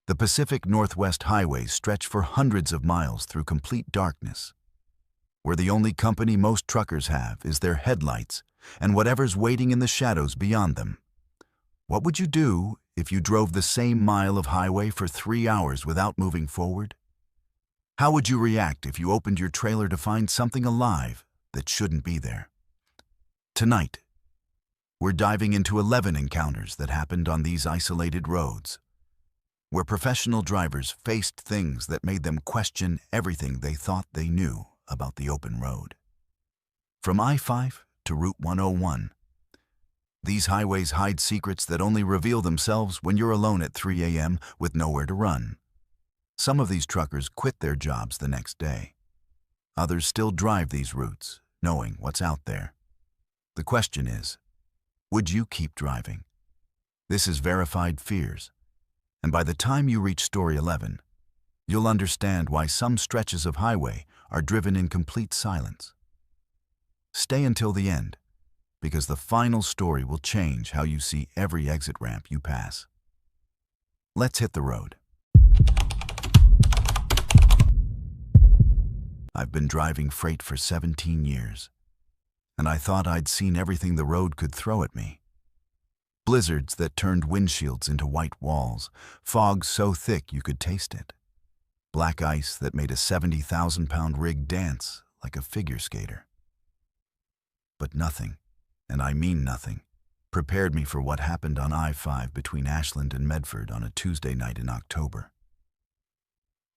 The Pacific Northwest highways stretch for hundreds of miles through complete darkness, where the only company most truckers have is their headlights and whatever's waiting in the shadows beyond them. What would you do if you drove the same mile of highway for 3 hours without moving forward? How would you react if you opened your trailer to find something alive that shouldn't be there? Tonight, we're diving into 11 encounters that happened on these isolated roads, where professional drivers faced things that made them question everything they thought they knew about the open road. From I-5 to Route 101, these highways hide secrets that only reveal themselves when you're alone at 3 a.m. with nowhere to run. Some of these truckers quit their jobs the next day. Others still drive these routes, knowing what's out there. The question is, would you keep driving? This is Verified Fears, and by the time you reach Story 11, you'll understand why some stretches of highway are driven in complete silence. Stay until the end, because the final story will change how you see every exit ramp you pass. Let's hit the road. I've been driving freight for 17 years, and I thought I'd seen everything the road could throw at me. Blizzards that turned windshields into white walls, fog so thick you could taste it, black ice that made a 70,000-pound rig dance like a figure skater. But nothing, and I mean nothing, prepared me for what happened on I-5 between Ashland and Medford on a Tuesday night in October.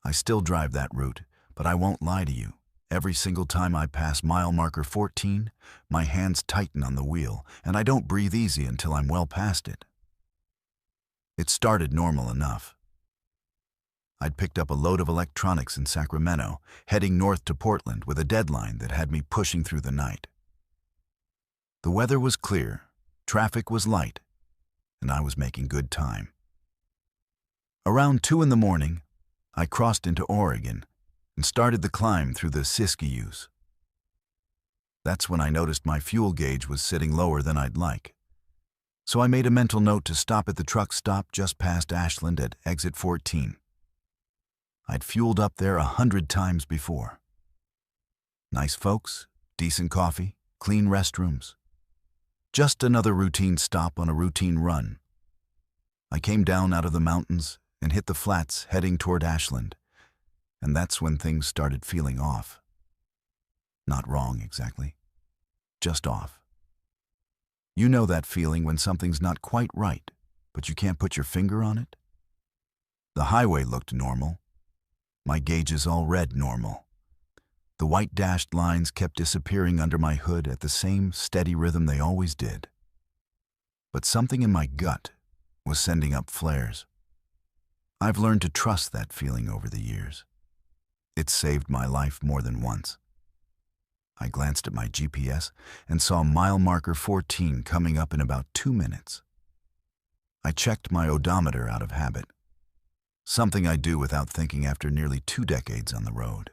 I still drive that route, but I won't lie to you. Every single time I pass mile marker 14, my hands tighten on the wheel, and I don't breathe easy until I'm well past it. It started normal enough. I'd picked up a load of electronics in Sacramento, heading north to Portland with a deadline that had me pushing through the night. The weather was clear, traffic was light, and I was making good time. Around 2 in the morning, I crossed into Oregon and started the climb through the Siskiyous. That's when I noticed my fuel gauge was sitting lower than I'd like. So I made a mental note to stop at the truck stop just past Ashland at exit 14. I'd fueled up there 100 times before. Nice folks, decent coffee, clean restrooms. Just another routine stop on a routine run. I came down out of the mountains and hit the flats heading toward Ashland, and that's when things started feeling off. Not wrong exactly, just off. You know that feeling when something's not quite right, but you can't put your finger on it? The highway looked normal. My gauges all read normal. The white dashed lines kept disappearing under my hood at the same steady rhythm they always did. But something in my gut was sending up flares. I've learned to trust that feeling over the years. It's saved my life more than once. I glanced at my GPS and saw mile marker 14 coming up in about 2 minutes. I checked my odometer out of habit, something I do without thinking after nearly 2 decades on the road.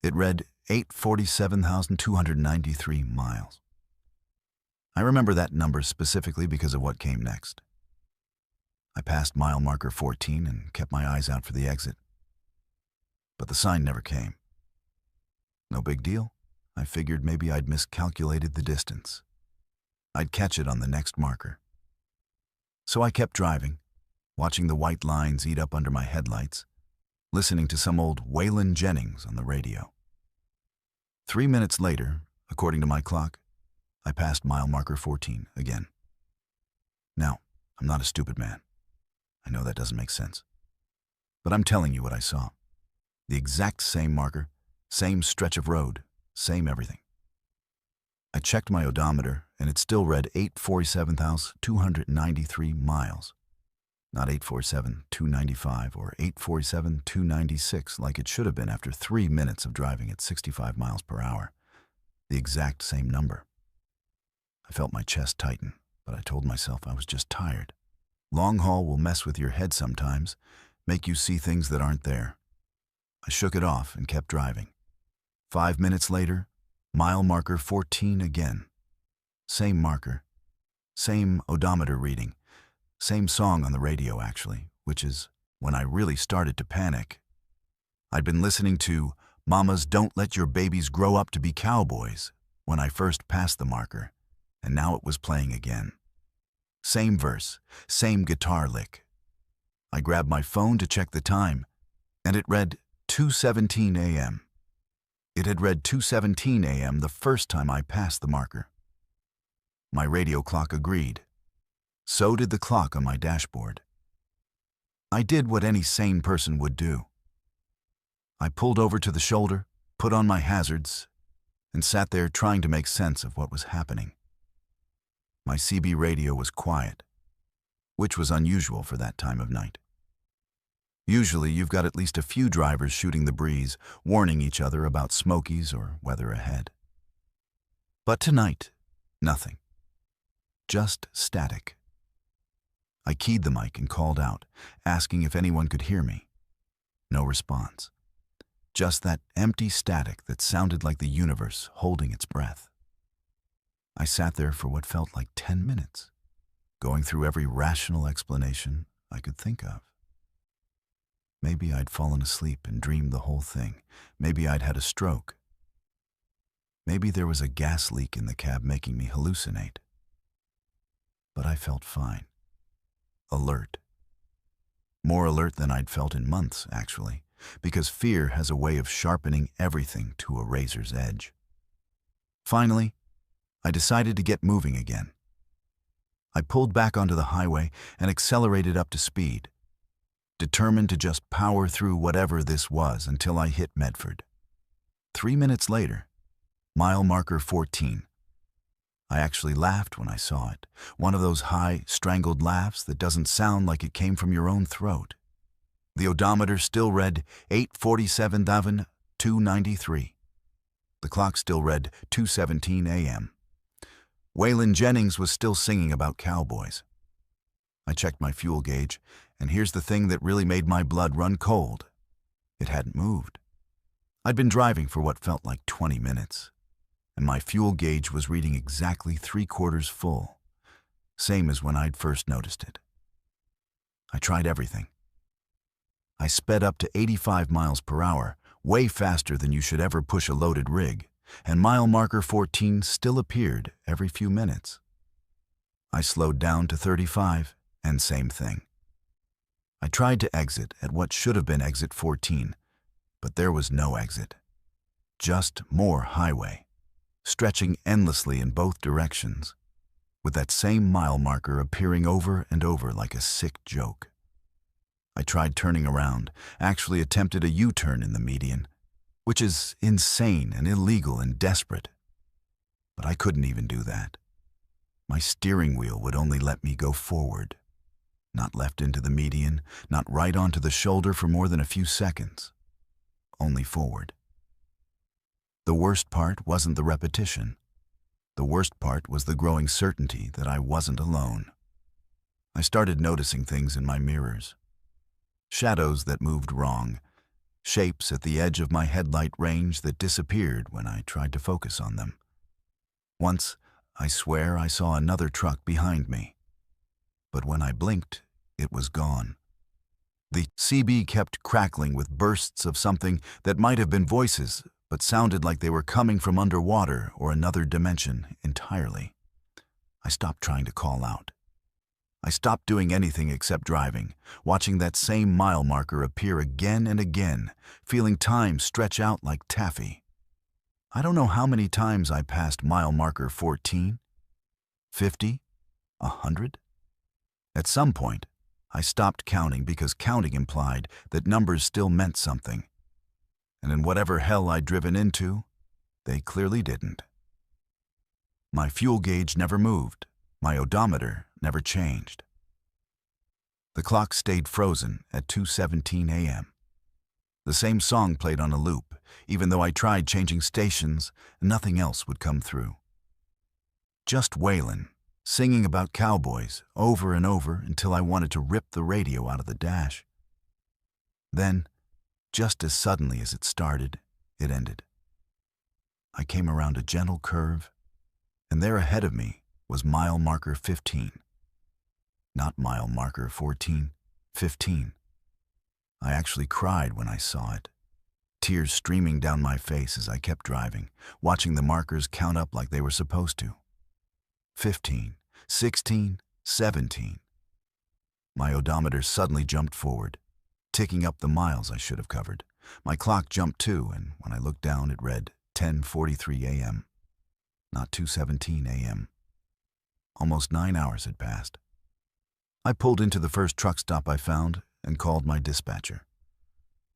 It read 847,293 miles. I remember that number specifically because of what came next. I passed mile marker 14 and kept my eyes out for the exit. But the sign never came. No big deal. I figured maybe I'd miscalculated the distance. I'd catch it on the next marker. So I kept driving, watching the white lines eat up under my headlights, listening to some old Waylon Jennings on the radio. 3 minutes later, according to my clock, I passed mile marker 14 again. Now, I'm not a stupid man. I know that doesn't make sense. But I'm telling you what I saw. The exact same marker, same stretch of road, same everything. I checked my odometer, and it still read 847,293 miles. Not 847,295 or 847,296 like it should have been after 3 minutes of driving at 65 miles per hour. The exact same number. I felt my chest tighten, but I told myself I was just tired. Long haul will mess with your head sometimes, make you see things that aren't there. I shook it off and kept driving. 5 minutes later, mile marker 14 again. Same marker, same odometer reading, same song on the radio actually, which is when I really started to panic. I'd been listening to Mamas Don't Let Your Babies Grow Up to Be Cowboys when I first passed the marker, and now it was playing again. Same verse, same guitar lick. I grabbed my phone to check the time, and it read 2:17 a.m. It had read 2:17 a.m. the first time I passed the marker. My radio clock agreed. So did the clock on my dashboard. I did what any sane person would do. I pulled over to the shoulder, put on my hazards, and sat there trying to make sense of what was happening. My CB radio was quiet, which was unusual for that time of night. Usually, you've got at least a few drivers shooting the breeze, warning each other about smokies or weather ahead. But tonight, nothing. Just static. I keyed the mic and called out, asking if anyone could hear me. No response. Just that empty static that sounded like the universe holding its breath. I sat there for what felt like 10 minutes, going through every rational explanation I could think of. Maybe I'd fallen asleep and dreamed the whole thing. Maybe I'd had a stroke. Maybe there was a gas leak in the cab making me hallucinate. But I felt fine. Alert. More alert than I'd felt in months, actually, because fear has a way of sharpening everything to a razor's edge. Finally, I decided to get moving again. I pulled back onto the highway and accelerated up to speed, determined to just power through whatever this was until I hit Medford. 3 minutes later, mile marker 14. I actually laughed when I saw it, one of those high, strangled laughs that doesn't sound like it came from your own throat. The odometer still read 8:47,293. The clock still read 2:17 a.m. Waylon Jennings was still singing about cowboys. I checked my fuel gauge, and here's the thing that really made my blood run cold. It hadn't moved. I'd been driving for what felt like 20 minutes, and my fuel gauge was reading exactly 3/4 full, same as when I'd first noticed it. I tried everything. I sped up to 85 miles per hour, way faster than you should ever push a loaded rig, and mile marker 14 still appeared every few minutes. I slowed down to 35, and same thing. I tried to exit at what should have been exit 14, but there was no exit. Just more highway, stretching endlessly in both directions, with that same mile marker appearing over and over like a sick joke. I tried turning around, actually attempted a U-turn in the median, which is insane and illegal and desperate. But I couldn't even do that. My steering wheel would only let me go forward, not left into the median, not right onto the shoulder for more than a few seconds, only forward. The worst part wasn't the repetition. The worst part was the growing certainty that I wasn't alone. I started noticing things in my mirrors. Shadows that moved wrong, shapes at the edge of my headlight range that disappeared when I tried to focus on them. Once, I swear I saw another truck behind me. But when I blinked, it was gone. The CB kept crackling with bursts of something that might have been voices, but sounded like they were coming from underwater or another dimension entirely. I stopped trying to call out. I stopped doing anything except driving, watching that same mile marker appear again and again, feeling time stretch out like taffy. I don't know how many times I passed mile marker 14, 50, 100. At some point, I stopped counting because counting implied that numbers still meant something. And in whatever hell I'd driven into, they clearly didn't. My fuel gauge never moved. My odometer never changed. The clock stayed frozen at 2:17 a.m. The same song played on a loop. Even though I tried changing stations, nothing else would come through. Just Waylon, singing about cowboys over and over until I wanted to rip the radio out of the dash. Then, just as suddenly as it started, it ended. I came around a gentle curve, and there ahead of me was mile marker 15. Not mile marker 14, 15. I actually cried when I saw it, tears streaming down my face as I kept driving, watching the markers count up like they were supposed to. 15, 16, 17. My odometer suddenly jumped forward, ticking up the miles I should have covered. My clock jumped too, and when I looked down, it read 10:43 a.m., not 2:17 a.m. Almost 9 hours had passed. I pulled into the first truck stop I found and called my dispatcher.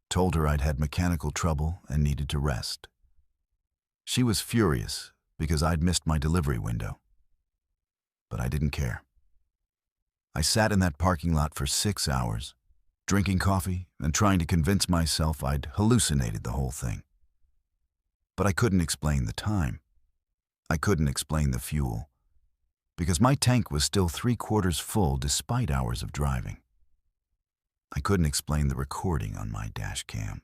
Told her I'd had mechanical trouble and needed to rest. She was furious because I'd missed my delivery window. But I didn't care. I sat in that parking lot for 6 hours, drinking coffee and trying to convince myself I'd hallucinated the whole thing. But I couldn't explain the time. I couldn't explain the fuel, because my tank was still 3/4 full despite hours of driving. I couldn't explain the recording on my dash cam,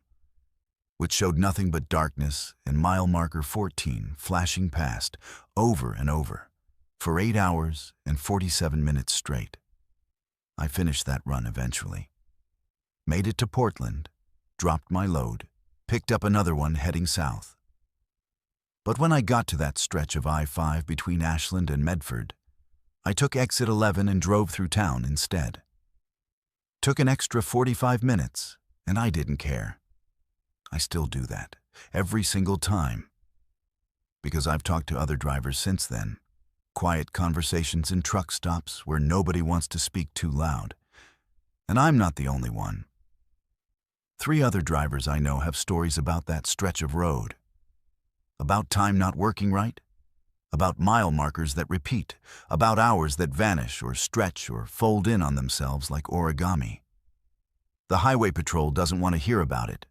which showed nothing but darkness and mile marker 14 flashing past over and over for 8 hours and 47 minutes straight. I finished that run eventually, made it to Portland, dropped my load, picked up another one heading south. But when I got to that stretch of I-5 between Ashland and Medford, I took exit 11 and drove through town instead. Took an extra 45 minutes, and I didn't care. I still do that, every single time. Because I've talked to other drivers since then. Quiet conversations in truck stops where nobody wants to speak too loud. And I'm not the only one. 3 other drivers I know have stories about that stretch of road. About time not working right, about mile markers that repeat, about hours that vanish or stretch or fold in on themselves like origami. The Highway Patrol doesn't want to hear about it.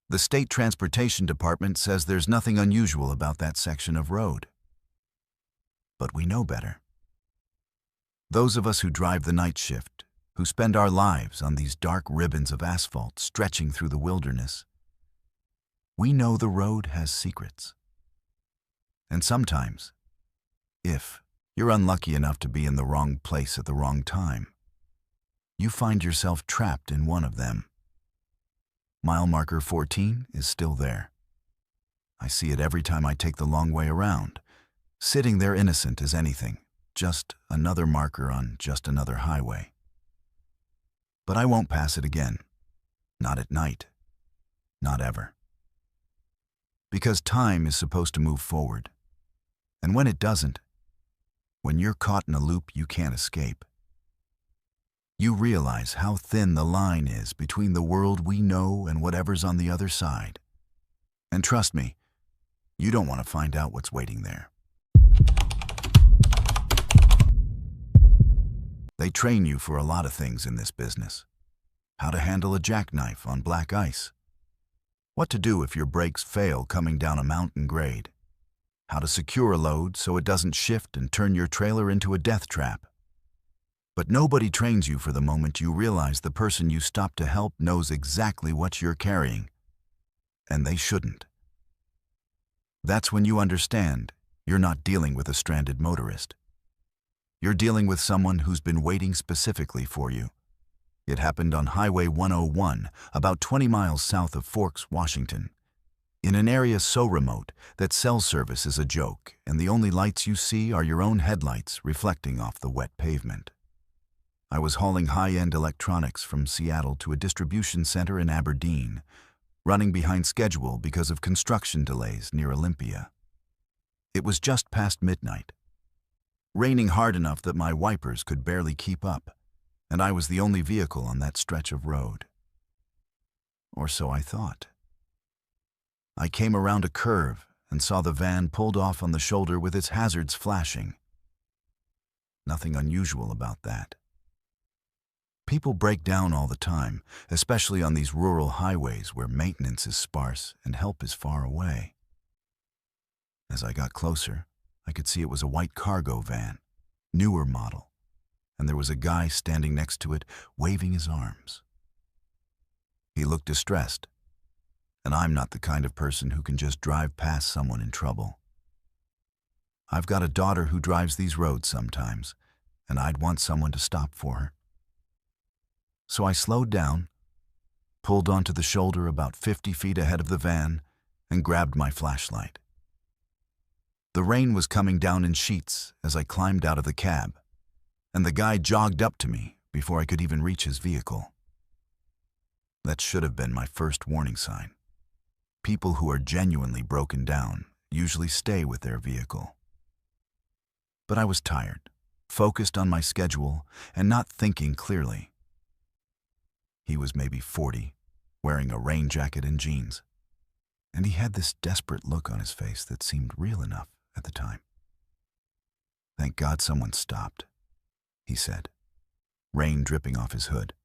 The State Transportation Department says there's nothing unusual about that section of road. But we know better. Those of us who drive the night shift, who spend our lives on these dark ribbons of asphalt stretching through the wilderness, we know the road has secrets. And sometimes, if you're unlucky enough to be in the wrong place at the wrong time, you find yourself trapped in one of them. Mile marker 14 is still there. I see it every time I take the long way around, sitting there innocent as anything, just another marker on just another highway. But I won't pass it again. Not at night. Not ever. Because time is supposed to move forward. And when it doesn't, when you're caught in a loop you can't escape, you realize how thin the line is between the world we know and whatever's on the other side. And trust me, you don't want to find out what's waiting there. They train you for a lot of things in this business. How to handle a jackknife on black ice. What to do if your brakes fail coming down a mountain grade. How to secure a load so it doesn't shift and turn your trailer into a death trap. But nobody trains you for the moment you realize the person you stopped to help knows exactly what you're carrying. And they shouldn't. That's when you understand you're not dealing with a stranded motorist. You're dealing with someone who's been waiting specifically for you. It happened on Highway 101, about 20 miles south of Forks, Washington, in an area so remote that cell service is a joke and the only lights you see are your own headlights reflecting off the wet pavement. I was hauling high-end electronics from Seattle to a distribution center in Aberdeen, running behind schedule because of construction delays near Olympia. It was just past midnight, raining hard enough that my wipers could barely keep up, and I was the only vehicle on that stretch of road. Or so I thought. I came around a curve and saw the van pulled off on the shoulder with its hazards flashing. Nothing unusual about that. People break down all the time, especially on these rural highways where maintenance is sparse and help is far away. As I got closer, I could see it was a white cargo van, newer model, and there was a guy standing next to it waving his arms. He looked distressed, and I'm not the kind of person who can just drive past someone in trouble. I've got a daughter who drives these roads sometimes, and I'd want someone to stop for her. So I slowed down, pulled onto the shoulder about 50 feet ahead of the van, and grabbed my flashlight. The rain was coming down in sheets as I climbed out of the cab, and the guy jogged up to me before I could even reach his vehicle. That should have been my first warning sign. People who are genuinely broken down usually stay with their vehicle. But I was tired, focused on my schedule, and not thinking clearly. He was maybe 40, wearing a rain jacket and jeans, and he had this desperate look on his face that seemed real enough at the time. "Thank God someone stopped," he said, rain dripping off his hood.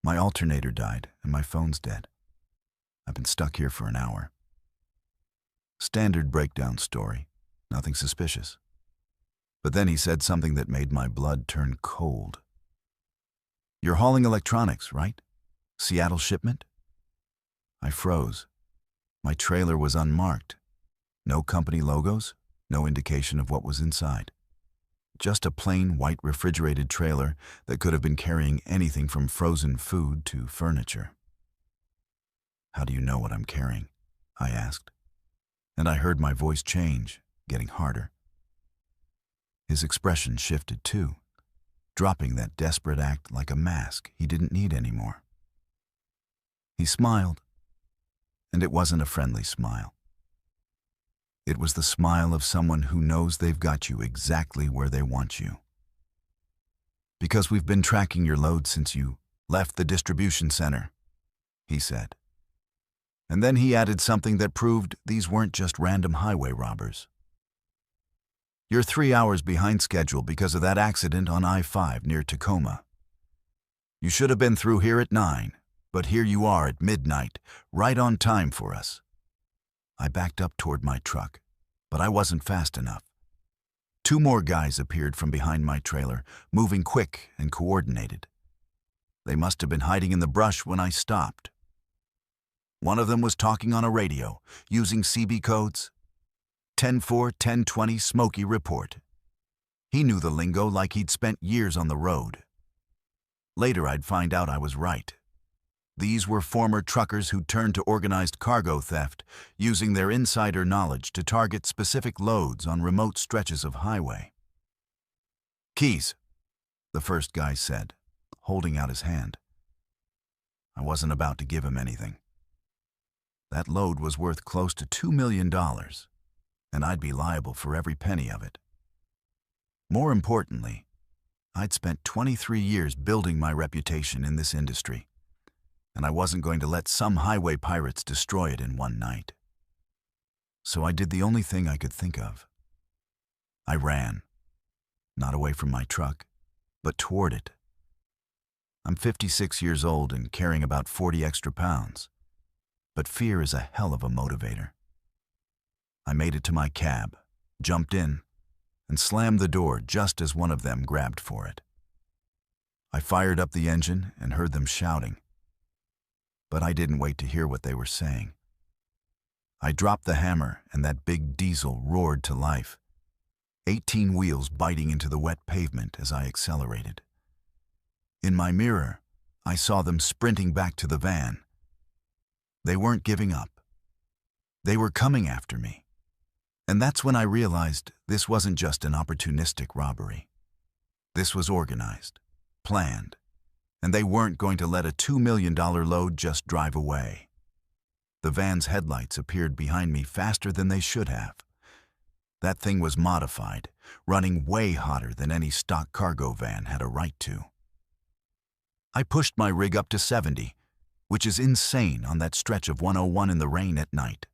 "My alternator died and my phone's dead. I've been stuck here for an hour." Standard breakdown story, nothing suspicious. But then he said something that made my blood turn cold. "You're hauling electronics, right? Seattle shipment?" I froze. My trailer was unmarked. No company logos, no indication of what was inside. Just a plain white refrigerated trailer that could have been carrying anything from frozen food to furniture. "How do you know what I'm carrying?" I asked, and I heard my voice change, getting harder. His expression shifted too, dropping that desperate act like a mask he didn't need anymore. He smiled, and it wasn't a friendly smile. It was the smile of someone who knows they've got you exactly where they want you. "Because we've been tracking your load since you left the distribution center," he said. And then he added something that proved these weren't just random highway robbers. "You're 3 hours behind schedule because of that accident on I-5 near Tacoma. You should have been through here at 9, but here you are at midnight, right on time for us." I backed up toward my truck, but I wasn't fast enough. 2 more guys appeared from behind my trailer, moving quick and coordinated. They must have been hiding in the brush when I stopped. One of them was talking on a radio, using CB codes. 10-4, 10-20, Smoky Report. He knew the lingo like he'd spent years on the road. Later I'd find out I was right. These were former truckers who turned to organized cargo theft, using their insider knowledge to target specific loads on remote stretches of highway. "Keys," the first guy said, holding out his hand. I wasn't about to give him anything. That load was worth close to $2 million, and I'd be liable for every penny of it. More importantly, I'd spent 23 years building my reputation in this industry, and I wasn't going to let some highway pirates destroy it in one night. So I did the only thing I could think of. I ran, not away from my truck, but toward it. I'm 56 years old and carrying about 40 extra pounds, but fear is a hell of a motivator. I made it to my cab, jumped in, and slammed the door just as one of them grabbed for it. I fired up the engine and heard them shouting, but I didn't wait to hear what they were saying. I dropped the hammer and that big diesel roared to life, 18 wheels biting into the wet pavement as I accelerated. In my mirror, I saw them sprinting back to the van. They weren't giving up. They were coming after me. And that's when I realized this wasn't just an opportunistic robbery. This was organized, planned, and they weren't going to let a $2 million load just drive away. The van's headlights appeared behind me faster than they should have. That thing was modified, running way hotter than any stock cargo van had a right to. I pushed my rig up to 70, which is insane on that stretch of 101 in the rain at night.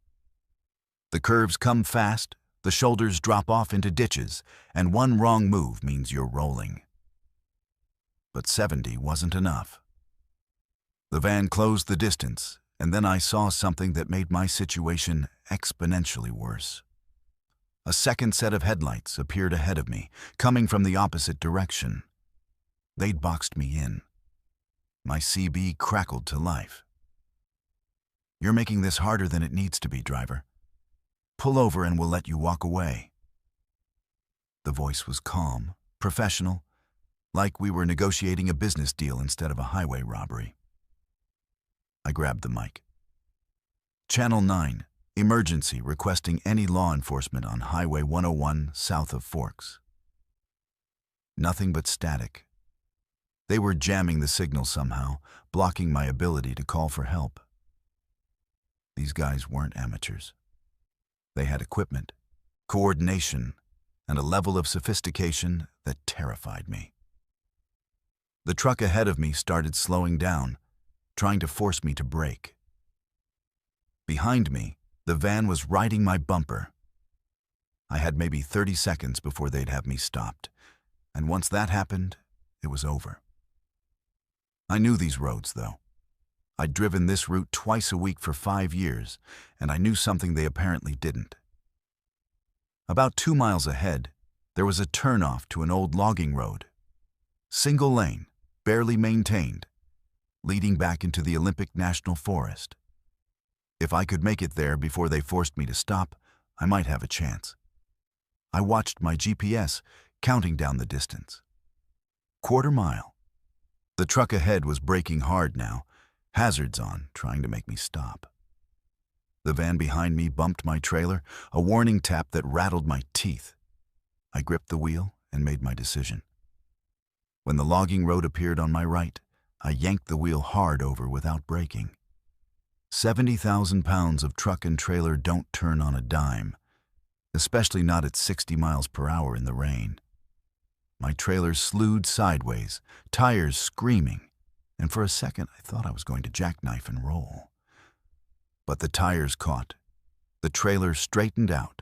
The curves come fast, the shoulders drop off into ditches, and one wrong move means you're rolling. But 70 wasn't enough. The van closed the distance, and then I saw something that made my situation exponentially worse. A second set of headlights appeared ahead of me, coming from the opposite direction. They'd boxed me in. My CB crackled to life. "You're making this harder than it needs to be, driver. Pull over and we'll let you walk away." The voice was calm, professional, like we were negotiating a business deal instead of a highway robbery. I grabbed the mic. Channel 9, emergency requesting any law enforcement on Highway 101 south of Forks. Nothing but static. They were jamming the signal somehow, blocking my ability to call for help. These guys weren't amateurs. They had equipment, coordination, and a level of sophistication that terrified me. The truck ahead of me started slowing down, trying to force me to brake. Behind me, the van was riding my bumper. I had maybe 30 seconds before they'd have me stopped, and once that happened, it was over. I knew these roads, though. I'd driven this route twice a week for 5 years, and I knew something they apparently didn't. About 2 miles ahead, there was a turnoff to an old logging road. Single lane, barely maintained, leading back into the Olympic National Forest. If I could make it there before they forced me to stop, I might have a chance. I watched my GPS, counting down the distance. 1/4 mile. The truck ahead was braking hard now, hazards on, trying to make me stop. The van behind me bumped my trailer, a warning tap that rattled my teeth. I gripped the wheel and made my decision. When the logging road appeared on my right, I yanked the wheel hard over without braking. 70,000 pounds of truck and trailer don't turn on a dime, especially not at 60 miles per hour in the rain. My trailer slewed sideways, tires screaming, and for a second I thought I was going to jackknife and roll. But the tires caught, the trailer straightened out,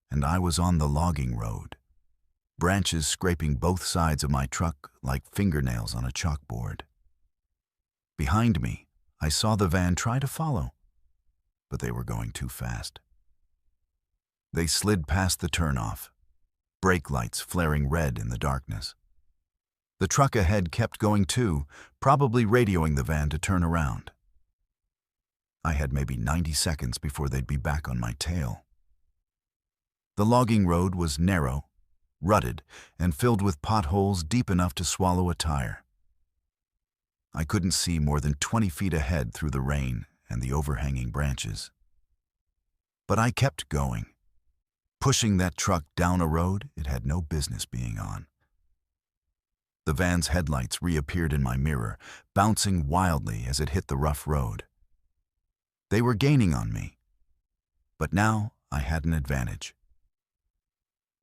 and I was on the logging road, branches scraping both sides of my truck like fingernails on a chalkboard. Behind me, I saw the van try to follow, but they were going too fast. They slid past the turnoff, brake lights flaring red in the darkness. The truck ahead kept going too, probably radioing the van to turn around. I had maybe 90 seconds before they'd be back on my tail. The logging road was narrow, rutted, and filled with potholes deep enough to swallow a tire. I couldn't see more than 20 feet ahead through the rain and the overhanging branches. But I kept going, pushing that truck down a road it had no business being on. The van's headlights reappeared in my mirror, bouncing wildly as it hit the rough road. They were gaining on me, but now I had an advantage.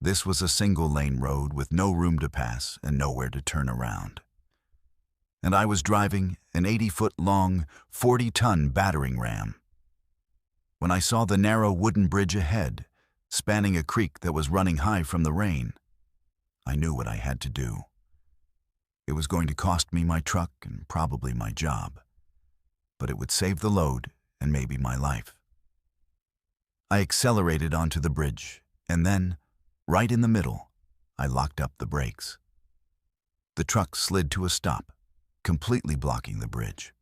This was a single-lane road with no room to pass and nowhere to turn around. And I was driving an 80-foot-long, 40-ton battering ram. When I saw the narrow wooden bridge ahead, spanning a creek that was running high from the rain, I knew what I had to do. It was going to cost me my truck and probably my job, but it would save the load and maybe my life. I accelerated onto the bridge, and then, right in the middle, I locked up the brakes. The truck slid to a stop, completely blocking the bridge.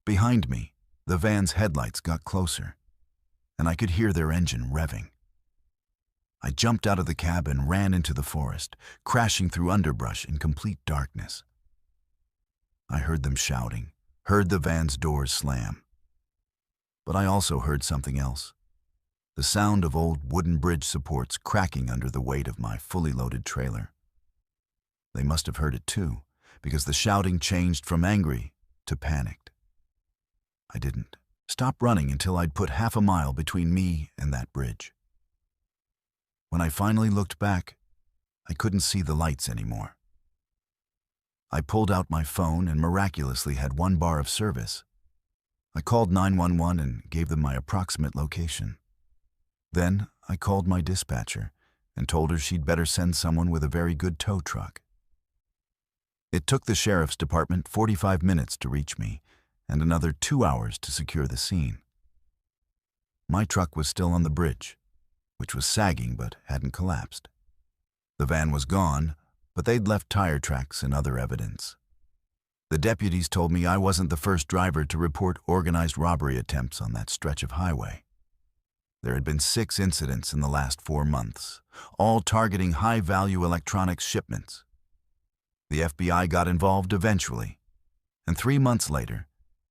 Behind me, the van's headlights got closer, and I could hear their engine revving. I jumped out of the cab and ran into the forest, crashing through underbrush in complete darkness. I heard them shouting, heard the van's doors slam. But I also heard something else, the sound of old wooden bridge supports cracking under the weight of my fully loaded trailer. They must have heard it too, because the shouting changed from angry to panicked. I didn't stop running until I'd put half a mile between me and that bridge. When I finally looked back, I couldn't see the lights anymore. I pulled out my phone and miraculously had 1 bar of service. I called 911 and gave them my approximate location. Then I called my dispatcher and told her she'd better send someone with a very good tow truck. It took the sheriff's department 45 minutes to reach me and another 2 hours to secure the scene. My truck was still on the bridge, which was sagging but hadn't collapsed. The van was gone, but they'd left tire tracks and other evidence. The deputies told me I wasn't the first driver to report organized robbery attempts on that stretch of highway. There had been 6 incidents in the last 4 months, all targeting high-value electronics shipments. The FBI got involved eventually, and 3 months later,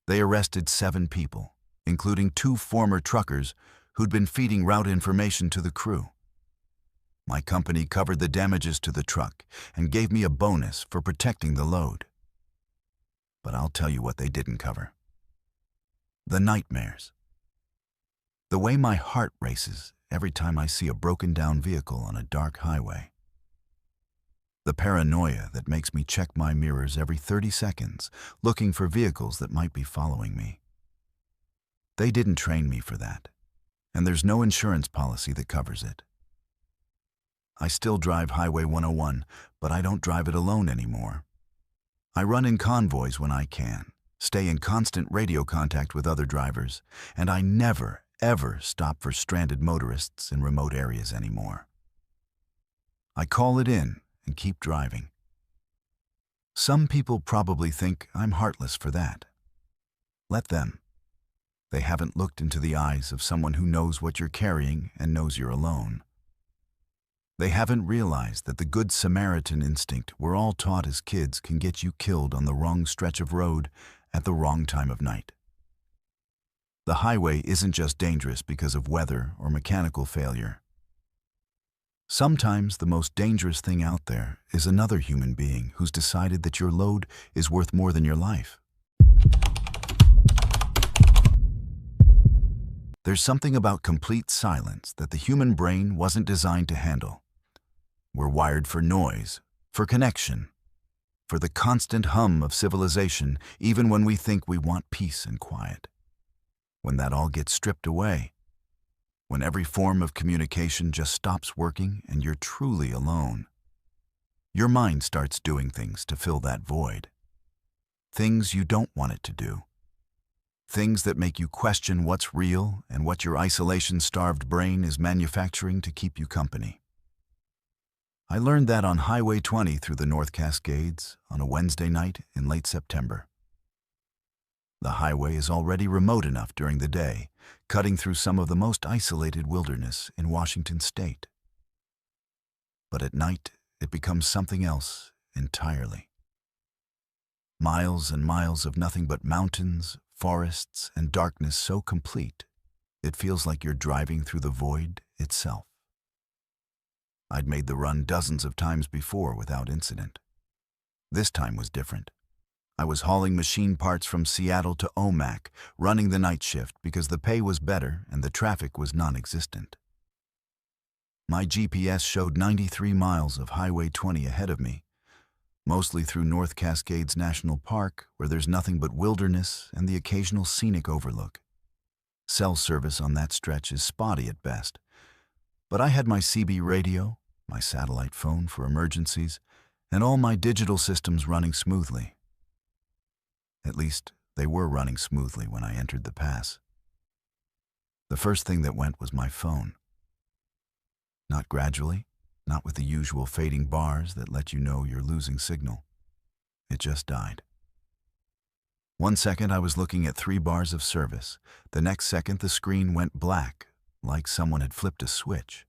They arrested 7 people, including 2 former truckers who'd been feeding route information to the crew. My company covered the damages to the truck and gave me a bonus for protecting the load. But I'll tell you what they didn't cover. The nightmares. The way my heart races every time I see a broken-down vehicle on a dark highway. The paranoia that makes me check my mirrors every 30 seconds, looking for vehicles that might be following me. They didn't train me for that, and there's no insurance policy that covers it. I still drive Highway 101, but I don't drive it alone anymore. I run in convoys when I can, stay in constant radio contact with other drivers, and I never, ever stop for stranded motorists in remote areas anymore. I call it in and keep driving. Some people probably think I'm heartless for that. Let them. They haven't looked into the eyes of someone who knows what you're carrying and knows you're alone. They haven't realized that the Good Samaritan instinct we're all taught as kids can get you killed on the wrong stretch of road at the wrong time of night. The highway isn't just dangerous because of weather or mechanical failure. Sometimes the most dangerous thing out there is another human being who's decided that your load is worth more than your life. There's something about complete silence that the human brain wasn't designed to handle. We're wired for noise, for connection, for the constant hum of civilization, even when we think we want peace and quiet. When that all gets stripped away, when every form of communication just stops working and you're truly alone, your mind starts doing things to fill that void. Things you don't want it to do. Things that make you question what's real and what your isolation-starved brain is manufacturing to keep you company. I learned that on Highway 20 through the North Cascades on a Wednesday night in late September. The highway is already remote enough during the day, cutting through some of the most isolated wilderness in Washington state. But at night, it becomes something else entirely. Miles and miles of nothing but mountains, forests, and darkness so complete, it feels like you're driving through the void itself. I'd made the run dozens of times before without incident. This time was different. I was hauling machine parts from Seattle to Omak, running the night shift because the pay was better and the traffic was non-existent. My GPS showed 93 miles of Highway 20 ahead of me, mostly through North Cascades National Park, where there's nothing but wilderness and the occasional scenic overlook. Cell service on that stretch is spotty at best, but I had my CB radio, my satellite phone for emergencies, and all my digital systems running smoothly. At least, they were running smoothly when I entered the pass. The first thing that went was my phone. Not gradually, not with the usual fading bars that let you know you're losing signal. It just died. 1 second I was looking at 3 bars of service. The next second the screen went black, like someone had flipped a switch.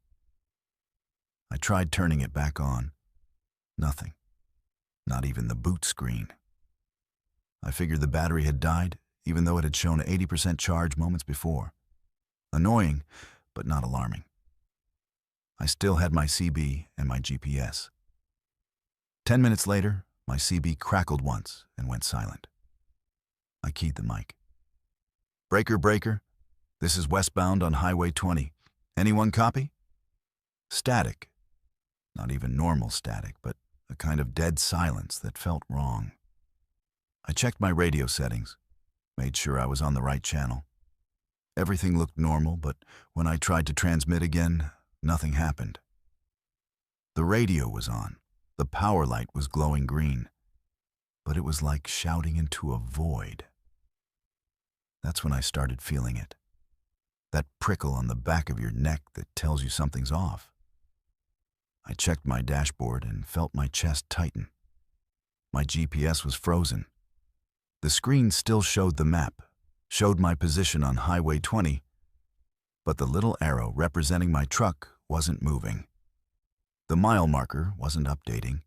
I tried turning it back on. Nothing. Not even the boot screen. I figured the battery had died, even though it had shown 80% charge moments before. Annoying, but not alarming. I still had my CB and my GPS. 10 minutes later, my CB crackled once and went silent. I keyed the mic. "Breaker, breaker. This is westbound on Highway 20. Anyone copy?" Static. Not even normal static, but a kind of dead silence that felt wrong. I checked my radio settings, made sure I was on the right channel. Everything looked normal, but when I tried to transmit again, nothing happened. The radio was on. The power light was glowing green, but it was like shouting into a void. That's when I started feeling it. That prickle on the back of your neck that tells you something's off. I checked my dashboard and felt my chest tighten. My GPS was frozen. The screen still showed the map, showed my position on Highway 20, but the little arrow representing my truck wasn't moving. The mile marker wasn't updating.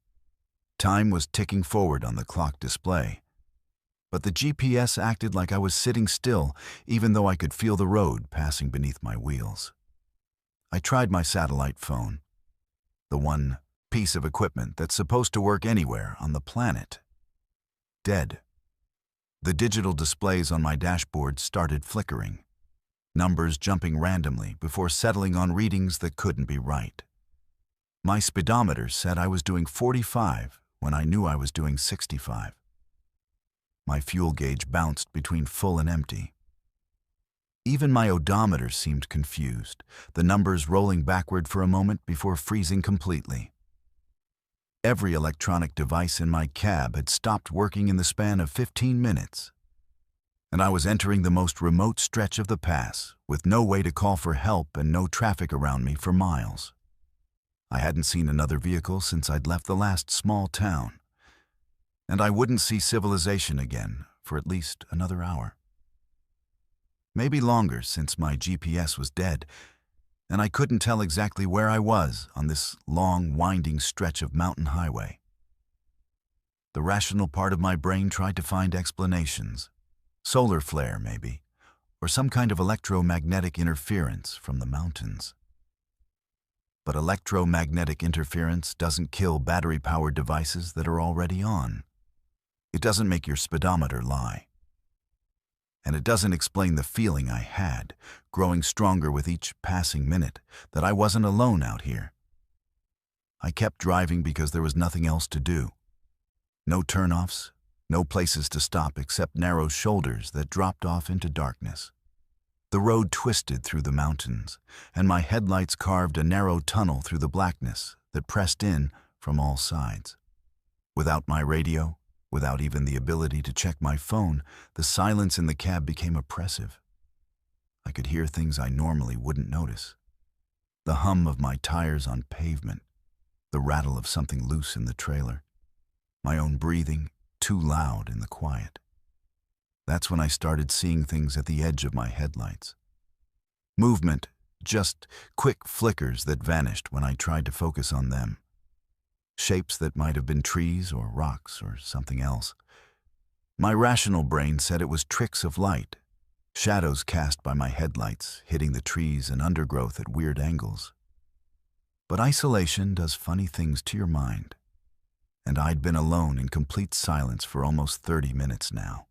Time was ticking forward on the clock display, But the GPS acted like I was sitting still, even though I could feel the road passing beneath my wheels. I tried my satellite phone, the one piece of equipment that's supposed to work anywhere on the planet. Dead. The digital displays on my dashboard started flickering, numbers jumping randomly before settling on readings that couldn't be right. My speedometer said I was doing 45 when I knew I was doing 65. My fuel gauge bounced between full and empty. Even my odometer seemed confused, the numbers rolling backward for a moment before freezing completely. Every electronic device in my cab had stopped working in the span of 15 minutes. And I was entering the most remote stretch of the pass, with no way to call for help and no traffic around me for miles. I hadn't seen another vehicle since I'd left the last small town. And I wouldn't see civilization again for at least another hour. Maybe longer, since my GPS was dead, and I couldn't tell exactly where I was on this long, winding stretch of mountain highway. The rational part of my brain tried to find explanations. Solar flare, maybe, or some kind of electromagnetic interference from the mountains. But electromagnetic interference doesn't kill battery-powered devices that are already on. It doesn't make your speedometer lie. And it doesn't explain the feeling I had, growing stronger with each passing minute, that I wasn't alone out here. I kept driving because there was nothing else to do. No turnoffs, no places to stop except narrow shoulders that dropped off into darkness. The road twisted through the mountains, and my headlights carved a narrow tunnel through the blackness that pressed in from all sides. Without my radio, without even the ability to check my phone, the silence in the cab became oppressive. I could hear things I normally wouldn't notice. The hum of my tires on pavement, the rattle of something loose in the trailer, my own breathing, too loud in the quiet. That's when I started seeing things at the edge of my headlights. Movement, just quick flickers that vanished when I tried to focus on them. Shapes that might have been trees or rocks or something else. My rational brain said it was tricks of light, shadows cast by my headlights hitting the trees and undergrowth at weird angles. But isolation does funny things to your mind, and I'd been alone in complete silence for almost 30 minutes now.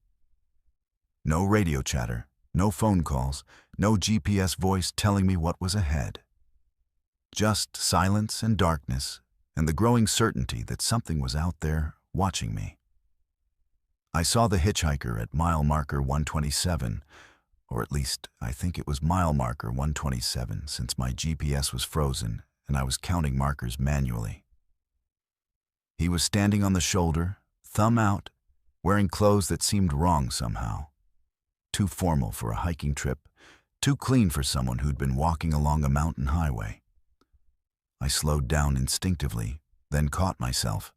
No radio chatter, no phone calls, no GPS voice telling me what was ahead. Just silence and darkness, and the growing certainty that something was out there watching me. I saw the hitchhiker at mile marker 127, or at least I think it was mile marker 127 since my GPS was frozen and I was counting markers manually. He was standing on the shoulder, thumb out, wearing clothes that seemed wrong somehow. Too formal for a hiking trip, too clean for someone who'd been walking along a mountain highway. I slowed down instinctively, then caught myself.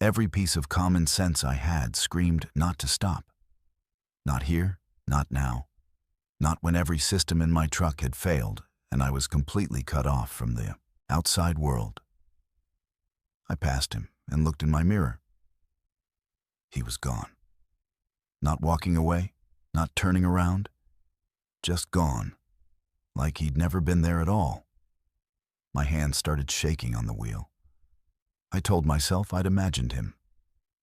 Every piece of common sense I had screamed not to stop. Not here, not now, not when every system in my truck had failed and I was completely cut off from the outside world. I passed him and looked in my mirror. He was gone. Not walking away, not turning around, just gone, like he'd never been there at all. My hands started shaking on the wheel. I told myself I'd imagined him,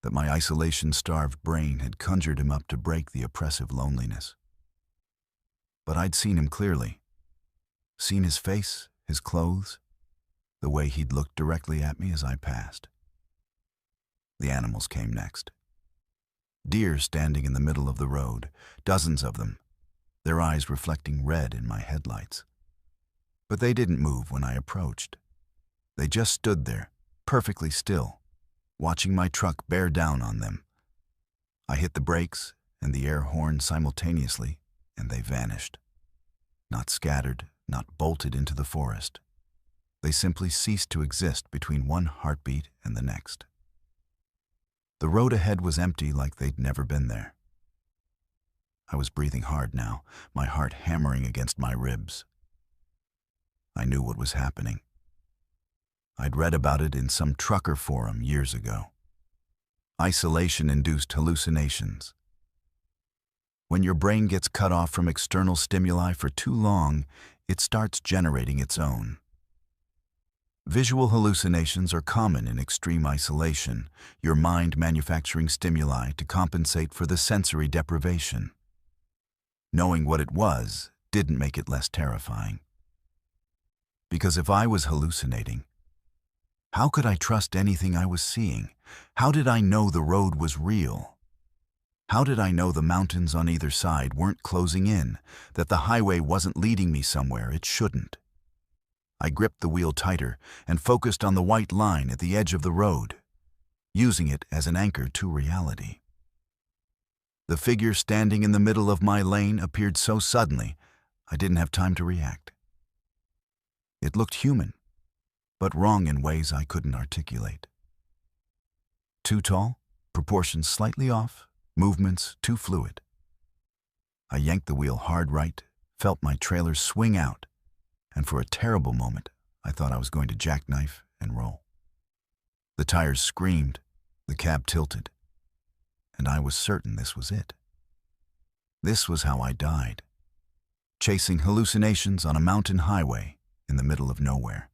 that my isolation-starved brain had conjured him up to break the oppressive loneliness. But I'd seen him clearly. Seen his face, his clothes, the way he'd looked directly at me as I passed. The animals came next. Deer standing in the middle of the road, dozens of them, their eyes reflecting red in my headlights. But they didn't move when I approached. They just stood there, perfectly still, watching my truck bear down on them. I hit the brakes and the air horn simultaneously, and they vanished. Not scattered, not bolted into the forest. They simply ceased to exist between one heartbeat and the next. The road ahead was empty like they'd never been there. I was breathing hard now, my heart hammering against my ribs. I knew what was happening. I'd read about it in some trucker forum years ago. Isolation-induced hallucinations. When your brain gets cut off from external stimuli for too long, it starts generating its own. Visual hallucinations are common in extreme isolation, your mind manufacturing stimuli to compensate for the sensory deprivation. Knowing what it was didn't make it less terrifying. Because if I was hallucinating, how could I trust anything I was seeing? How did I know the road was real? How did I know the mountains on either side weren't closing in, that the highway wasn't leading me somewhere it shouldn't? I gripped the wheel tighter and focused on the white line at the edge of the road, using it as an anchor to reality. The figure standing in the middle of my lane appeared so suddenly, I didn't have time to react. It looked human, but wrong in ways I couldn't articulate. Too tall, proportions slightly off, movements too fluid. I yanked the wheel hard right, felt my trailer swing out, and for a terrible moment, I thought I was going to jackknife and roll. The tires screamed, the cab tilted, and I was certain this was it. This was how I died, chasing hallucinations on a mountain highway in the middle of nowhere.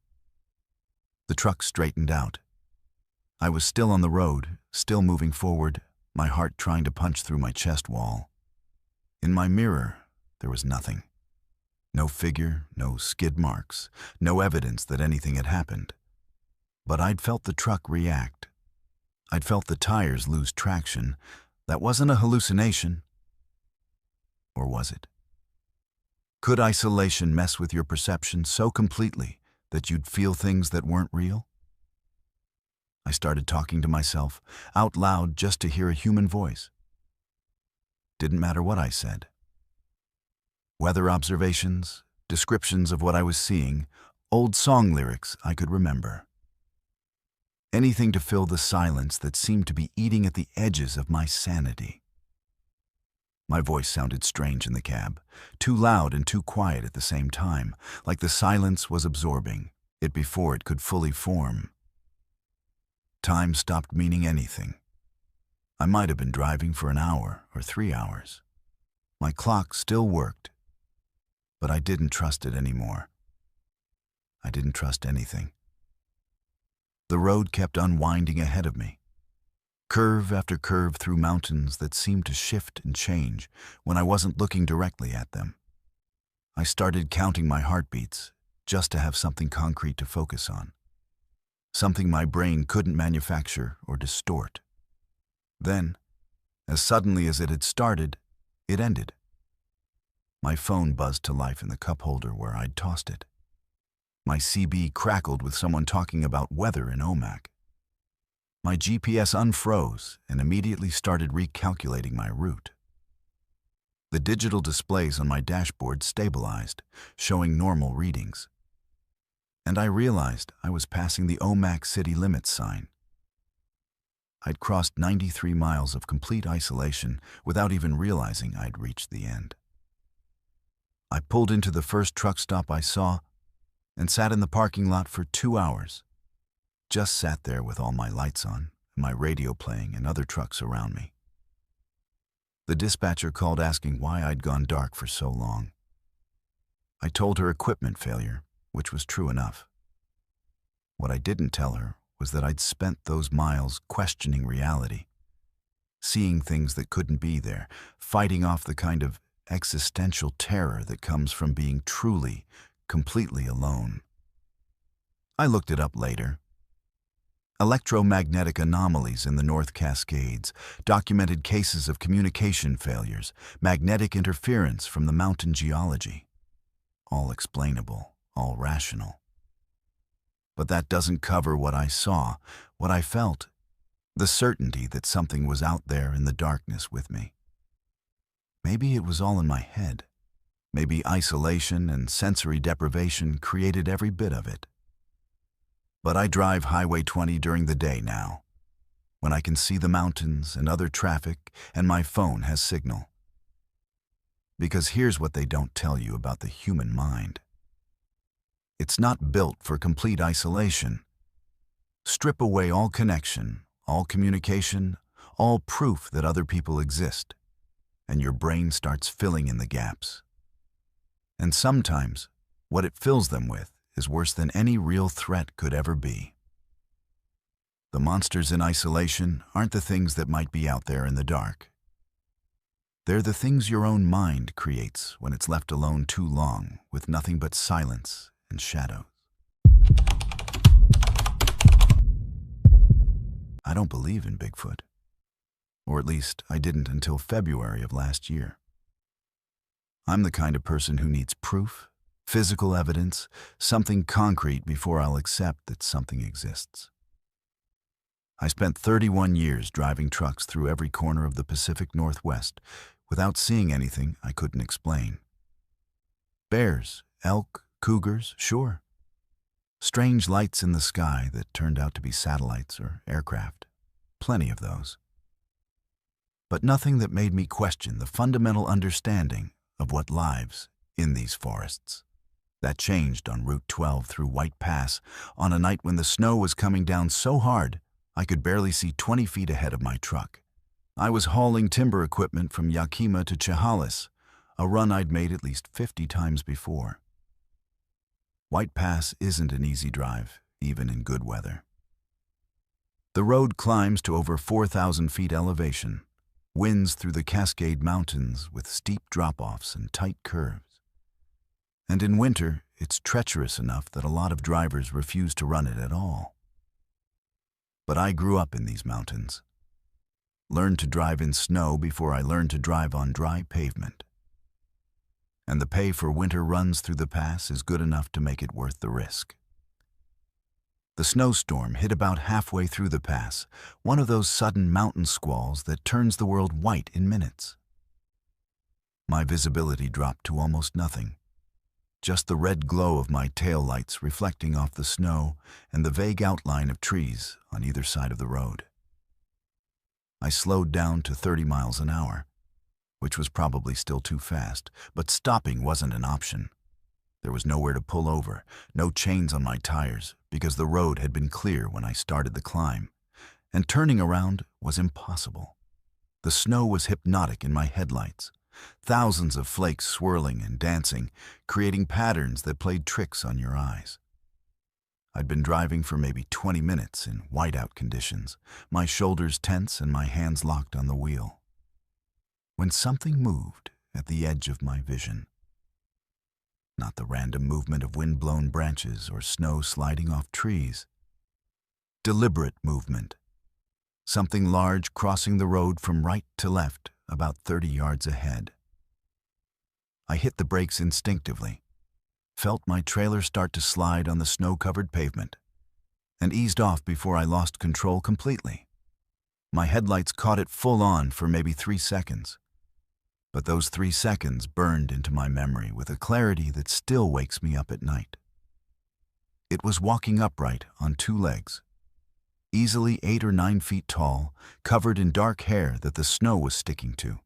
The truck straightened out. I was still on the road, still moving forward, my heart trying to punch through my chest wall. In my mirror, there was nothing. No figure, no skid marks, no evidence that anything had happened. But I'd felt the truck react. I'd felt the tires lose traction. That wasn't a hallucination. Or was it? Could isolation mess with your perception so completely that you'd feel things that weren't real? I started talking to myself, out loud just to hear a human voice. Didn't matter what I said. Weather observations, descriptions of what I was seeing, old song lyrics I could remember. Anything to fill the silence that seemed to be eating at the edges of my sanity. My voice sounded strange in the cab, too loud and too quiet at the same time, like the silence was absorbing it before it could fully form. Time stopped meaning anything. I might have been driving for an hour or 3 hours. My clock still worked, but I didn't trust it anymore. I didn't trust anything. The road kept unwinding ahead of me. Curve after curve through mountains that seemed to shift and change when I wasn't looking directly at them. I started counting my heartbeats just to have something concrete to focus on. Something my brain couldn't manufacture or distort. Then, as suddenly as it had started, it ended. My phone buzzed to life in the cup holder where I'd tossed it. My CB crackled with someone talking about weather in Omak. My GPS unfroze and immediately started recalculating my route. The digital displays on my dashboard stabilized, showing normal readings. And I realized I was passing the Omak city limits sign. I'd crossed 93 miles of complete isolation without even realizing I'd reached the end. I pulled into the first truck stop I saw and sat in the parking lot for 2 hours. Just sat there with all my lights on, my radio playing, and other trucks around me. The dispatcher called asking why I'd gone dark for so long. I told her equipment failure, which was true enough. What I didn't tell her was that I'd spent those miles questioning reality, seeing things that couldn't be there, fighting off the kind of existential terror that comes from being truly, completely alone. I looked it up later. Electromagnetic anomalies in the North Cascades, documented cases of communication failures, magnetic interference from the mountain geology. All explainable, all rational. But that doesn't cover what I saw, what I felt, the certainty that something was out there in the darkness with me. Maybe it was all in my head. Maybe isolation and sensory deprivation created every bit of it. But I drive Highway 20 during the day now, when I can see the mountains and other traffic and my phone has signal. Because here's what they don't tell you about the human mind. It's not built for complete isolation. Strip away all connection, all communication, all proof that other people exist, and your brain starts filling in the gaps. And sometimes, what it fills them with is worse than any real threat could ever be. The monsters in isolation aren't the things that might be out there in the dark. They're the things your own mind creates when it's left alone too long with nothing but silence and shadows. I don't believe in Bigfoot. Or at least I didn't until February of last year. I'm the kind of person who needs proof, physical evidence, something concrete before I'll accept that something exists. I spent 31 years driving trucks through every corner of the Pacific Northwest without seeing anything I couldn't explain. Bears, elk, cougars, sure. Strange lights in the sky that turned out to be satellites or aircraft. Plenty of those. But nothing that made me question the fundamental understanding of what lives in these forests. That changed on Route 12 through White Pass on a night when the snow was coming down so hard I could barely see 20 feet ahead of my truck. I was hauling timber equipment from Yakima to Chehalis, a run I'd made at least 50 times before. White Pass isn't an easy drive, even in good weather. The road climbs to over 4,000 feet elevation, winds through the Cascade Mountains with steep drop-offs and tight curves. And in winter, it's treacherous enough that a lot of drivers refuse to run it at all. But I grew up in these mountains. Learned to drive in snow before I learned to drive on dry pavement. And the pay for winter runs through the pass is good enough to make it worth the risk. The snowstorm hit about halfway through the pass, one of those sudden mountain squalls that turns the world white in minutes. My visibility dropped to almost nothing. Just the red glow of my taillights reflecting off the snow and the vague outline of trees on either side of the road. I slowed down to 30 miles an hour, which was probably still too fast, but stopping wasn't an option. There was nowhere to pull over, no chains on my tires, because the road had been clear when I started the climb, and turning around was impossible. The snow was hypnotic in my headlights, thousands of flakes swirling and dancing, creating patterns that played tricks on your eyes. I'd been driving for maybe 20 minutes in whiteout conditions, my shoulders tense and my hands locked on the wheel, when something moved at the edge of my vision. Not the random movement of wind-blown branches or snow sliding off trees. Deliberate movement. Something large crossing the road from right to left about 30 yards ahead. I hit the brakes instinctively, felt my trailer start to slide on the snow-covered pavement, and eased off before I lost control completely. My headlights caught it full on for maybe 3 seconds. But those 3 seconds burned into my memory with a clarity that still wakes me up at night. It was walking upright on 2 legs, easily 8 or 9 feet tall, covered in dark hair that the snow was sticking to.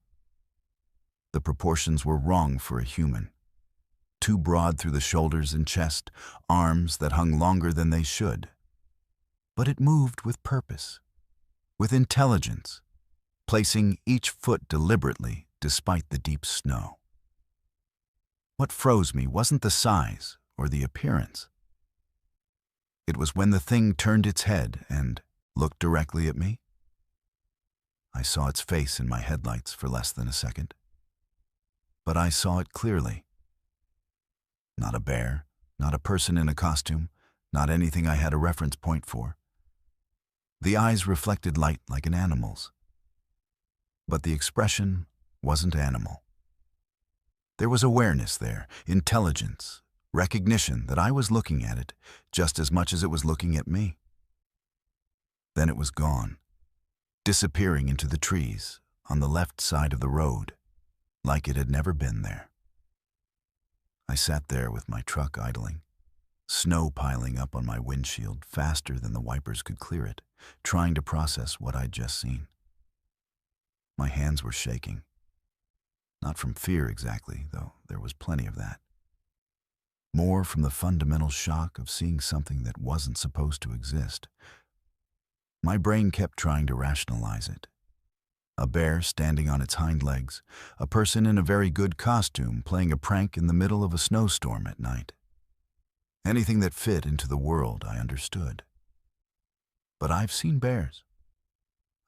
The proportions were wrong for a human. Too broad through the shoulders and chest, arms that hung longer than they should. But it moved with purpose, with intelligence, placing each foot deliberately despite the deep snow. What froze me wasn't the size or the appearance. It was when the thing turned its head and looked directly at me. I saw its face in my headlights for less than a second. But I saw it clearly. Not a bear, not a person in a costume, not anything I had a reference point for. The eyes reflected light like an animal's. But the expression wasn't animal. There was awareness there, intelligence, recognition that I was looking at it just as much as it was looking at me. Then it was gone, disappearing into the trees on the left side of the road, like it had never been there. I sat there with my truck idling, snow piling up on my windshield faster than the wipers could clear it, trying to process what I'd just seen. My hands were shaking. Not from fear exactly, though there was plenty of that. More from the fundamental shock of seeing something that wasn't supposed to exist. My brain kept trying to rationalize it, A bear standing on its hind legs, a person in a very good costume playing a prank in the middle of a snowstorm at night. Anything that fit into the world I understood. But I've seen bears.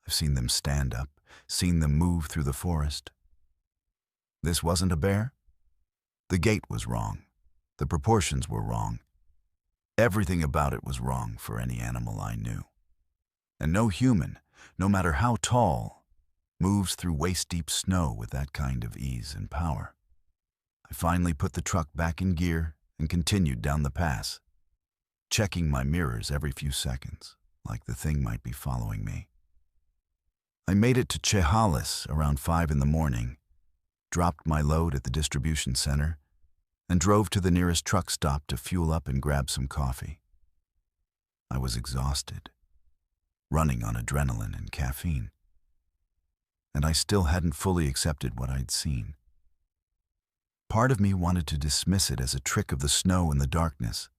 I've seen them stand up, seen them move through the forest. This wasn't a bear? The gait was wrong. The proportions were wrong. Everything about it was wrong for any animal I knew. And no human, no matter how tall, moves through waist-deep snow with that kind of ease and power. I finally put the truck back in gear and continued down the pass, checking my mirrors every few seconds, like the thing might be following me. I made it to Chehalis around 5 in the morning, dropped my load at the distribution center, and drove to the nearest truck stop to fuel up and grab some coffee. I was exhausted, running on adrenaline and caffeine, and I still hadn't fully accepted what I'd seen. Part of me wanted to dismiss it as a trick of the snow and the darkness,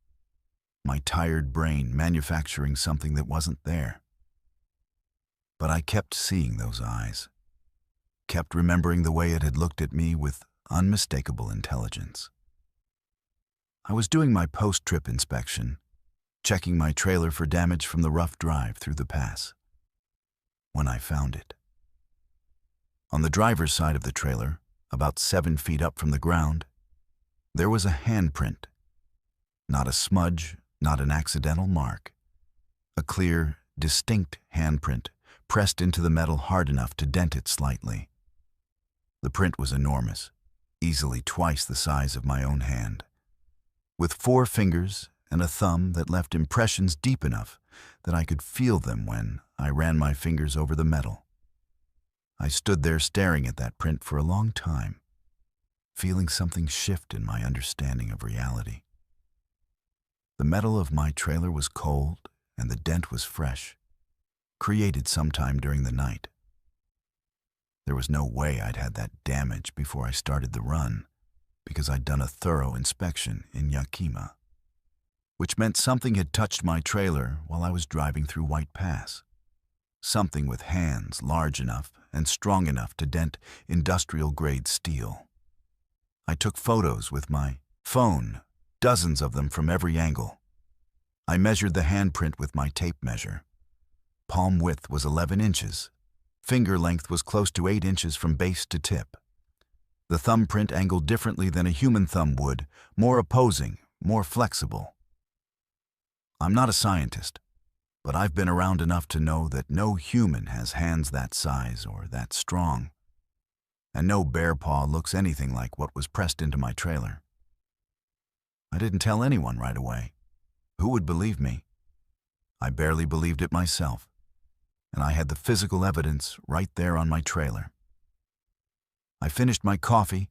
my tired brain manufacturing something that wasn't there. But I kept seeing those eyes, kept remembering the way it had looked at me with unmistakable intelligence. I was doing my post-trip inspection, checking my trailer for damage from the rough drive through the pass, when I found it. On the driver's side of the trailer, about 7 feet up from the ground, there was a handprint. Not a smudge, not an accidental mark. A clear, distinct handprint pressed into the metal hard enough to dent it slightly. The print was enormous, easily twice the size of my own hand, with 4 fingers and a thumb that left impressions deep enough that I could feel them when I ran my fingers over the metal. I stood there staring at that print for a long time, feeling something shift in my understanding of reality. The metal of my trailer was cold and the dent was fresh, created sometime during the night. There was no way I'd had that damage before I started the run, because I'd done a thorough inspection in Yakima, which meant something had touched my trailer while I was driving through White Pass. Something with hands large enough and strong enough to dent industrial-grade steel. I took photos with my phone, dozens of them from every angle. I measured the handprint with my tape measure. Palm width was 11 inches. Finger length was close to 8 inches from base to tip. The thumbprint angled differently than a human thumb would, more opposing, more flexible. I'm not a scientist, but I've been around enough to know that no human has hands that size or that strong, and no bear paw looks anything like what was pressed into my trailer. I didn't tell anyone right away. Who would believe me? I barely believed it myself, and I had the physical evidence right there on my trailer. I finished my coffee,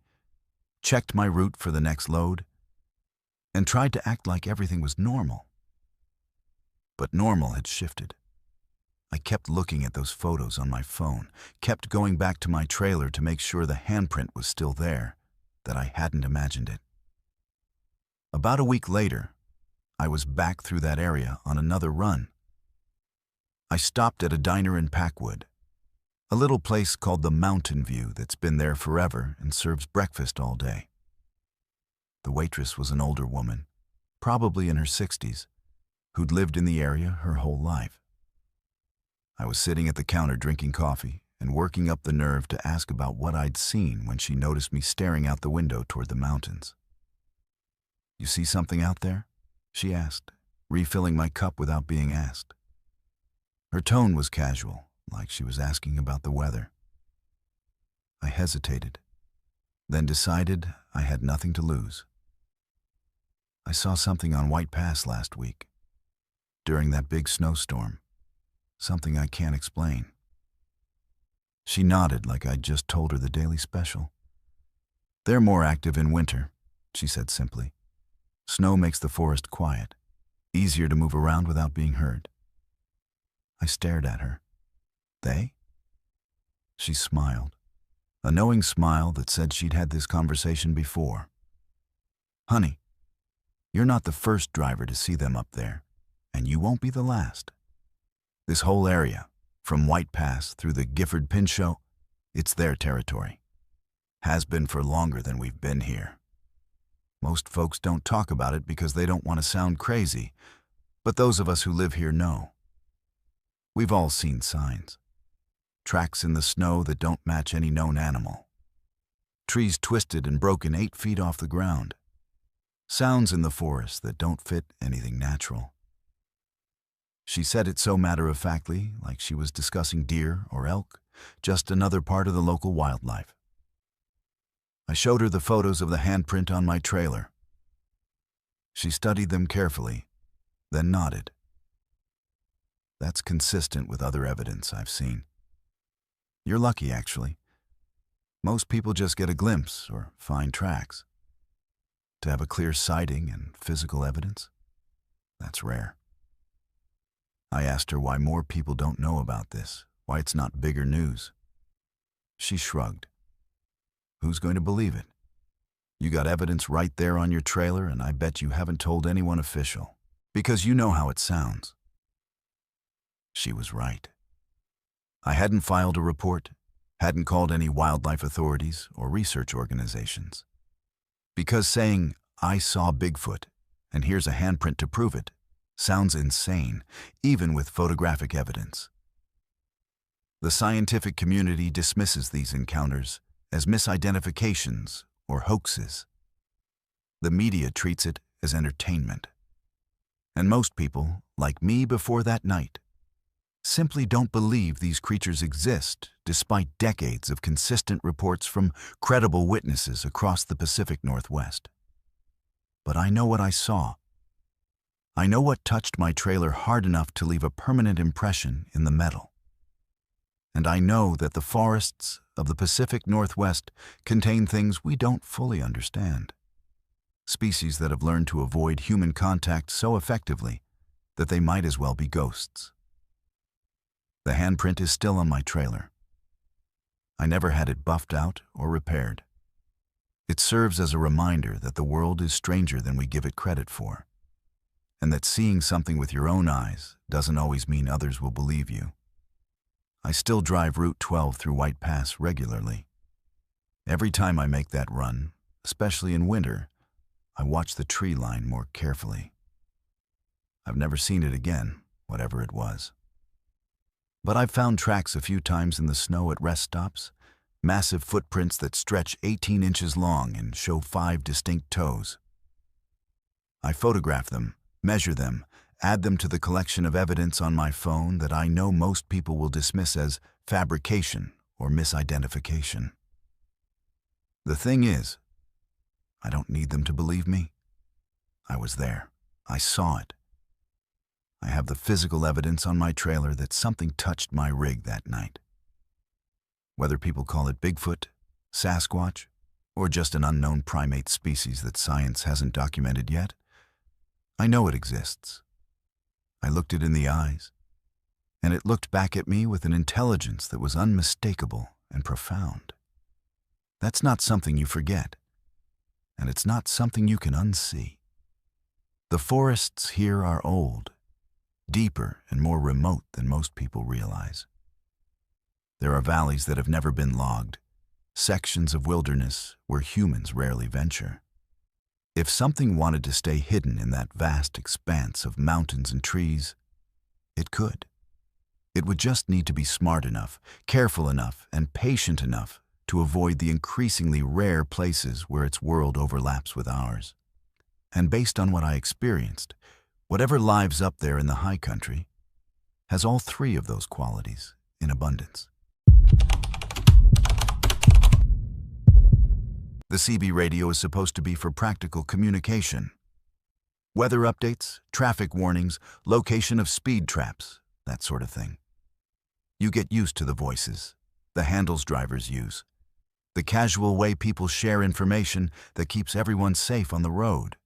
checked my route for the next load, and tried to act like everything was normal. But normal had shifted. I kept looking at those photos on my phone, kept going back to my trailer to make sure the handprint was still there, that I hadn't imagined it. About a week later, I was back through that area on another run. I stopped at a diner in Packwood, a little place called the Mountain View that's been there forever and serves breakfast all day. The waitress was an older woman, probably in her 60s, who'd lived in the area her whole life. I was sitting at the counter drinking coffee and working up the nerve to ask about what I'd seen when she noticed me staring out the window toward the mountains. "You see something out there?" she asked, refilling my cup without being asked. Her tone was casual, like she was asking about the weather. I hesitated, then decided I had nothing to lose. "I saw something on White Pass last week, during that big snowstorm. Something I can't explain." She nodded like I'd just told her the daily special. "They're more active in winter," she said simply. "Snow makes the forest quiet, easier to move around without being heard." I stared at her. "They?" She smiled, a knowing smile that said she'd had this conversation before. "Honey, you're not the first driver to see them up there, and you won't be the last. This whole area, from White Pass through the Gifford Pinchot It's their territory. Has been for longer than we've been here. Most folks don't talk about it because they don't want to sound crazy, but those of us who live here know. We've all seen signs. Tracks in the snow that don't match any known animal. Trees twisted and broken 8 feet off the ground. Sounds in the forest that don't fit anything natural. She said it so matter-of-factly, like she was discussing deer or elk, just another part of the local wildlife. I showed her the photos of the handprint on my trailer. She studied them carefully, then nodded. That's consistent with other evidence I've seen. You're lucky, actually. Most people just get a glimpse or find tracks. To have a clear sighting and physical evidence, that's rare. I asked her why more people don't know about this, why it's not bigger news. She shrugged. Who's going to believe it? You got evidence right there on your trailer, and I bet you haven't told anyone official, because you know how it sounds. She was right. I hadn't filed a report, hadn't called any wildlife authorities or research organizations. Because saying, I saw Bigfoot, and here's a handprint to prove it, sounds insane, even with photographic evidence. The scientific community dismisses these encounters as misidentifications or hoaxes. The media treats it as entertainment. And most people, like me before that night, simply don't believe these creatures exist despite decades of consistent reports from credible witnesses across the Pacific Northwest. But I know what I saw. I know what touched my trailer hard enough to leave a permanent impression in the metal. And I know that the forests of the Pacific Northwest contain things we don't fully understand. Species that have learned to avoid human contact so effectively that they might as well be ghosts. The handprint is still on my trailer. I never had it buffed out or repaired. It serves as a reminder that the world is stranger than we give it credit for, and that seeing something with your own eyes doesn't always mean others will believe you. I still drive Route 12 through White Pass regularly. Every time I make that run, especially in winter, I watch the tree line more carefully. I've never seen it again, whatever it was. But I've found tracks a few times in the snow at rest stops, massive footprints that stretch 18 inches long and show 5 distinct toes. I photograph them, measure them, add them to the collection of evidence on my phone that I know most people will dismiss as fabrication or misidentification. The thing is, I don't need them to believe me. I was there. I saw it. I have the physical evidence on my trailer that something touched my rig that night. Whether people call it Bigfoot, Sasquatch, or just an unknown primate species that science hasn't documented yet, I know it exists. I looked it in the eyes, and it looked back at me with an intelligence that was unmistakable and profound. That's not something you forget, and it's not something you can unsee. The forests here are old, deeper and more remote than most people realize. There are valleys that have never been logged, sections of wilderness where humans rarely venture. If something wanted to stay hidden in that vast expanse of mountains and trees, it could. It would just need to be smart enough, careful enough, and patient enough to avoid the increasingly rare places where its world overlaps with ours. And based on what I experienced, whatever lives up there in the high country has all 3 of those qualities in abundance. The CB radio is supposed to be for practical communication. Weather updates, traffic warnings, location of speed traps, that sort of thing. You get used to the voices, the handles drivers use, the casual way people share information that keeps everyone safe on the road.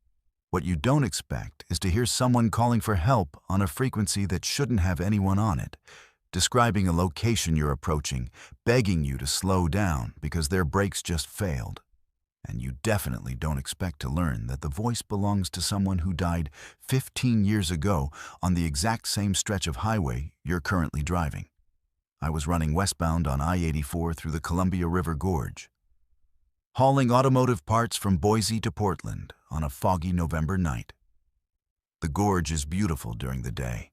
What you don't expect is to hear someone calling for help on a frequency that shouldn't have anyone on it, describing a location you're approaching, begging you to slow down because their brakes just failed. And you definitely don't expect to learn that the voice belongs to someone who died 15 years ago on the exact same stretch of highway you're currently driving. I was running westbound on I-84 through the Columbia River Gorge, hauling automotive parts from Boise to Portland on a foggy November night. The gorge is beautiful during the day,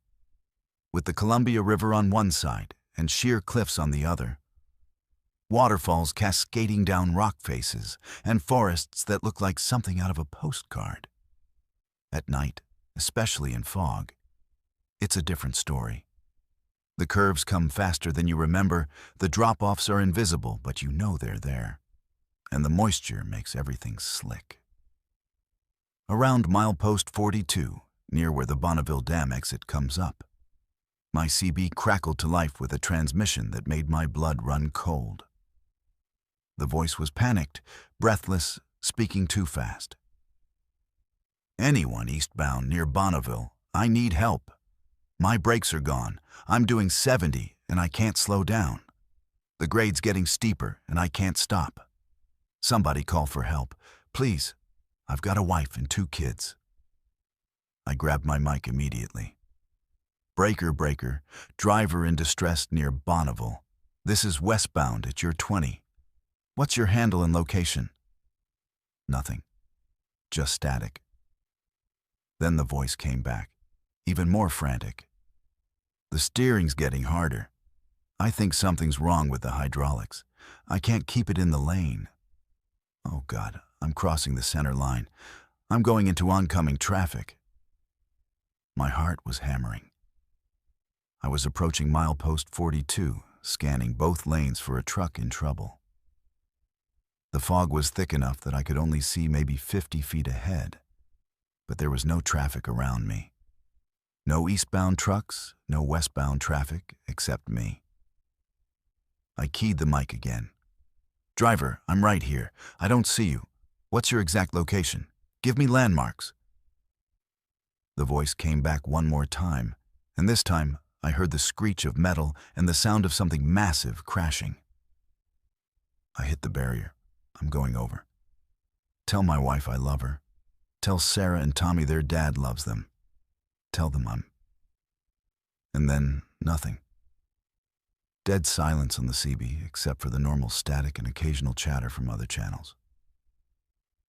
with the Columbia River on one side and sheer cliffs on the other, waterfalls cascading down rock faces, and forests that look like something out of a postcard. At night, especially in fog, it's a different story. The curves come faster than you remember, the drop-offs are invisible, but you know they're there, and the moisture makes everything slick. Around milepost 42, near where the Bonneville Dam exit comes up, my CB crackled to life with a transmission that made my blood run cold. The voice was panicked, breathless, speaking too fast. "Anyone eastbound near Bonneville, I need help. My brakes are gone. I'm doing 70 and I can't slow down. The grade's getting steeper and I can't stop. Somebody call for help. Please, I've got a wife and 2 kids." I grabbed my mic immediately. "Breaker, breaker, driver in distress near Bonneville. This is westbound at your 20. What's your handle and location?" Nothing. Just static. Then the voice came back, even more frantic. "The steering's getting harder. I think something's wrong with the hydraulics. I can't keep it in the lane. Oh God, I'm crossing the center line. I'm going into oncoming traffic." My heart was hammering. I was approaching milepost 42, scanning both lanes for a truck in trouble. The fog was thick enough that I could only see maybe 50 feet ahead, but there was no traffic around me. No eastbound trucks, no westbound traffic, except me. I keyed the mic again. "Driver, I'm right here. I don't see you. What's your exact location? Give me landmarks." The voice came back one more time, and this time I heard the screech of metal and the sound of something massive crashing. I hit the barrier. I'm going over. "Tell my wife I love her. Tell Sarah and Tommy their dad loves them. Tell them I'm..." And then nothing. Dead silence on the CB, except for the normal static and occasional chatter from other channels.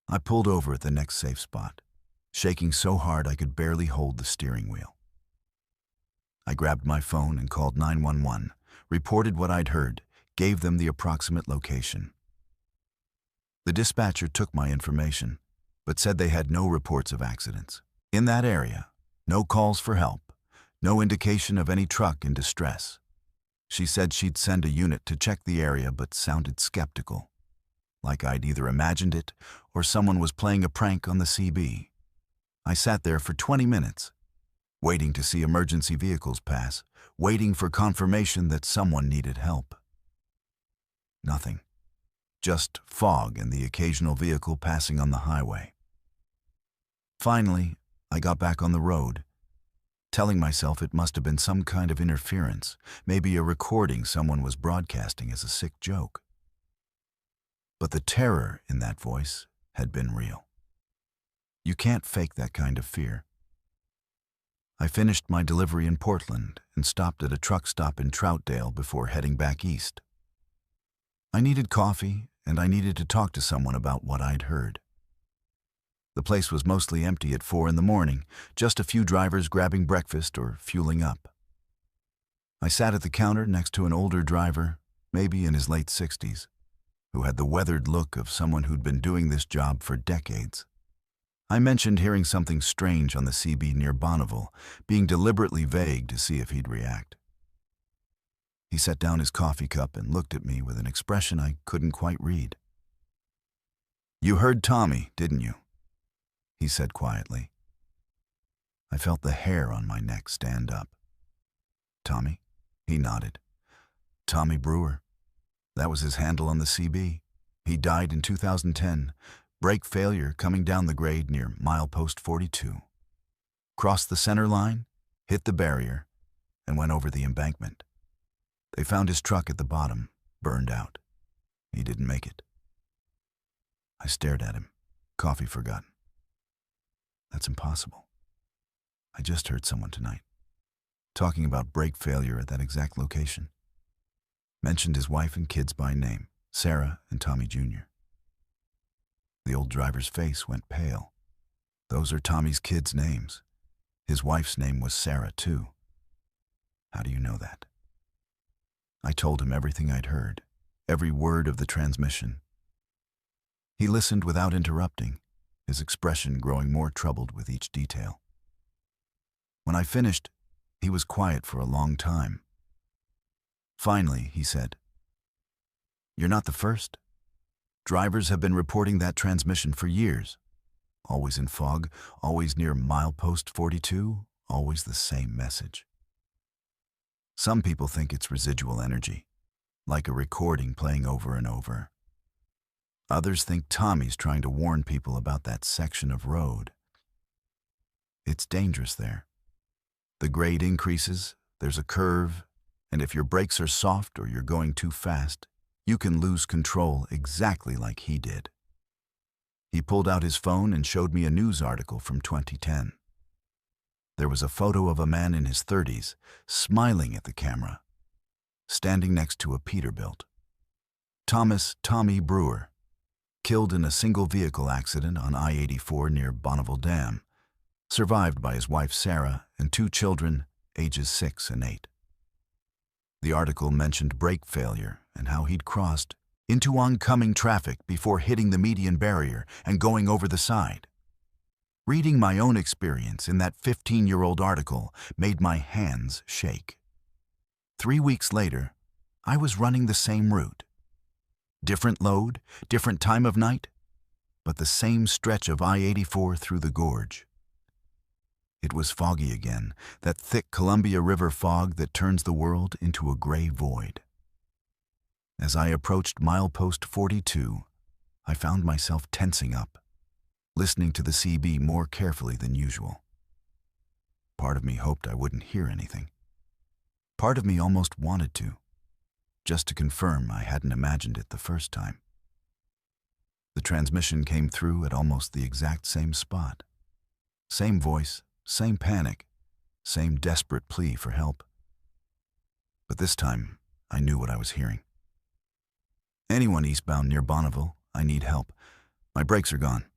I pulled over at the next safe spot, shaking so hard I could barely hold the steering wheel. I grabbed my phone and called 911, reported what I'd heard, gave them the approximate location. The dispatcher took my information, but said they had no reports of accidents. In that area, no calls for help, no indication of any truck in distress. She said she'd send a unit to check the area, but sounded skeptical, like I'd either imagined it or someone was playing a prank on the CB. I sat there for 20 minutes, waiting to see emergency vehicles pass, waiting for confirmation that someone needed help. Nothing. Just fog and the occasional vehicle passing on the highway. Finally, I got back on the road, telling myself it must have been some kind of interference, maybe a recording someone was broadcasting as a sick joke. But the terror in that voice had been real. You can't fake that kind of fear. I finished my delivery in Portland and stopped at a truck stop in Troutdale before heading back east. I needed coffee, and I needed to talk to someone about what I'd heard. The place was mostly empty at 4 in the morning, just a few drivers grabbing breakfast or fueling up. I sat at the counter next to an older driver, maybe in his late 60s, who had the weathered look of someone who'd been doing this job for decades. I mentioned hearing something strange on the CB near Bonneville, being deliberately vague to see if he'd react. He set down his coffee cup and looked at me with an expression I couldn't quite read. "You heard Tommy, didn't you?" he said quietly. I felt the hair on my neck stand up. "Tommy?" He nodded. "Tommy Brewer. That was his handle on the CB. He died in 2010. Brake failure coming down the grade near milepost 42. Crossed the center line, hit the barrier, and went over the embankment. They found his truck at the bottom, burned out. He didn't make it." I stared at him, coffee forgotten. That's impossible. I just heard someone tonight, talking about brake failure at that exact location. Mentioned his wife and kids by name, Sarah and Tommy Jr. The old driver's face went pale. Those are Tommy's kids' names. His wife's name was Sarah, too. How do you know that? I told him everything I'd heard, every word of the transmission. He listened without interrupting, his expression growing more troubled with each detail. When I finished, he was quiet for a long time. Finally, he said, "You're not the first. Drivers have been reporting that transmission for years. Always in fog, always near milepost 42, always the same message. Some people think it's residual energy, like a recording playing over and over. Others think Tommy's trying to warn people about that section of road. It's dangerous there. The grade increases, there's a curve, and if your brakes are soft or you're going too fast, you can lose control exactly like he did." He pulled out his phone and showed me a news article from 2010. There was a photo of a man in his 30s, smiling at the camera, standing next to a Peterbilt. Thomas "Tommy" Brewer, killed in a single vehicle accident on I-84 near Bonneville Dam, survived by his wife Sarah and 2 children, ages 6 and 8. The article mentioned brake failure and how he'd crossed into oncoming traffic before hitting the median barrier and going over the side. Reading my own experience in that 15-year-old article made my hands shake. 3 weeks later, I was running the same route. Different load, different time of night, but the same stretch of I-84 through the gorge. It was foggy again, that thick Columbia River fog that turns the world into a gray void. As I approached milepost 42, I found myself tensing up, listening to the CB more carefully than usual. Part of me hoped I wouldn't hear anything. Part of me almost wanted to, just to confirm I hadn't imagined it the first time. The transmission came through at almost the exact same spot. Same voice, same panic, same desperate plea for help. But this time, I knew what I was hearing. "Anyone eastbound near Bonneville, I need help. My brakes are gone."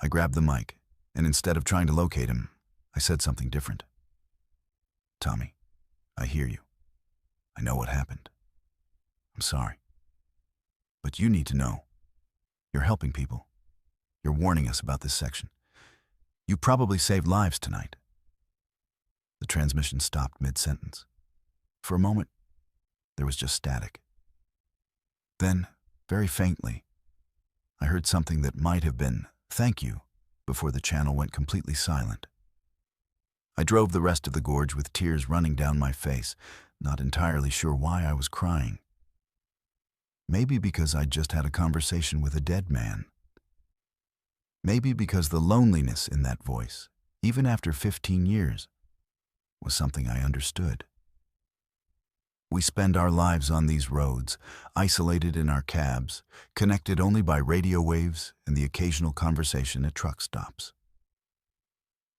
I grabbed the mic, and instead of trying to locate him, I said something different. "Tommy, I hear you. I know what happened. I'm sorry. But you need to know. You're helping people. You're warning us about this section. You probably saved lives tonight." The transmission stopped mid-sentence. For a moment, there was just static. Then, very faintly, I heard something that might have been "thank you" before the channel went completely silent. I drove the rest of the gorge with tears running down my face, not entirely sure why I was crying. Maybe because I'd just had a conversation with a dead man. Maybe because the loneliness in that voice, even after 15 years, was something I understood. We spend our lives on these roads, isolated in our cabs, connected only by radio waves and the occasional conversation at truck stops.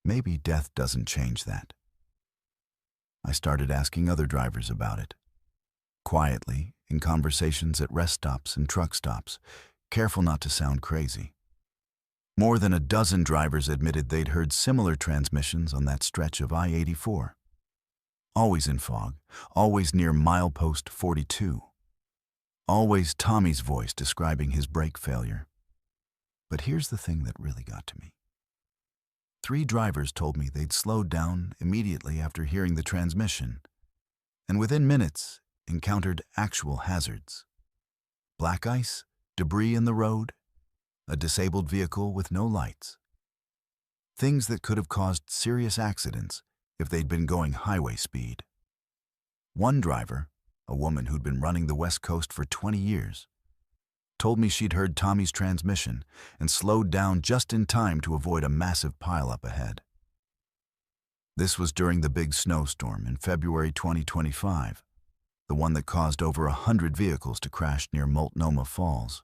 Maybe death doesn't change that. I started asking other drivers about it. Quietly, in conversations at rest stops and truck stops, careful not to sound crazy. More than a dozen drivers admitted they'd heard similar transmissions on that stretch of I-84. Always in fog, always near milepost 42. Always Tommy's voice describing his brake failure. But here's the thing that really got to me. 3 drivers told me they'd slowed down immediately after hearing the transmission, and within minutes encountered actual hazards. Black ice, debris in the road, a disabled vehicle with no lights. Things that could have caused serious accidents if they'd been going highway speed. One driver, a woman who'd been running the West Coast for 20 years, told me she'd heard Tommy's transmission and slowed down just in time to avoid a massive pileup ahead. This was during the big snowstorm in February 2025, the one that caused over 100 vehicles to crash near Multnomah Falls.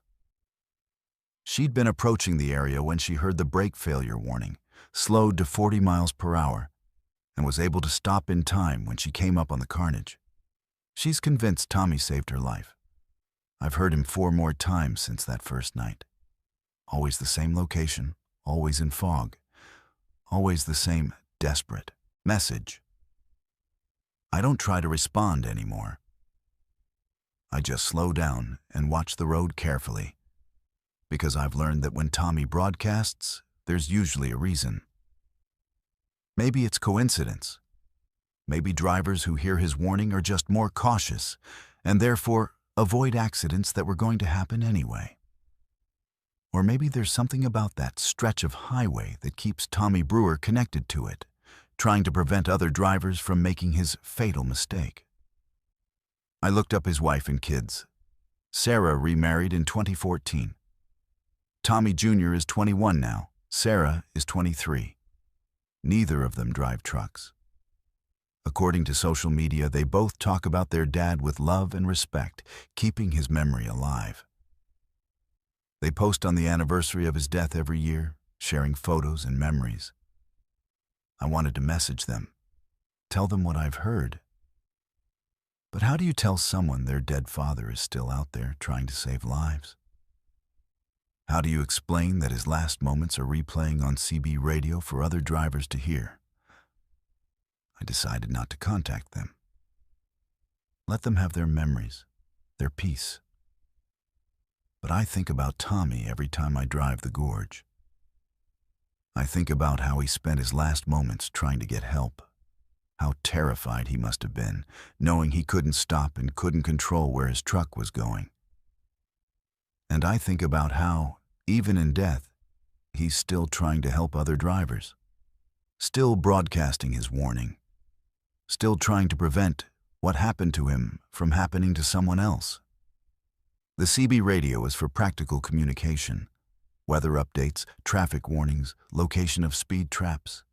She'd been approaching the area when she heard the brake failure warning, slowed to 40 miles per hour, and was able to stop in time when she came up on the carnage. She's convinced Tommy saved her life. I've heard him 4 more times since that first night. Always the same location, always in fog, always the same desperate message. I don't try to respond anymore. I just slow down and watch the road carefully, because I've learned that when Tommy broadcasts, there's usually a reason. Maybe it's coincidence. Maybe drivers who hear his warning are just more cautious and therefore avoid accidents that were going to happen anyway. Or maybe there's something about that stretch of highway that keeps Tommy Brewer connected to it, trying to prevent other drivers from making his fatal mistake. I looked up his wife and kids. Sarah remarried in 2014. Tommy Jr. is 21 now. Sarah is 23. Neither of them drive trucks. According to social media, they both talk about their dad with love and respect, keeping his memory alive. They post on the anniversary of his death every year, sharing photos and memories. I wanted to message them, tell them what I've heard. But how do you tell someone their dead father is still out there trying to save lives? How do you explain that his last moments are replaying on CB radio for other drivers to hear? I decided not to contact them. Let them have their memories, their peace. But I think about Tommy every time I drive the gorge. I think about how he spent his last moments trying to get help. How terrified he must have been, knowing he couldn't stop and couldn't control where his truck was going. And I think about how, even in death, he's still trying to help other drivers, still broadcasting his warning, still trying to prevent what happened to him from happening to someone else. The CB radio is for practical communication, weather updates, traffic warnings, location of speed traps.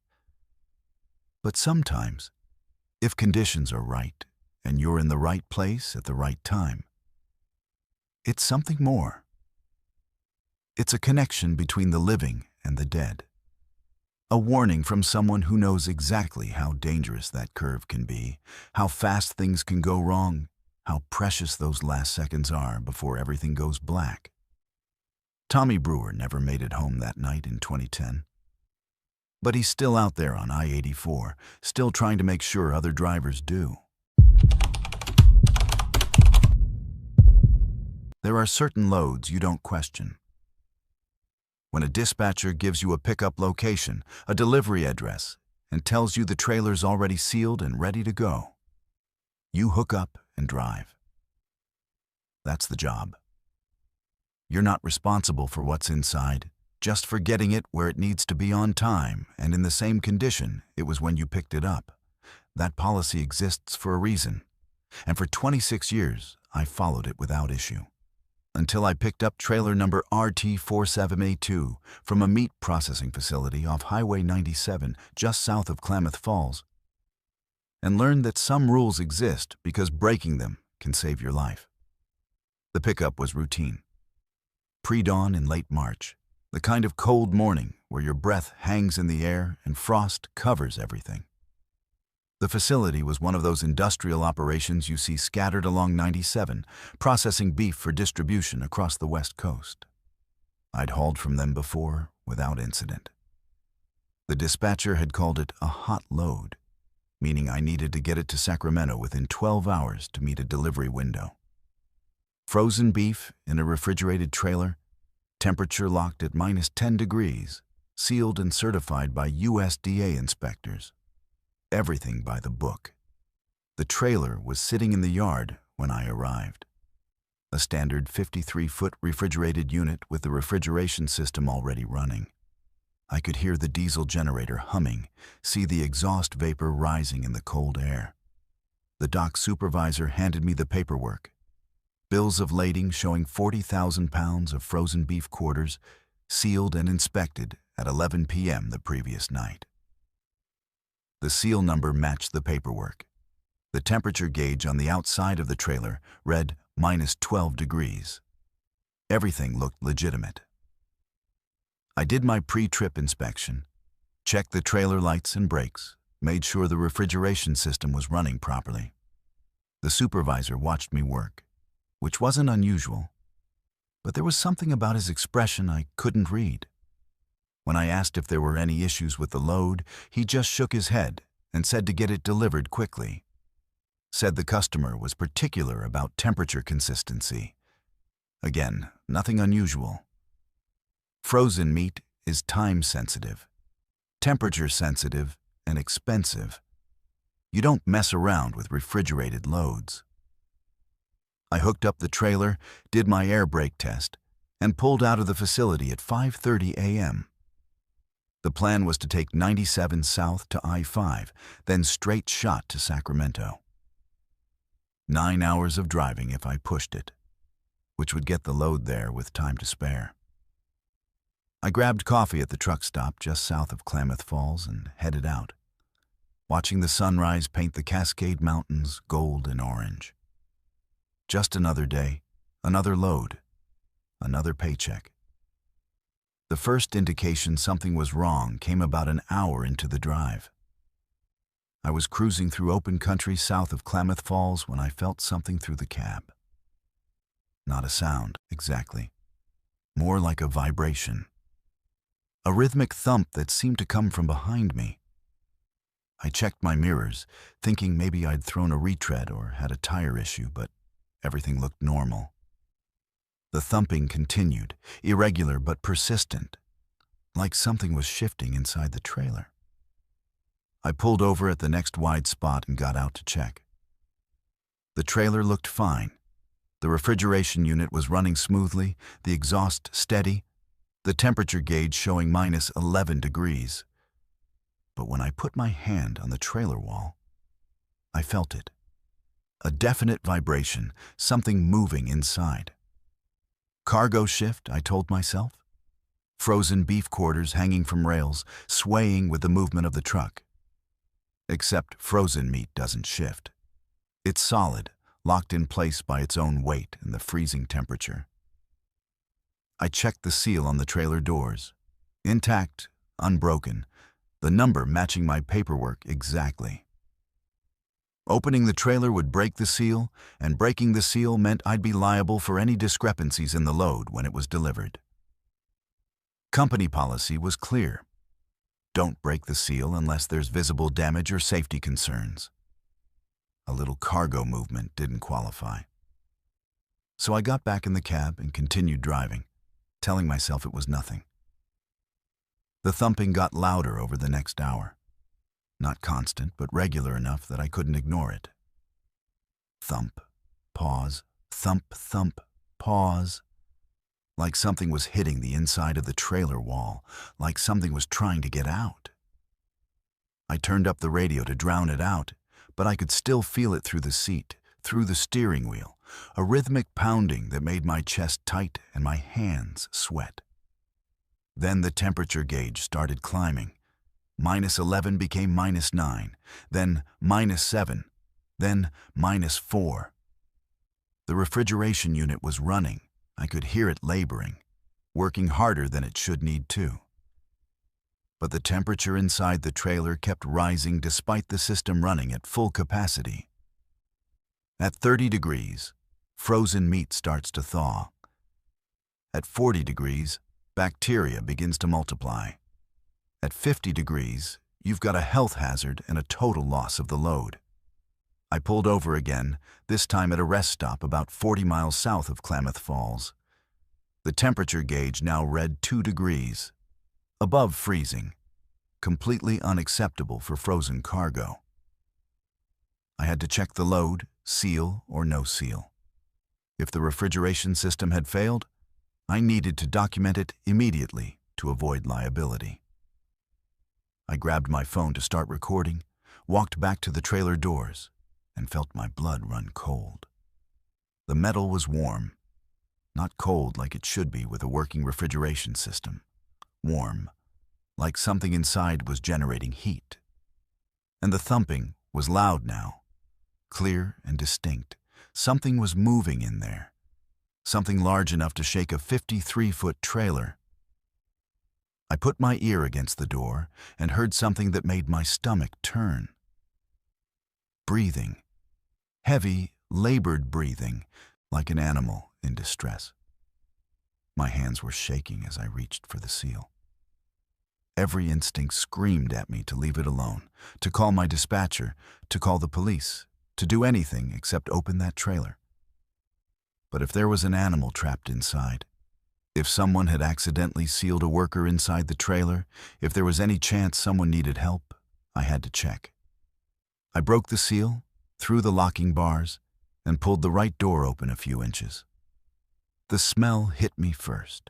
But sometimes, if conditions are right and you're in the right place at the right time, it's something more. It's a connection between the living and the dead. A warning from someone who knows exactly how dangerous that curve can be, how fast things can go wrong, how precious those last seconds are before everything goes black. Tommy Brewer never made it home that night in 2010. But he's still out there on I-84, still trying to make sure other drivers do. There are certain loads you don't question. When a dispatcher gives you a pickup location, a delivery address, and tells you the trailer's already sealed and ready to go, you hook up and drive. That's the job. You're not responsible for what's inside, just for getting it where it needs to be on time and in the same condition it was when you picked it up. That policy exists for a reason, and for 26 years I followed it without issue. Until I picked up trailer number RT47A2 from a meat processing facility off Highway 97 just south of Klamath Falls, and learned that some rules exist because breaking them can save your life. The pickup was routine. Pre-dawn in late March, the kind of cold morning where your breath hangs in the air and frost covers everything. The facility was one of those industrial operations you see scattered along 97, processing beef for distribution across the West Coast. I'd hauled from them before without incident. The dispatcher had called it a hot load, meaning I needed to get it to Sacramento within 12 hours to meet a delivery window. Frozen beef in a refrigerated trailer, temperature locked at -10 degrees, sealed and certified by USDA inspectors. Everything by the book. The trailer was sitting in the yard when I arrived. A standard 53-foot refrigerated unit with the refrigeration system already running. I could hear the diesel generator humming, see the exhaust vapor rising in the cold air. The dock supervisor handed me the paperwork. Bills of lading showing 40,000 pounds of frozen beef quarters, sealed and inspected at 11 p.m. the previous night. The seal number matched the paperwork. The temperature gauge on the outside of the trailer read -12 degrees. Everything looked legitimate. I did my pre-trip inspection, checked the trailer lights and brakes, made sure the refrigeration system was running properly. The supervisor watched me work, which wasn't unusual, but there was something about his expression I couldn't read. When I asked if there were any issues with the load, he just shook his head and said to get it delivered quickly. Said the customer was particular about temperature consistency. Again, nothing unusual. Frozen meat is time-sensitive, temperature-sensitive, and expensive. You don't mess around with refrigerated loads. I hooked up the trailer, did my air brake test, and pulled out of the facility at 5:30 a.m. The plan was to take 97 south to I-5, then straight shot to Sacramento. 9 hours of driving if I pushed it, which would get the load there with time to spare. I grabbed coffee at the truck stop just south of Klamath Falls and headed out, watching the sunrise paint the Cascade Mountains gold and orange. Just another day, another load, another paycheck. The first indication something was wrong came about an hour into the drive. I was cruising through open country south of Klamath Falls when I felt something through the cab. Not a sound, exactly. More like a vibration. A rhythmic thump that seemed to come from behind me. I checked my mirrors, thinking maybe I'd thrown a retread or had a tire issue, but everything looked normal. The thumping continued, irregular but persistent, like something was shifting inside the trailer. I pulled over at the next wide spot and got out to check. The trailer looked fine. The refrigeration unit was running smoothly, the exhaust steady, the temperature gauge showing minus 11 degrees. But when I put my hand on the trailer wall, I felt it. A definite vibration, something moving inside. Cargo shift, I told myself. Frozen beef quarters hanging from rails, swaying with the movement of the truck. Except frozen meat doesn't shift. It's solid, locked in place by its own weight and the freezing temperature. I checked the seal on the trailer doors. Intact, unbroken, the number matching my paperwork exactly. Opening the trailer would break the seal, and breaking the seal meant I'd be liable for any discrepancies in the load when it was delivered. Company policy was clear. Don't break the seal unless there's visible damage or safety concerns. A little cargo movement didn't qualify. So I got back in the cab and continued driving, telling myself it was nothing. The thumping got louder over the next hour. Not constant, but regular enough that I couldn't ignore it. Thump, pause, thump, thump, pause. Like something was hitting the inside of the trailer wall, like something was trying to get out. I turned up the radio to drown it out, but I could still feel it through the seat, through the steering wheel, a rhythmic pounding that made my chest tight and my hands sweat. Then the temperature gauge started climbing. Minus 11 became minus 9, then minus 7, then minus 4. The refrigeration unit was running. I could hear it laboring, working harder than it should need to. But the temperature inside the trailer kept rising despite the system running at full capacity. At 30 degrees, frozen meat starts to thaw. At 40 degrees, bacteria begins to multiply. At 50 degrees, you've got a health hazard and a total loss of the load. I pulled over again, this time at a rest stop about 40 miles south of Klamath Falls. The temperature gauge now read 2 degrees, above freezing, completely unacceptable for frozen cargo. I had to check the load, seal or no seal. If the refrigeration system had failed, I needed to document it immediately to avoid liability. I grabbed my phone to start recording, walked back to the trailer doors, and felt my blood run cold. The metal was warm, not cold like it should be with a working refrigeration system. Warm, like something inside was generating heat. And the thumping was loud now, clear and distinct. Something was moving in there, something large enough to shake a 53-foot trailer. I put my ear against the door and heard something that made my stomach turn. Breathing. Heavy, labored breathing, like an animal in distress. My hands were shaking as I reached for the seal. Every instinct screamed at me to leave it alone, to call my dispatcher, to call the police, to do anything except open that trailer. But if there was an animal trapped inside, if someone had accidentally sealed a worker inside the trailer, if there was any chance someone needed help, I had to check. I broke the seal, threw the locking bars, and pulled the right door open a few inches. The smell hit me first.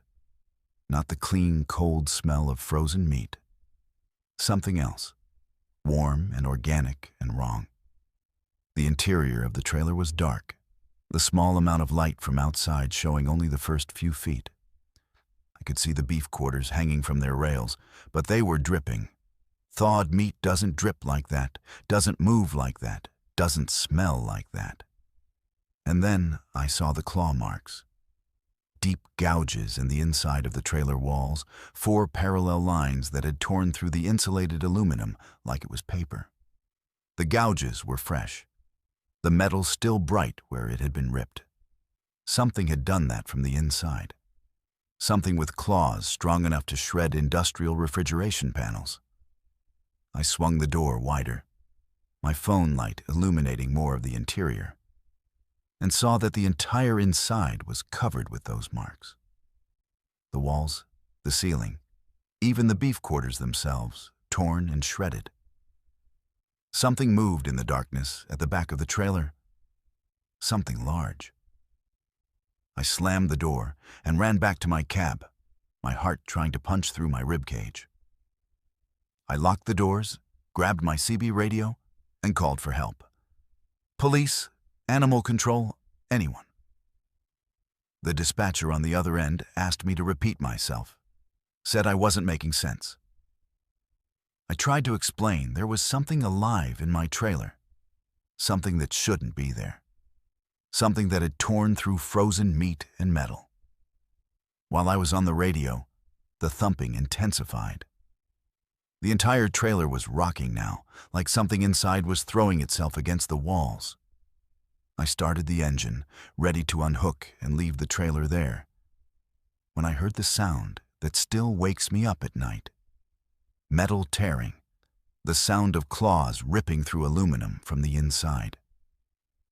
Not the clean, cold smell of frozen meat. Something else, warm and organic and wrong. The interior of the trailer was dark, the small amount of light from outside showing only the first few feet. I could see the beef quarters hanging from their rails, but they were dripping. Thawed meat doesn't drip like that, doesn't move like that, doesn't smell like that. And then I saw the claw marks. Deep gouges in the inside of the trailer walls, 4 parallel lines that had torn through the insulated aluminum like it was paper. The gouges were fresh, the metal still bright where it had been ripped. Something had done that from the inside. Something with claws strong enough to shred industrial refrigeration panels. I swung the door wider, my phone light illuminating more of the interior, and saw that the entire inside was covered with those marks. The walls, the ceiling, even the beef quarters themselves, torn and shredded. Something moved in the darkness at the back of the trailer. Something large. I slammed the door and ran back to my cab, my heart trying to punch through my ribcage. I locked the doors, grabbed my CB radio, and called for help. Police, animal control, anyone. The dispatcher on the other end asked me to repeat myself, said I wasn't making sense. I tried to explain there was something alive in my trailer, something that shouldn't be there, something that had torn through frozen meat and metal. While I was on the radio, the thumping intensified. The entire trailer was rocking now, like something inside was throwing itself against the walls. I started the engine, ready to unhook and leave the trailer there, when I heard the sound that still wakes me up at night. Metal tearing, the sound of claws ripping through aluminum from the inside.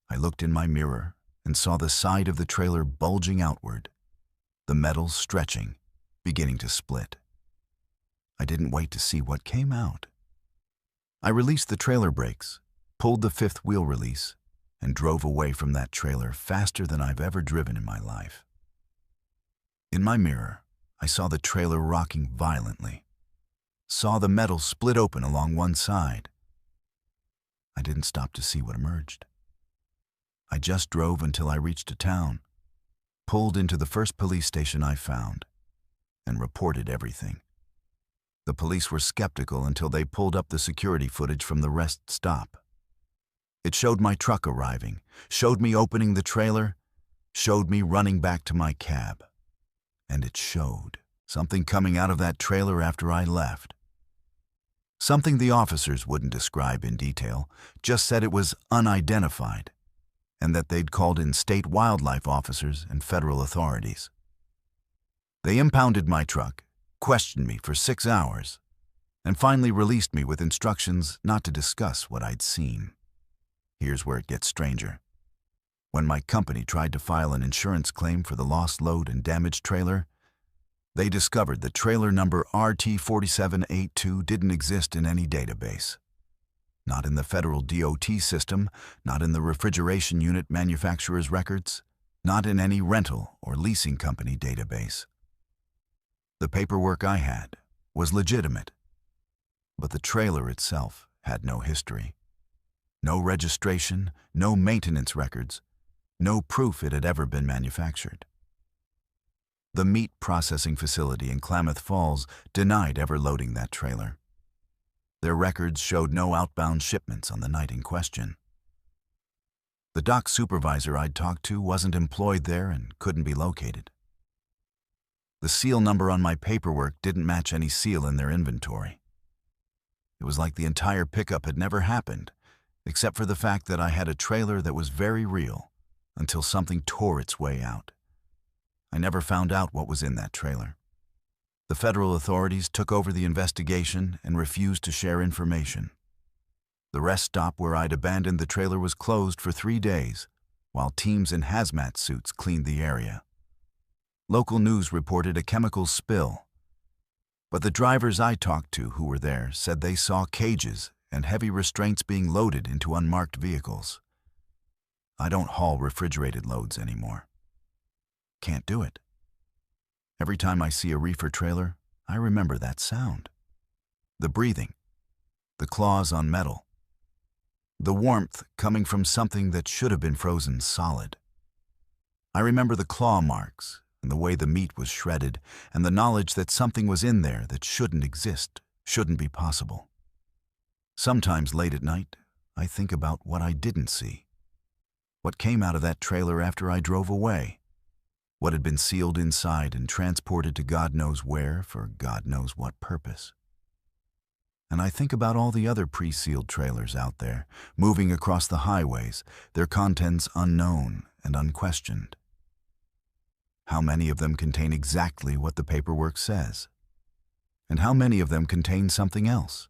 I looked in my mirror and saw the side of the trailer bulging outward, the metal stretching, beginning to split. I didn't wait to see what came out. I released the trailer brakes, pulled the 5th wheel release, and drove away from that trailer faster than I've ever driven in my life. In my mirror, I saw the trailer rocking violently, saw the metal split open along one side. I didn't stop to see what emerged. I just drove until I reached a town, pulled into the first police station I found, and reported everything. The police were skeptical until they pulled up the security footage from the rest stop. It showed my truck arriving, showed me opening the trailer, showed me running back to my cab. And it showed something coming out of that trailer after I left. Something the officers wouldn't describe in detail, just said it was unidentified, and that they'd called in state wildlife officers and federal authorities. They impounded my truck, questioned me for 6 hours, and finally released me with instructions not to discuss what I'd seen. Here's where it gets stranger. When my company tried to file an insurance claim for the lost load and damaged trailer, they discovered the trailer number RT4782 didn't exist in any database. Not in the federal DOT system, not in the refrigeration unit manufacturer's records, not in any rental or leasing company database. The paperwork I had was legitimate, but the trailer itself had no history. No registration, no maintenance records, no proof it had ever been manufactured. The meat processing facility in Klamath Falls denied ever loading that trailer. Their records showed no outbound shipments on the night in question. The dock supervisor I'd talked to wasn't employed there and couldn't be located. The seal number on my paperwork didn't match any seal in their inventory. It was like the entire pickup had never happened, except for the fact that I had a trailer that was very real until something tore its way out. I never found out what was in that trailer. The federal authorities took over the investigation and refused to share information. The rest stop where I'd abandoned the trailer was closed for 3 days, while teams in hazmat suits cleaned the area. Local news reported a chemical spill, but the drivers I talked to who were there said they saw cages and heavy restraints being loaded into unmarked vehicles. I don't haul refrigerated loads anymore. Can't do it. Every time I see a reefer trailer, I remember that sound. The breathing, the claws on metal, the warmth coming from something that should have been frozen solid. I remember the claw marks and the way the meat was shredded and the knowledge that something was in there that shouldn't exist, shouldn't be possible. Sometimes late at night, I think about what I didn't see. What came out of that trailer after I drove away. What had been sealed inside and transported to God knows where for God knows what purpose. And I think about all the other pre-sealed trailers out there, moving across the highways, their contents unknown and unquestioned. How many of them contain exactly what the paperwork says? And how many of them contain something else?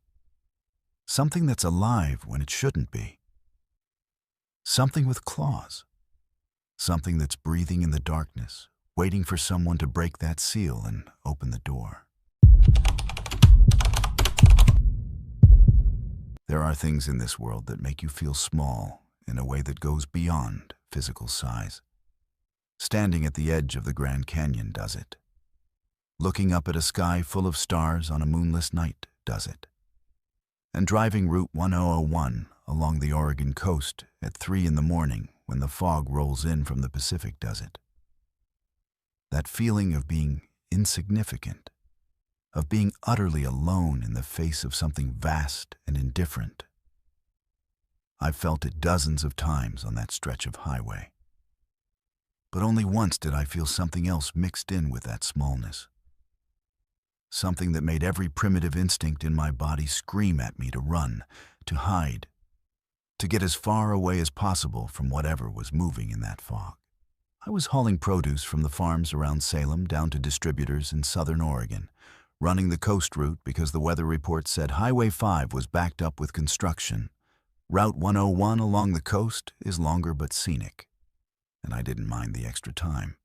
Something that's alive when it shouldn't be. Something with claws. Something that's breathing in the darkness, waiting for someone to break that seal and open the door. There are things in this world that make you feel small in a way that goes beyond physical size. Standing at the edge of the Grand Canyon does it. Looking up at a sky full of stars on a moonless night does it. And driving Route 1001 along the Oregon coast at 3 in the morning when the fog rolls in from the Pacific does it. That feeling of being insignificant, of being utterly alone in the face of something vast and indifferent. I've felt it dozens of times on that stretch of highway. But only once did I feel something else mixed in with that smallness. Something that made every primitive instinct in my body scream at me to run, to hide, to get as far away as possible from whatever was moving in that fog. I was hauling produce from the farms around Salem down to distributors in southern Oregon, running the coast route because the weather report said Highway 5 was backed up with construction. Route 101 along the coast is longer but scenic, and I didn't mind the extra time.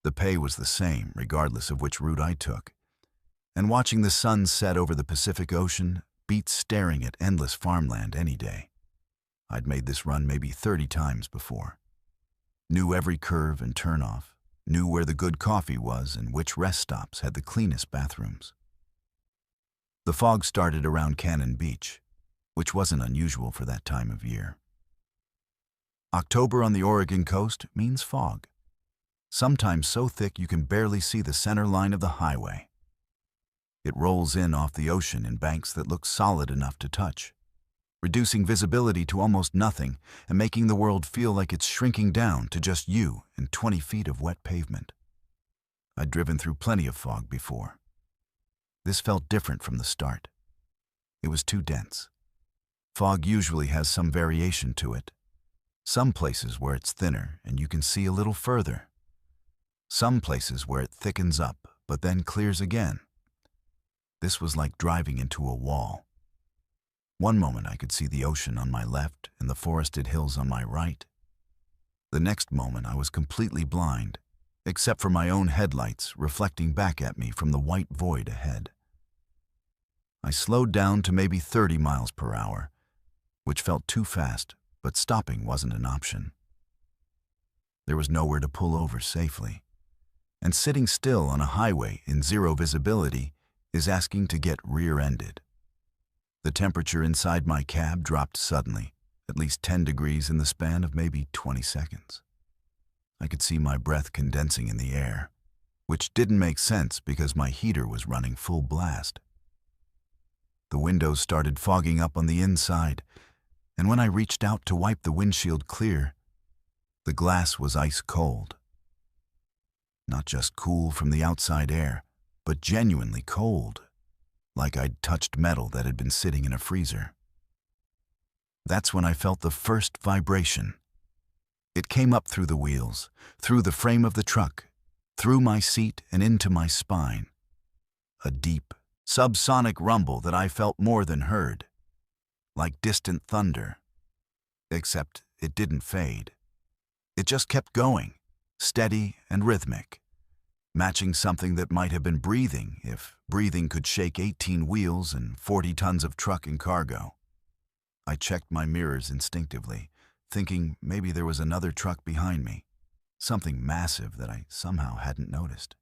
The pay was the same regardless of which route I took, and watching the sun set over the Pacific Ocean beats staring at endless farmland any day. I'd made this run maybe 30 times before. Knew every curve and turnoff, knew where the good coffee was and which rest stops had the cleanest bathrooms. The fog started around Cannon Beach, which wasn't unusual for that time of year. October on the Oregon coast means fog, sometimes so thick you can barely see the center line of the highway. It rolls in off the ocean in banks that look solid enough to touch, reducing visibility to almost nothing and making the world feel like it's shrinking down to just you and 20 feet of wet pavement. I'd driven through plenty of fog before. This felt different from the start. It was too dense. Fog usually has some variation to it. Some places where it's thinner and you can see a little further. Some places where it thickens up but then clears again. This was like driving into a wall. One moment I could see the ocean on my left and the forested hills on my right. The next moment I was completely blind, except for my own headlights reflecting back at me from the white void ahead. I slowed down to maybe 30 miles per hour, which felt too fast, but stopping wasn't an option. There was nowhere to pull over safely, and sitting still on a highway in zero visibility is asking to get rear-ended. The temperature inside my cab dropped suddenly, at least 10 degrees in the span of maybe 20 seconds. I could see my breath condensing in the air, which didn't make sense because my heater was running full blast. The windows started fogging up on the inside, and when I reached out to wipe the windshield clear, the glass was ice cold. Not just cool from the outside air, but genuinely cold, like I'd touched metal that had been sitting in a freezer. That's when I felt the first vibration. It came up through the wheels, through the frame of the truck, through my seat and into my spine. A deep, subsonic rumble that I felt more than heard, like distant thunder. Except it didn't fade. It just kept going, steady and rhythmic, matching something that might have been breathing if breathing could shake 18 wheels and 40 tons of truck and cargo. I checked my mirrors instinctively, thinking maybe there was another truck behind me, something massive that I somehow hadn't noticed.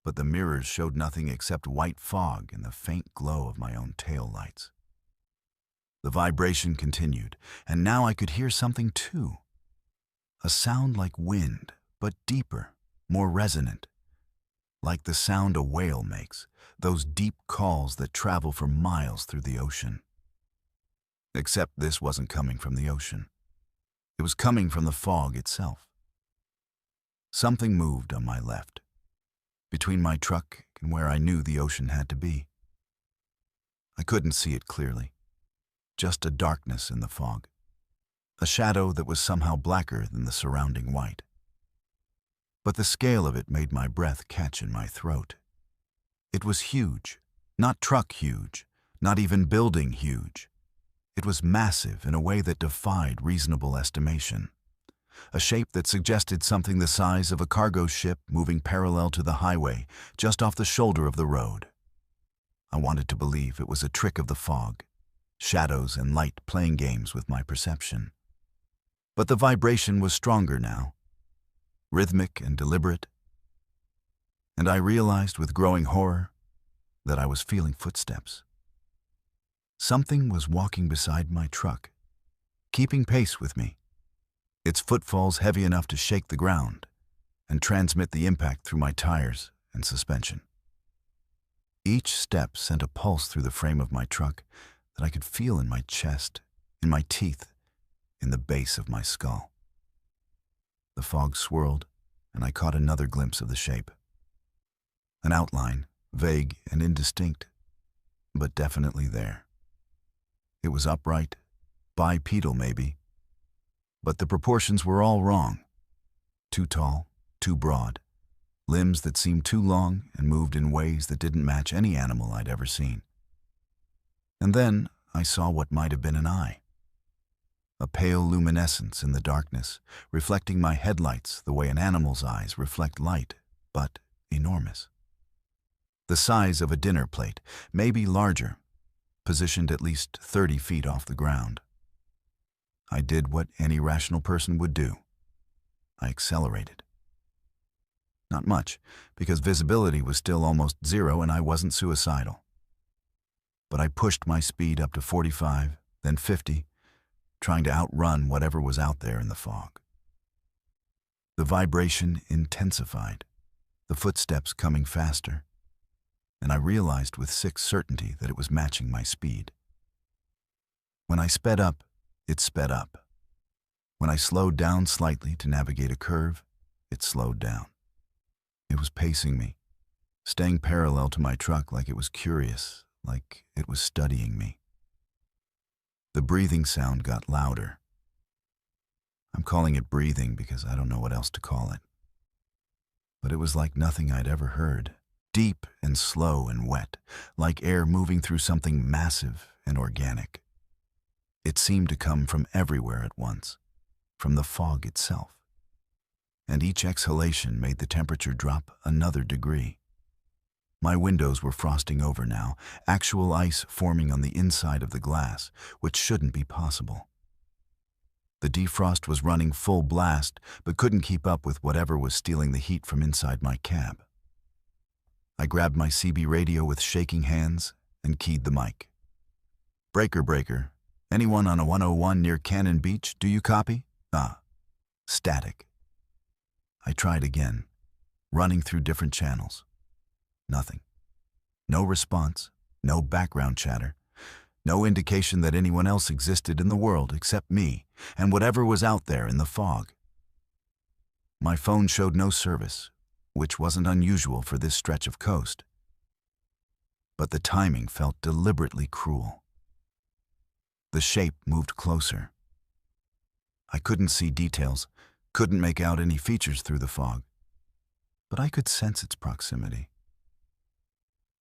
But the mirrors showed nothing except white fog and the faint glow of my own tail lights. The vibration continued, and now I could hear something too. A sound like wind, but deeper, more resonant. Like the sound a whale makes, those deep calls that travel for miles through the ocean. Except this wasn't coming from the ocean. It was coming from the fog itself. Something moved on my left, between my truck and where I knew the ocean had to be. I couldn't see it clearly. Just a darkness in the fog, a shadow that was somehow blacker than the surrounding white. But the scale of it made my breath catch in my throat. It was huge, not truck huge, not even building huge. It was massive in a way that defied reasonable estimation, a shape that suggested something the size of a cargo ship moving parallel to the highway just off the shoulder of the road. I wanted to believe it was a trick of the fog, shadows and light playing games with my perception. But the vibration was stronger now, rhythmic and deliberate, and I realized with growing horror that I was feeling footsteps. Something was walking beside my truck, keeping pace with me, its footfalls heavy enough to shake the ground and transmit the impact through my tires and suspension. Each step sent a pulse through the frame of my truck that I could feel in my chest, in my teeth, in the base of my skull. The fog swirled, and I caught another glimpse of the shape. An outline, vague and indistinct, but definitely there. It was upright, bipedal maybe, but the proportions were all wrong. Too tall, too broad, limbs that seemed too long and moved in ways that didn't match any animal I'd ever seen. And then I saw what might have been an eye. A pale luminescence in the darkness, reflecting my headlights the way an animal's eyes reflect light, but enormous. The size of a dinner plate, maybe larger, positioned at least 30 feet off the ground. I did what any rational person would do. I accelerated. Not much, because visibility was still almost zero and I wasn't suicidal. But I pushed my speed up to 45, then 50, trying to outrun whatever was out there in the fog. The vibration intensified, the footsteps coming faster, and I realized with sick certainty that it was matching my speed. When I sped up, it sped up. When I slowed down slightly to navigate a curve, it slowed down. It was pacing me, staying parallel to my truck like it was curious, like it was studying me. The breathing sound got louder. I'm calling it breathing because I don't know what else to call it. But it was like nothing I'd ever heard, deep and slow and wet, like air moving through something massive and organic. It seemed to come from everywhere at once, from the fog itself. And each exhalation made the temperature drop another degree. My windows were frosting over now, actual ice forming on the inside of the glass, which shouldn't be possible. The defrost was running full blast, but couldn't keep up with whatever was stealing the heat from inside my cab. I grabbed my CB radio with shaking hands and keyed the mic. "Breaker, breaker. Anyone on a 101 near Cannon Beach, do you copy?" Static. I tried again, running through different channels. Nothing. No response, no background chatter, no indication that anyone else existed in the world except me and whatever was out there in the fog. My phone showed no service, which wasn't unusual for this stretch of coast. But the timing felt deliberately cruel. The shape moved closer. I couldn't see details, couldn't make out any features through the fog, but I could sense its proximity.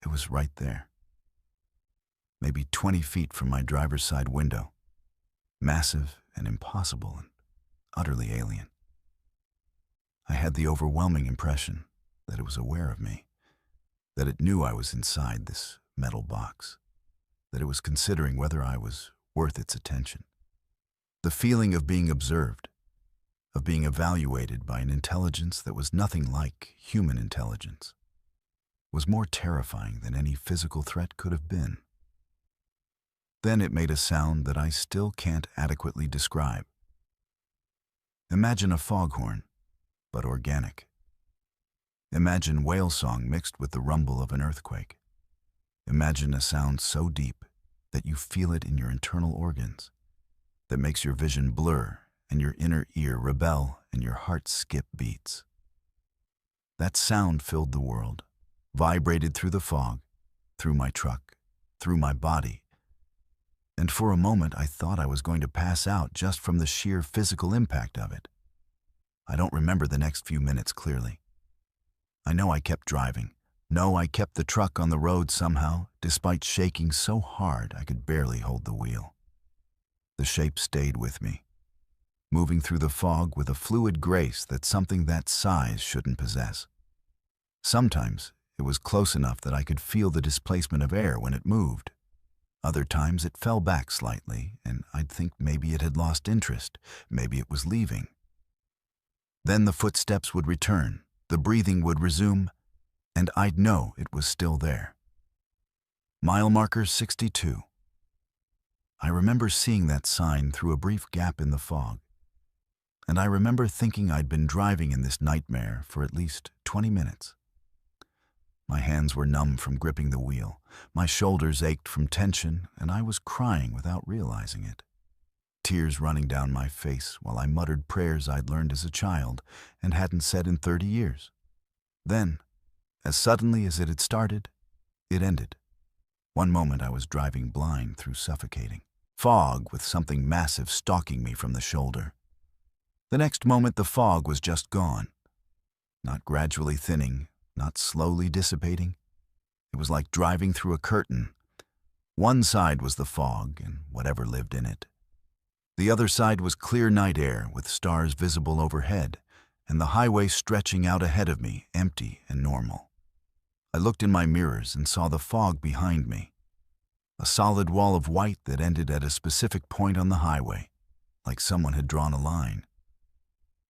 It was right there, maybe 20 feet from my driver's side window, massive and impossible and utterly alien. I had the overwhelming impression that it was aware of me, that it knew I was inside this metal box, that it was considering whether I was worth its attention. The feeling of being observed, of being evaluated by an intelligence that was nothing like human intelligence, was more terrifying than any physical threat could have been. Then it made a sound that I still can't adequately describe. Imagine a foghorn, but organic. Imagine whale song mixed with the rumble of an earthquake. Imagine a sound so deep that you feel it in your internal organs, that makes your vision blur and your inner ear rebel and your heart skip beats. That sound filled the world, vibrated through the fog, through my truck, through my body, and for a moment I thought I was going to pass out just from the sheer physical impact of it. I don't remember the next few minutes clearly. I know I kept driving. No, I kept the truck on the road somehow, despite shaking so hard I could barely hold the wheel. The shape stayed with me, moving through the fog with a fluid grace that something that size shouldn't possess. Sometimes it was close enough that I could feel the displacement of air when it moved. Other times it fell back slightly, and I'd think maybe it had lost interest, maybe it was leaving. Then the footsteps would return, the breathing would resume, and I'd know it was still there. Mile marker 62. I remember seeing that sign through a brief gap in the fog, and I remember thinking I'd been driving in this nightmare for at least 20 minutes. My hands were numb from gripping the wheel, my shoulders ached from tension, and I was crying without realizing it. Tears running down my face while I muttered prayers I'd learned as a child and hadn't said in 30 years. Then, as suddenly as it had started, it ended. One moment I was driving blind through suffocating fog with something massive stalking me from the shoulder. The next moment the fog was just gone, not gradually thinning, not slowly dissipating. It was like driving through a curtain. One side was the fog and whatever lived in it. The other side was clear night air with stars visible overhead, and the highway stretching out ahead of me, empty and normal. I looked in my mirrors and saw the fog behind me, a solid wall of white that ended at a specific point on the highway, like someone had drawn a line.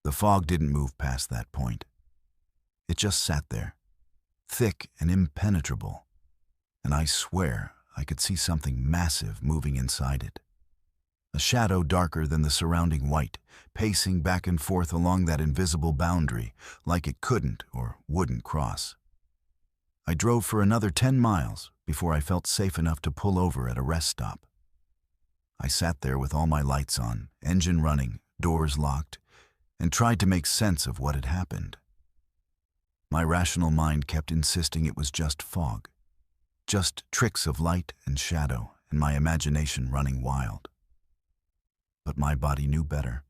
The fog didn't move past that point. It just sat there, thick and impenetrable, and I swear I could see something massive moving inside it. A shadow darker than the surrounding white, pacing back and forth along that invisible boundary, like it couldn't or wouldn't cross. I drove for another 10 miles before I felt safe enough to pull over at a rest stop. I sat there with all my lights on, engine running, doors locked, and tried to make sense of what had happened. My rational mind kept insisting it was just fog, just tricks of light and shadow and my imagination running wild. But my body knew better.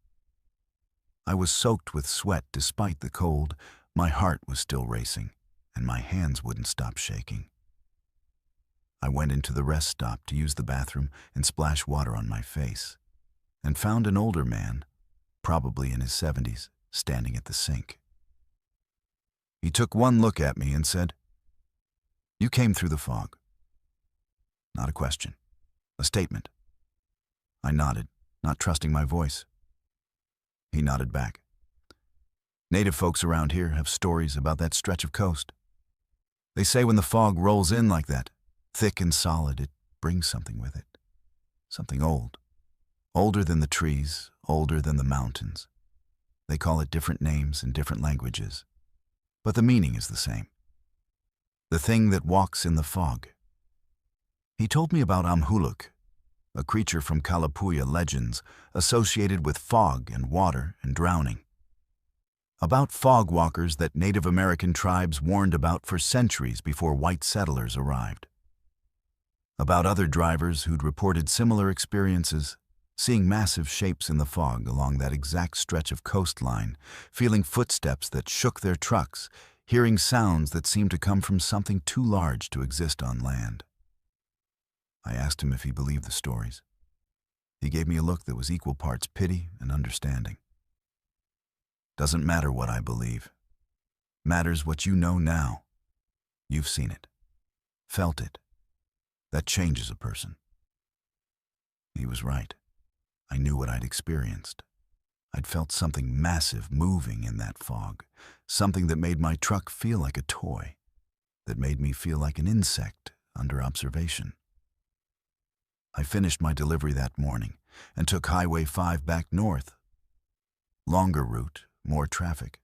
I was soaked with sweat despite the cold, my heart was still racing, and my hands wouldn't stop shaking. I went into the rest stop to use the bathroom and splash water on my face, and found an older man, probably in his 70s, standing at the sink. He took one look at me and said, "You came through the fog." Not a question, a statement. I nodded, not trusting my voice. He nodded back. "Native folks around here have stories about that stretch of coast. They say when the fog rolls in like that, thick and solid, it brings something with it. Something old. Older than the trees, older than the mountains. They call it different names in different languages, but the meaning is the same. The thing that walks in the fog." He told me about Amhuluk, a creature from Kalapuya legends associated with fog and water and drowning. About fog walkers that Native American tribes warned about for centuries before white settlers arrived. about other drivers who'd reported similar experiences, seeing massive shapes in the fog along that exact stretch of coastline, feeling footsteps that shook their trucks, hearing sounds that seemed to come from something too large to exist on land. I asked him if he believed the stories. He gave me a look that was equal parts pity and understanding. Doesn't matter what I believe. Matters what you know now. You've seen it. Felt it. That changes a person. He was right. I knew what I'd experienced. I'd felt something massive moving in that fog, something that made my truck feel like a toy, that made me feel like an insect under observation. I finished my delivery that morning and took Highway 5 back north. Longer route, more traffic.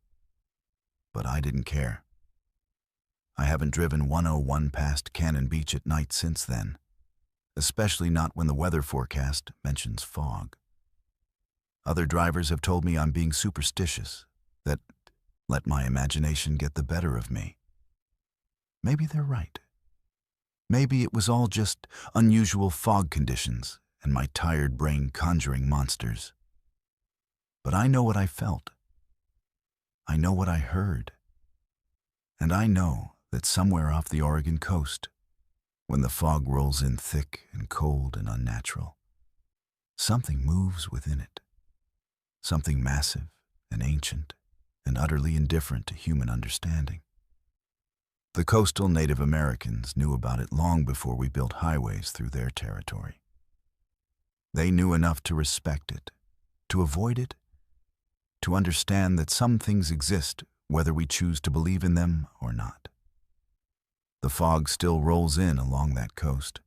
But I didn't care. I haven't driven 101 past Cannon Beach at night since then, especially not when the weather forecast mentions fog. Other drivers have told me I'm being superstitious, that let my imagination get the better of me. Maybe they're right. Maybe it was all just unusual fog conditions and my tired brain conjuring monsters. But I know what I felt. I know what I heard. And I know that somewhere off the Oregon coast, when the fog rolls in thick and cold and unnatural, something moves within it. Something massive and ancient and utterly indifferent to human understanding. The coastal Native Americans knew about it long before we built highways through their territory. They knew enough to respect it, to avoid it, to understand that some things exist whether we choose to believe in them or not. The fog still rolls in along that coast,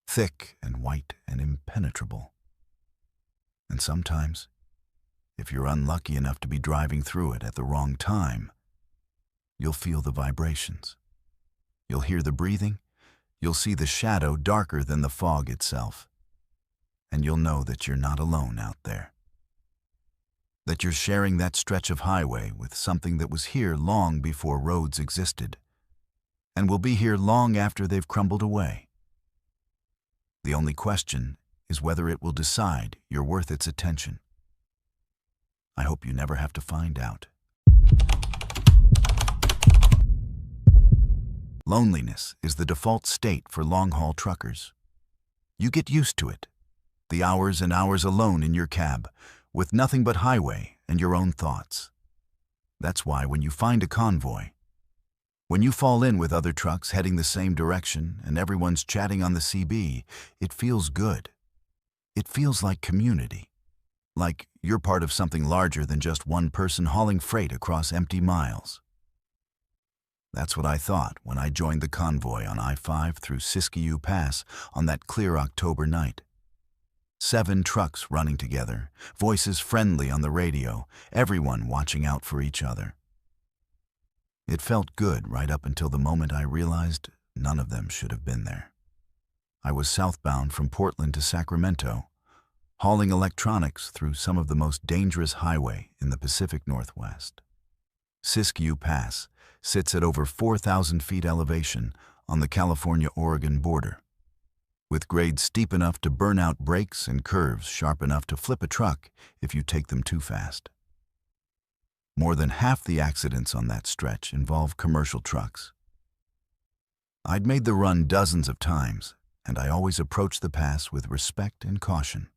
thick and white and impenetrable. And sometimes, if you're unlucky enough to be driving through it at the wrong time, you'll feel the vibrations. You'll hear the breathing. You'll see the shadow darker than the fog itself. And you'll know that you're not alone out there. That you're sharing that stretch of highway with something that was here long before roads existed, and will be here long after they've crumbled away. The only question is whether it will decide you're worth its attention. I hope you never have to find out. Loneliness is the default state for long-haul truckers. You get used to it. The hours and hours alone in your cab, with nothing but highway and your own thoughts. That's why when you find a convoy, when you fall in with other trucks heading the same direction and everyone's chatting on the CB, it feels good. It feels like community. Like you're part of something larger than just one person hauling freight across empty miles. That's what I thought when I joined the convoy on I-5 through Siskiyou Pass on that clear October night. 7 trucks running together, voices friendly on the radio, everyone watching out for each other. It felt good right up until the moment I realized none of them should have been there. I was southbound from Portland to Sacramento, hauling electronics through some of the most dangerous highway in the Pacific Northwest. Siskiyou Pass sits at over 4,000 feet elevation on the California-Oregon border, with grades steep enough to burn out brakes and curves sharp enough to flip a truck if you take them too fast. More than half the accidents on that stretch involve commercial trucks. I'd made the run dozens of times, and I always approached the pass with respect and caution.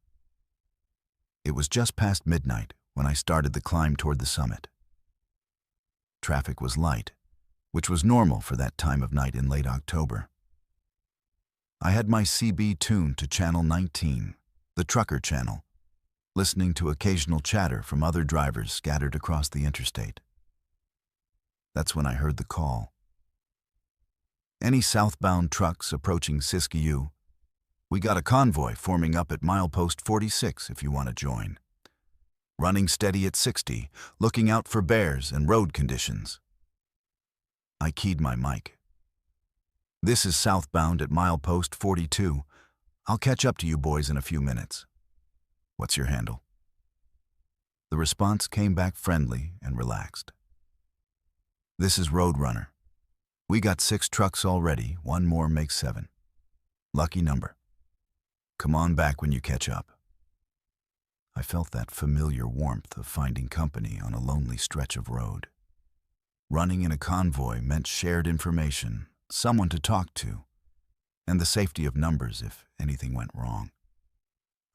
It was just past midnight when I started the climb toward the summit. Traffic was light, which was normal for that time of night in late October. I had my CB tuned to Channel 19, the trucker channel, listening to occasional chatter from other drivers scattered across the interstate. That's when I heard the call. Any southbound trucks approaching Siskiyou? We got a convoy forming up at milepost 46 if you want to join. Running steady at 60, looking out for bears and road conditions. I keyed my mic. This is southbound at milepost 42. I'll catch up to you boys in a few minutes. What's your handle? The response came back friendly and relaxed. This is Roadrunner. We got 6 trucks already, one more makes 7. Lucky number. Come on back when you catch up. I felt that familiar warmth of finding company on a lonely stretch of road. Running in a convoy meant shared information, someone to talk to, and the safety of numbers if anything went wrong.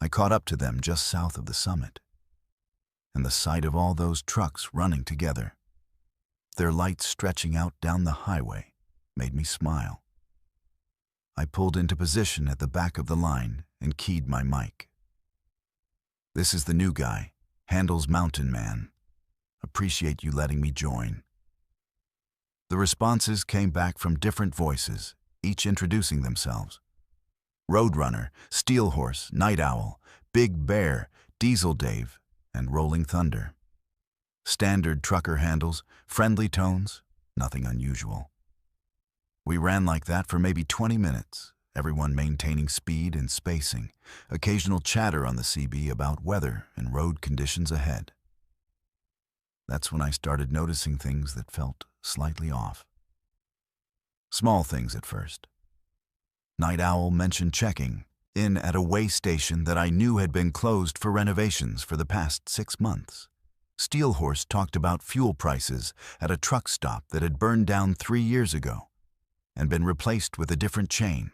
I caught up to them just south of the summit, and the sight of all those trucks running together, their lights stretching out down the highway, made me smile. I pulled into position at the back of the line and keyed my mic. This is the new guy, handles Mountain Man. Appreciate you letting me join. The responses came back from different voices, each introducing themselves. Roadrunner, Steel Horse, Night Owl, Big Bear, Diesel Dave, and Rolling Thunder. Standard trucker handles, friendly tones, nothing unusual. We ran like that for maybe 20 minutes, everyone maintaining speed and spacing, occasional chatter on the CB about weather and road conditions ahead. That's when I started noticing things that felt slightly off. Small things at first. Night Owl mentioned checking in at a way station that I knew had been closed for renovations for the past 6 months. Steel Horse talked about fuel prices at a truck stop that had burned down 3 years ago and been replaced with a different chain.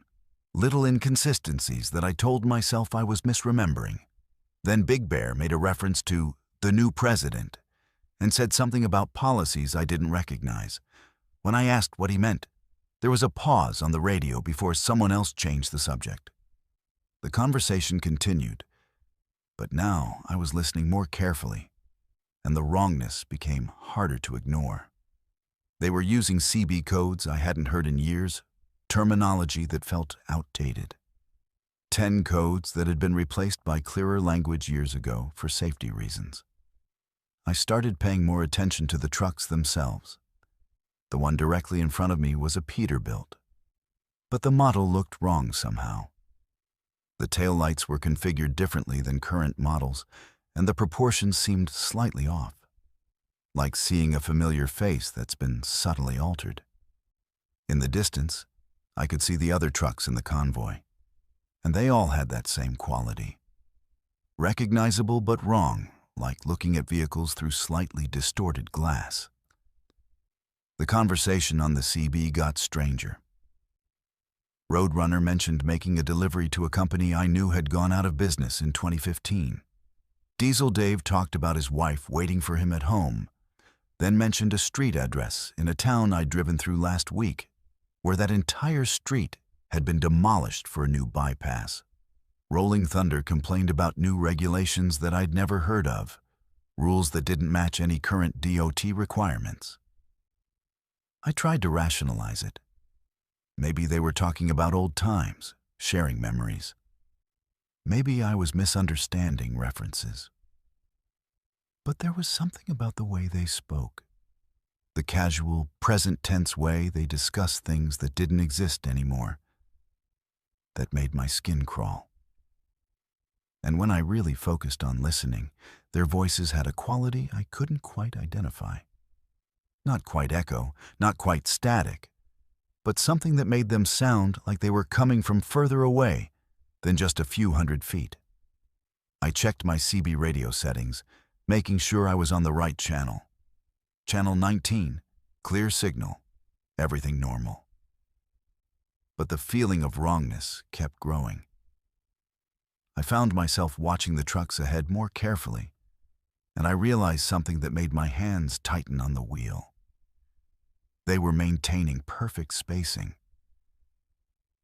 Little inconsistencies that I told myself I was misremembering. Then Big Bear made a reference to the new president and said something about policies I didn't recognize. When I asked what he meant, there was a pause on the radio before someone else changed the subject. The conversation continued, but now I was listening more carefully, and the wrongness became harder to ignore. They were using CB codes I hadn't heard in years, terminology that felt outdated. 10 codes that had been replaced by clearer language years ago for safety reasons. I started paying more attention to the trucks themselves. The one directly in front of me was a Peterbilt, but the model looked wrong somehow. The taillights were configured differently than current models, and the proportions seemed slightly off, like seeing a familiar face that's been subtly altered. In the distance, I could see the other trucks in the convoy, and they all had that same quality. Recognizable but wrong, like looking at vehicles through slightly distorted glass. The conversation on the CB got stranger. Roadrunner mentioned making a delivery to a company I knew had gone out of business in 2015. Diesel Dave talked about his wife waiting for him at home, then mentioned a street address in a town I'd driven through last week, where that entire street had been demolished for a new bypass. Rolling Thunder complained about new regulations that I'd never heard of, rules that didn't match any current DOT requirements. I tried to rationalize it. Maybe they were talking about old times, sharing memories. Maybe I was misunderstanding references. But there was something about the way they spoke. The casual, present-tense way they discussed things that didn't exist anymore, that made my skin crawl. And when I really focused on listening, their voices had a quality I couldn't quite identify. Not quite echo, not quite static, but something that made them sound like they were coming from further away than just a few hundred feet. I checked my CB radio settings, making sure I was on the right channel. Channel 19, clear signal, everything normal. But the feeling of wrongness kept growing. I found myself watching the trucks ahead more carefully, and I realized something that made my hands tighten on the wheel. They were maintaining perfect spacing.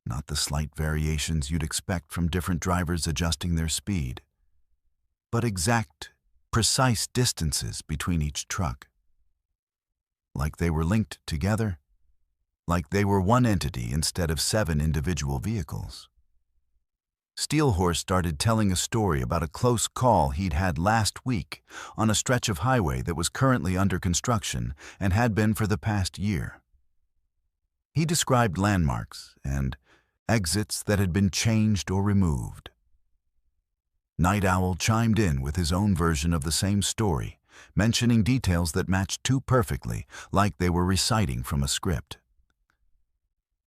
Not the slight variations you'd expect from different drivers adjusting their speed, but exact, precise distances between each truck. Like they were linked together, like they were one entity instead of 7 individual vehicles. Steel Horse started telling a story about a close call he'd had last week on a stretch of highway that was currently under construction and had been for the past year. He described landmarks and exits that had been changed or removed. Night Owl chimed in with his own version of the same story, mentioning details that matched too perfectly, like they were reciting from a script.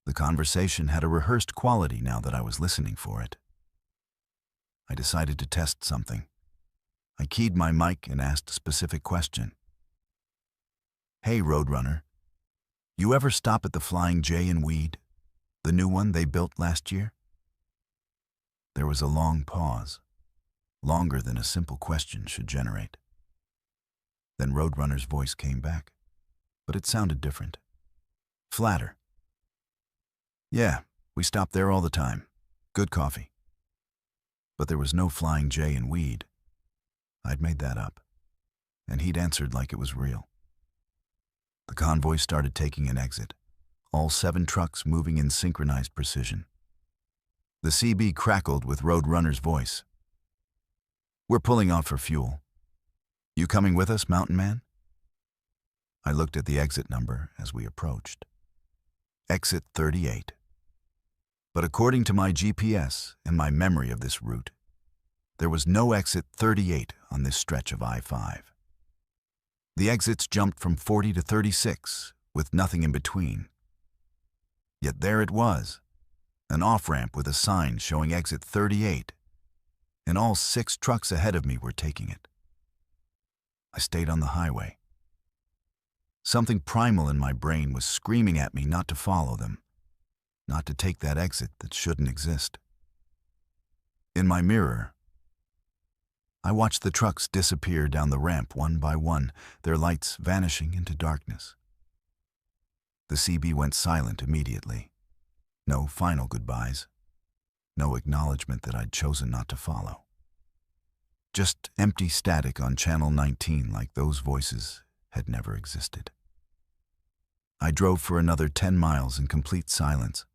The The conversation had a rehearsed quality now that I was listening for it. I decided to test something. I keyed my mic and asked a specific question. "Hey, Roadrunner, you ever stop at the Flying J in Weed, the new one they built last year?" There was a long pause, longer than a simple question should generate. Then Roadrunner's voice came back, but it sounded different, flatter. "Yeah, we stop there all the time. Good coffee." But there was no Flying J in Weed. I'd made that up, and he'd answered like it was real. The convoy started taking an exit, all 7 trucks moving in synchronized precision. The CB crackled with Roadrunner's voice. "We're pulling off for fuel. You coming with us, Mountain Man?" I looked at the exit number as we approached. Exit 38. But according to my GPS and my memory of this route, there was no exit 38 on this stretch of I-5. The exits jumped from 40 to 36, with nothing in between. Yet there it was, an off-ramp with a sign showing exit 38, and all 6 trucks ahead of me were taking it. I stayed on the highway. Something primal in my brain was screaming at me not to follow them, not to take that exit that shouldn't exist. In my mirror, I watched the trucks disappear down the ramp one by one, their lights vanishing into darkness. The CB went silent immediately. No final goodbyes. No acknowledgement that I'd chosen not to follow. Just empty static on Channel 19 like those voices had never existed. I drove for another 10 miles in complete silence,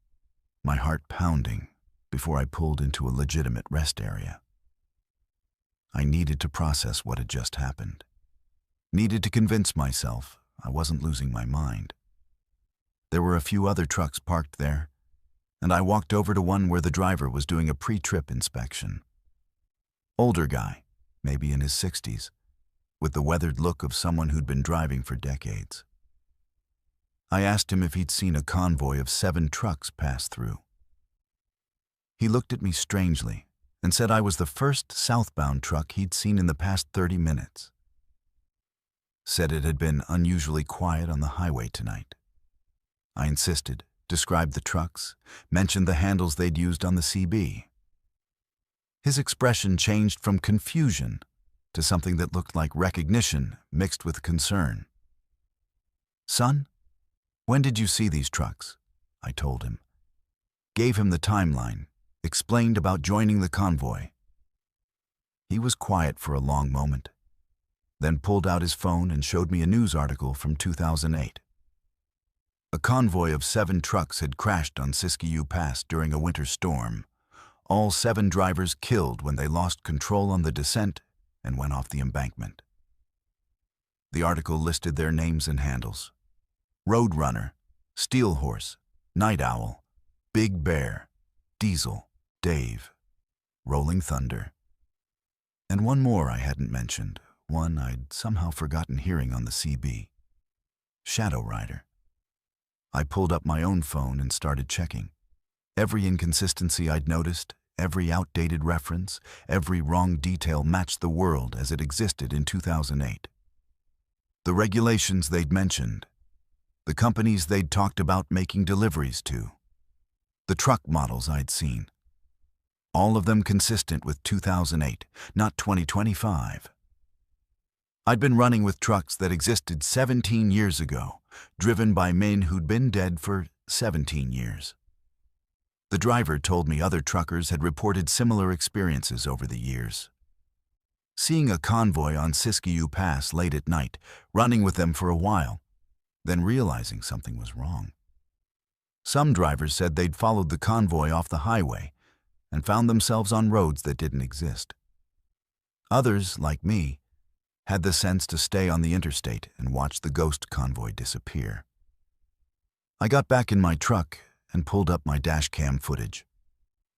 my heart pounding before I pulled into a legitimate rest area. I needed to process what had just happened. Needed to convince myself I wasn't losing my mind. There were a few other trucks parked there, and I walked over to one where the driver was doing a pre-trip inspection. Older guy, maybe in his 60s, with the weathered look of someone who'd been driving for decades. I asked him if he'd seen a convoy of 7 trucks pass through. He looked at me strangely and said I was the first southbound truck he'd seen in the past 30 minutes. Said it had been unusually quiet on the highway tonight. I insisted, described the trucks, mentioned the handles they'd used on the CB. His expression changed from confusion to something that looked like recognition mixed with concern. "Son, when did you see these trucks?" I told him. Gave him the timeline, explained about joining the convoy. He was quiet for a long moment, then pulled out his phone and showed me a news article from 2008. A convoy of 7 trucks had crashed on Siskiyou Pass during a winter storm. All 7 drivers killed when they lost control on the descent and went off the embankment. The article listed their names and handles: Roadrunner, Steel Horse, Night Owl, Big Bear, Diesel, Dave, Rolling Thunder, and one more I hadn't mentioned, one I'd somehow forgotten hearing on the CB. Shadow Rider. I pulled up my own phone and started checking. Every inconsistency I'd noticed, every outdated reference, every wrong detail matched the world as it existed in 2008. The regulations they'd mentioned, the companies they'd talked about making deliveries to, the truck models I'd seen, all of them consistent with 2008, not 2025. I'd been running with trucks that existed 17 years ago, driven by men who'd been dead for 17 years. The driver told me other truckers had reported similar experiences over the years. Seeing a convoy on Siskiyou Pass late at night, running with them for a while, then realizing something was wrong. Some drivers said they'd followed the convoy off the highway and found themselves on roads that didn't exist. Others, like me, had the sense to stay on the interstate and watch the ghost convoy disappear. I got back in my truck and pulled up my dash cam footage,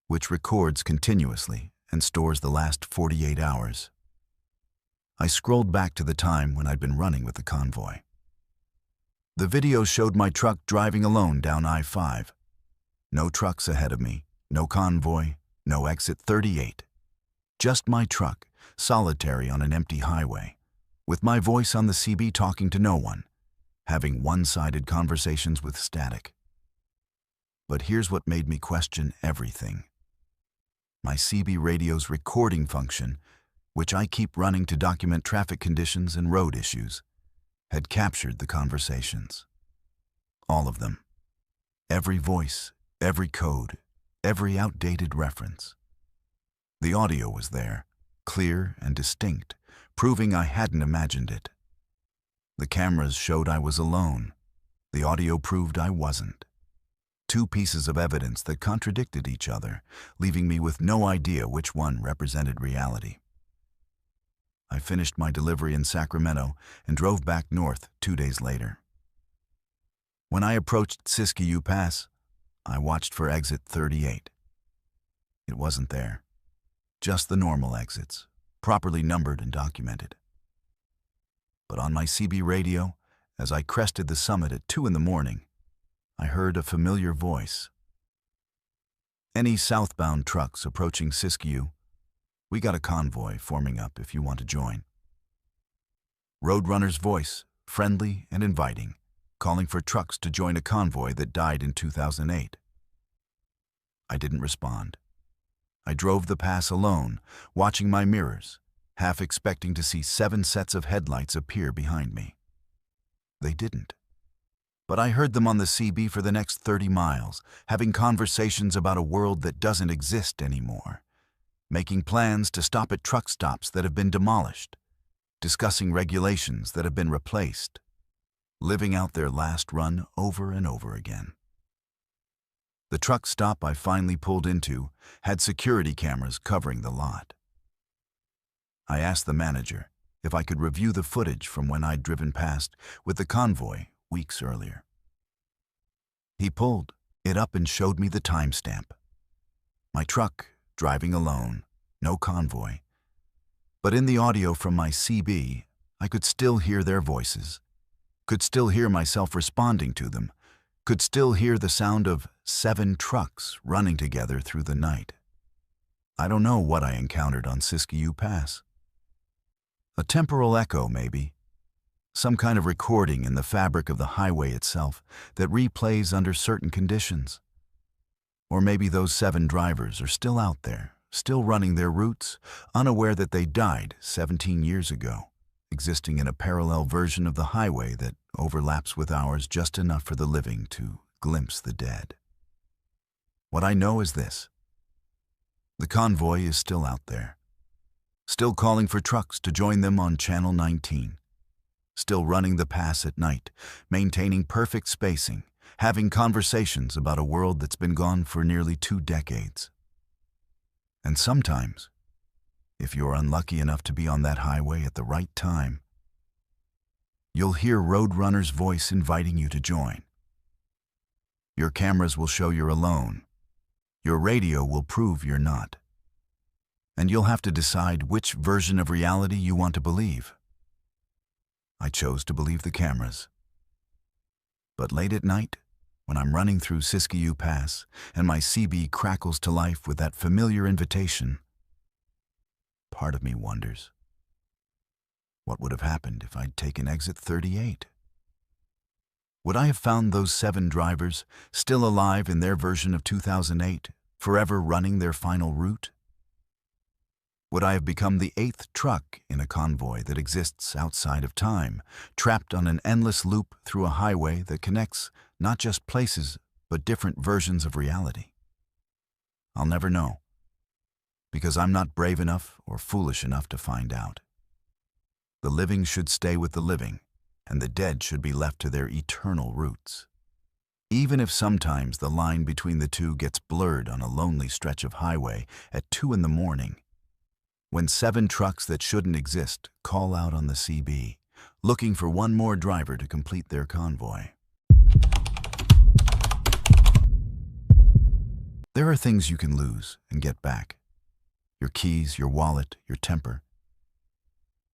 which records continuously and stores the last 48 hours. I scrolled back to the time when I'd been running with the convoy. The video showed my truck driving alone down I-5, No trucks ahead of me, no convoy, no exit 38. Just my truck, solitary on an empty highway, with my voice on the CB talking to no one, having one-sided conversations with static. But here's what made me question everything. My CB radio's recording function, which I keep running to document traffic conditions and road issues, had captured the conversations. All of them. Every voice, every code, every outdated reference. The audio was there, clear and distinct, proving I hadn't imagined it. The cameras showed I was alone. The audio proved I wasn't. Two pieces of evidence that contradicted each other, leaving me with no idea which one represented reality. I finished my delivery in Sacramento and drove back north 2 days later. When I approached Siskiyou Pass, I watched for exit 38. It wasn't there. Just the normal exits, properly numbered and documented. But on my CB radio, as I crested the summit at 2 in the morning, I heard a familiar voice. Any southbound trucks approaching Siskiyou, we got a convoy forming up if you want to join. Roadrunner's voice, friendly and inviting, calling for trucks to join a convoy that died in 2008. I didn't respond. I drove the pass alone, watching my mirrors, half expecting to see 7 sets of headlights appear behind me. They didn't. But I heard them on the CB for the next 30 miles, having conversations about a world that doesn't exist anymore, making plans to stop at truck stops that have been demolished, discussing regulations that have been replaced, living out their last run over and over again. The truck stop I finally pulled into had security cameras covering the lot. I asked the manager if I could review the footage from when I'd driven past with the convoy weeks earlier. He pulled it up and showed me the timestamp. My truck, driving alone, no convoy. But in the audio from my CB, I could still hear their voices, could still hear myself responding to them, could still hear the sound of 7 trucks running together through the night. I don't know what I encountered on Siskiyou Pass. A temporal echo, maybe. Some kind of recording in the fabric of the highway itself that replays under certain conditions. Or maybe those 7 drivers are still out there, still running their routes, unaware that they died 17 years ago, existing in a parallel version of the highway that overlaps with ours just enough for the living to glimpse the dead. What I know is this. The convoy is still out there, still calling for trucks to join them on Channel 19, still running the pass at night, maintaining perfect spacing, having conversations about a world that's been gone for nearly 2 decades. And sometimes, if you're unlucky enough to be on that highway at the right time, you'll hear Roadrunner's voice inviting you to join. Your cameras will show you're alone. Your radio will prove you're not. And you'll have to decide which version of reality you want to believe. I chose to believe the cameras. But late at night, when I'm running through Siskiyou Pass and my CB crackles to life with that familiar invitation, part of me wonders, what would have happened if I'd taken exit 38? Would I have found those 7 drivers still alive in their version of 2008, forever running their final route? Would I have become the 8th truck in a convoy that exists outside of time, trapped on an endless loop through a highway that connects not just places, but different versions of reality? I'll never know, because I'm not brave enough or foolish enough to find out. The living should stay with the living, and the dead should be left to their eternal roots. Even if sometimes the line between the two gets blurred on a lonely stretch of highway at 2 in the morning, when 7 trucks that shouldn't exist call out on the CB, looking for one more driver to complete their convoy. There are things you can lose and get back. Your keys, your wallet, your temper.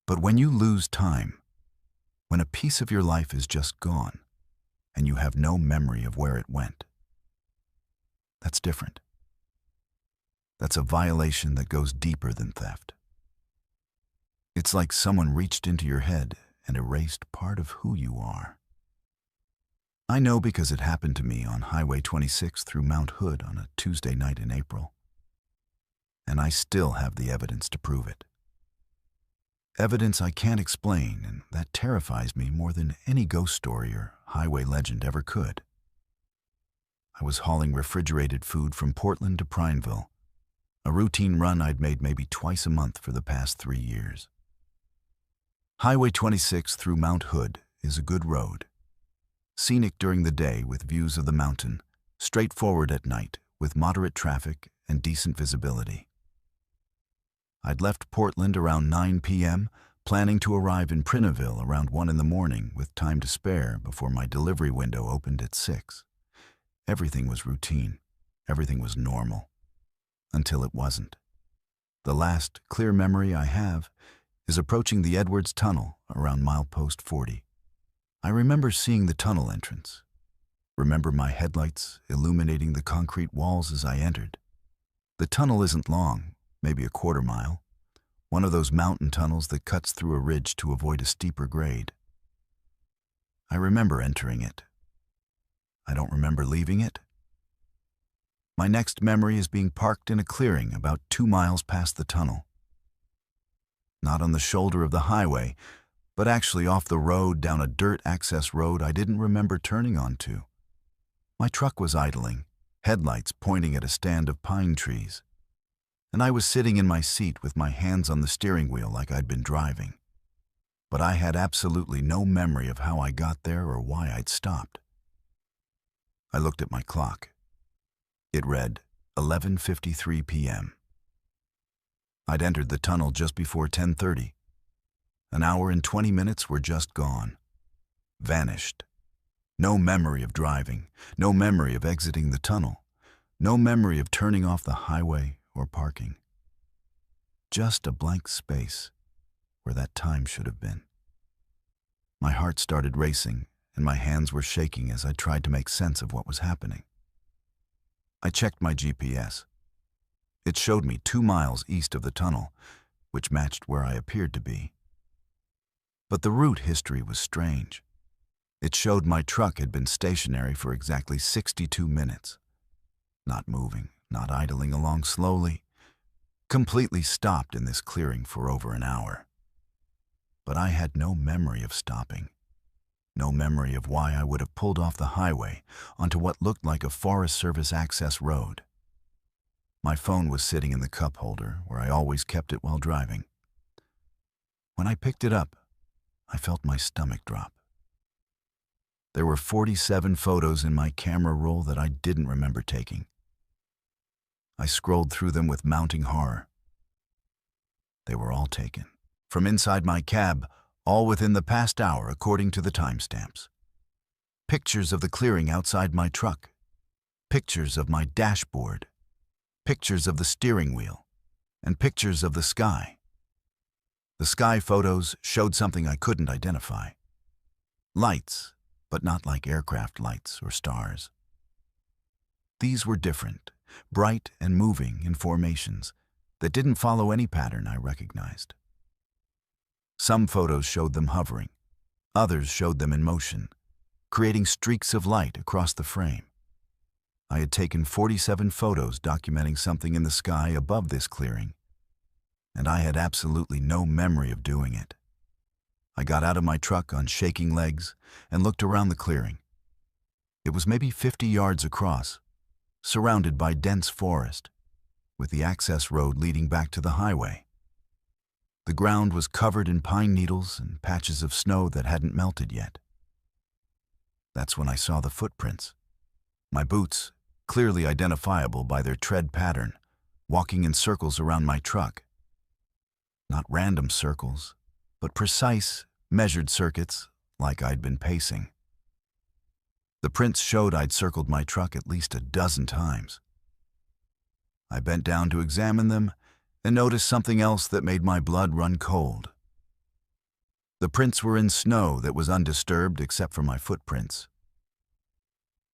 But when you lose time, when a piece of your life is just gone, and you have no memory of where it went, That's different. That's a violation that goes deeper than theft. It's like someone reached into your head and erased part of who you are. I know because it happened to me on Highway 26 through Mount Hood on a Tuesday night in April. And I still have the evidence to prove it. Evidence I can't explain, and that terrifies me more than any ghost story or highway legend ever could. I was hauling refrigerated food from Portland to Prineville, a routine run I'd made maybe twice a month for the past 3 years. Highway 26 through Mount Hood is a good road. Scenic during the day with views of the mountain, straightforward at night with moderate traffic and decent visibility. I'd left Portland around 9 p.m., planning to arrive in Prineville around 1 in the morning with time to spare before my delivery window opened at 6. Everything was routine. Everything was normal. Until it wasn't. The last clear memory I have is approaching the Edwards Tunnel around milepost 40. I remember seeing the tunnel entrance. Remember my headlights illuminating the concrete walls as I entered. The tunnel isn't long, maybe a quarter mile. One of those mountain tunnels that cuts through a ridge to avoid a steeper grade. I remember entering it. I don't remember leaving it. My next memory is being parked in a clearing about 2 miles past the tunnel. Not on the shoulder of the highway, but actually off the road down a dirt access road I didn't remember turning onto. My truck was idling, headlights pointing at a stand of pine trees, and I was sitting in my seat with my hands on the steering wheel like I'd been driving. But I had absolutely no memory of how I got there or why I'd stopped. I looked at my clock. It read 11:53 p.m. I'd entered the tunnel just before 10:30. An hour and 20 minutes were just gone. Vanished. No memory of driving, no memory of exiting the tunnel, no memory of turning off the highway or parking. Just a blank space where that time should have been. My heart started racing and my hands were shaking as I tried to make sense of what was happening. I checked my GPS. It showed me 2 miles east of the tunnel, which matched where I appeared to be. But the route history was strange. It showed my truck had been stationary for exactly 62 minutes. Not moving, not idling along slowly, completely stopped in this clearing for over an hour. But I had no memory of stopping. No memory of why I would have pulled off the highway onto what looked like a Forest Service access road. My phone was sitting in the cup holder where I always kept it while driving. When I picked it up, I felt my stomach drop. There were 47 photos in my camera roll that I didn't remember taking. I scrolled through them with mounting horror. They were all taken, from inside my cab, all within the past hour according to the timestamps. Pictures of the clearing outside my truck. Pictures of my dashboard. Pictures of the steering wheel. And pictures of the sky. The sky photos showed something I couldn't identify. Lights, but not like aircraft lights or stars. These were different, bright and moving in formations that didn't follow any pattern I recognized. Some photos showed them hovering. Others showed them in motion, creating streaks of light across the frame. I had taken 47 photos documenting something in the sky above this clearing, and I had absolutely no memory of doing it. I got out of my truck on shaking legs and looked around the clearing. It was maybe 50 yards across, surrounded by dense forest, with the access road leading back to the highway. The ground was covered in pine needles and patches of snow that hadn't melted yet. That's when I saw the footprints. My boots, clearly identifiable by their tread pattern, walking in circles around my truck. Not random circles, but precise, measured circuits like I'd been pacing. The prints showed I'd circled my truck at least a dozen times. I bent down to examine them and noticed something else that made my blood run cold. The prints were in snow that was undisturbed except for my footprints.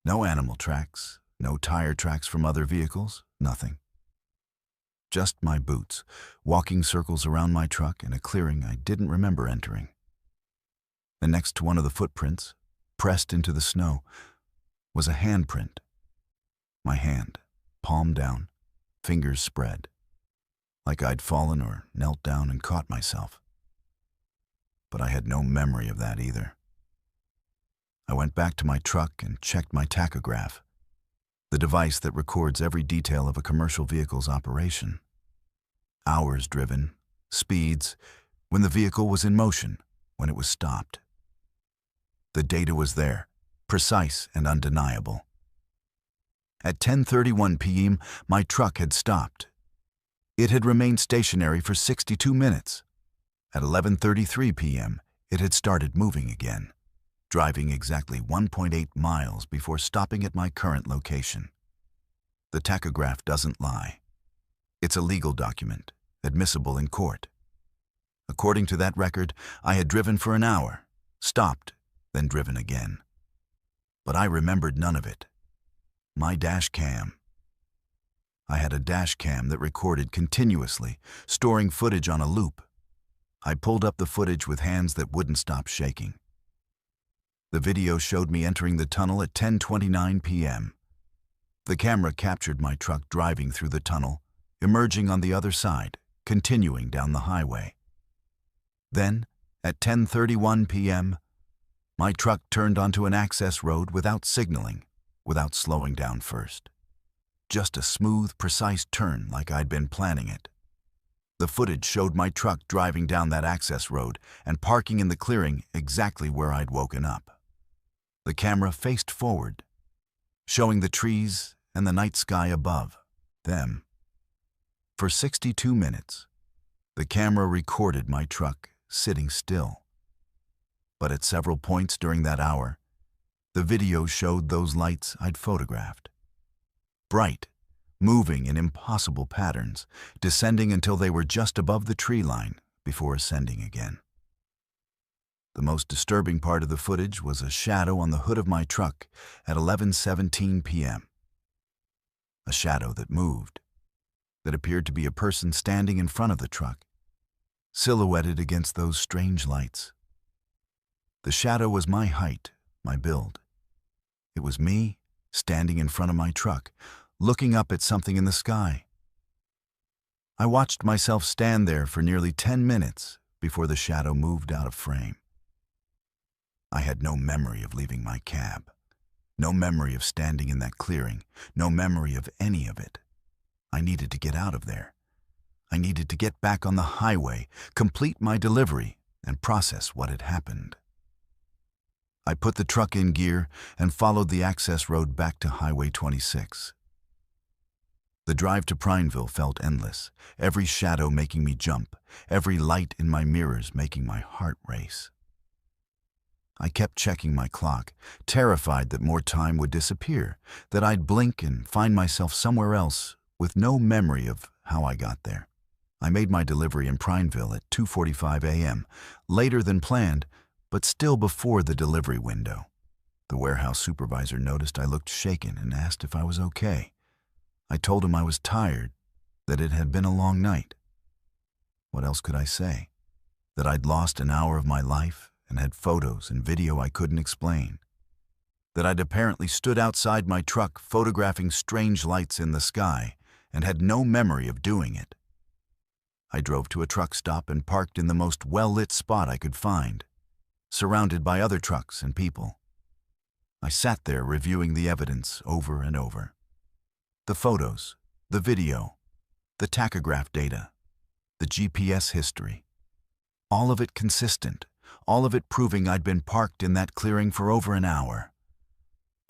No animal tracks, No tire tracks from other vehicles, nothing. Just my boots, walking circles around my truck in a clearing I didn't remember entering. And next to one of the footprints, pressed into the snow, was a handprint. My hand, palm down, fingers spread, like I'd fallen or knelt down and caught myself. But I had no memory of that either. I went back to my truck and checked my tachograph, the device that records every detail of a commercial vehicle's operation. Hours driven, speeds, when the vehicle was in motion, when it was stopped. The data was there, precise and undeniable. At 10:31 p.m., my truck had stopped. It had remained stationary for 62 minutes. At 11:33 p.m., it had started moving again, driving exactly 1.8 miles before stopping at my current location. The tachograph doesn't lie. It's a legal document, admissible in court. According to that record, I had driven for an hour, stopped, then driven again. But I remembered none of it. My dash cam. I had a dash cam that recorded continuously, storing footage on a loop. I pulled up the footage with hands that wouldn't stop shaking. The video showed me entering the tunnel at 10:29 p.m. The camera captured my truck driving through the tunnel, emerging on the other side, continuing down the highway. Then, at 10:31 p.m., my truck turned onto an access road without signaling, without slowing down first. Just a smooth, precise turn like I'd been planning it. The footage showed my truck driving down that access road and parking in the clearing exactly where I'd woken up. The camera faced forward, showing the trees and the night sky above them. For 62 minutes, the camera recorded my truck sitting still. But at several points during that hour, the video showed those lights I'd photographed. Bright, moving in impossible patterns, descending until they were just above the tree line before ascending again. The most disturbing part of the footage was a shadow on the hood of my truck at 11:17 p.m. A shadow that moved, that appeared to be a person standing in front of the truck, silhouetted against those strange lights. The shadow was my height, my build. It was me, standing in front of my truck, looking up at something in the sky. I watched myself stand there for nearly 10 minutes before the shadow moved out of frame. I had no memory of leaving my cab, no memory of standing in that clearing, no memory of any of it. I needed to get out of there. I needed to get back on the highway, complete my delivery, and process what had happened. I put the truck in gear and followed the access road back to Highway 26. The drive to Prineville felt endless, every shadow making me jump, every light in my mirrors making my heart race. I kept checking my clock, terrified that more time would disappear, that I'd blink and find myself somewhere else with no memory of how I got there. I made my delivery in Prineville at 2:45 a.m., later than planned, but still before the delivery window. The warehouse supervisor noticed I looked shaken and asked if I was okay. I told him I was tired, that it had been a long night. What else could I say? That I'd lost an hour of my life and had photos and video I couldn't explain. That I'd apparently stood outside my truck photographing strange lights in the sky and had no memory of doing it. I drove to a truck stop and parked in the most well-lit spot I could find, surrounded by other trucks and people. I sat there reviewing the evidence over and over. The photos, the video, the tachograph data, the GPS history. All of it consistent, all of it proving I'd been parked in that clearing for over an hour.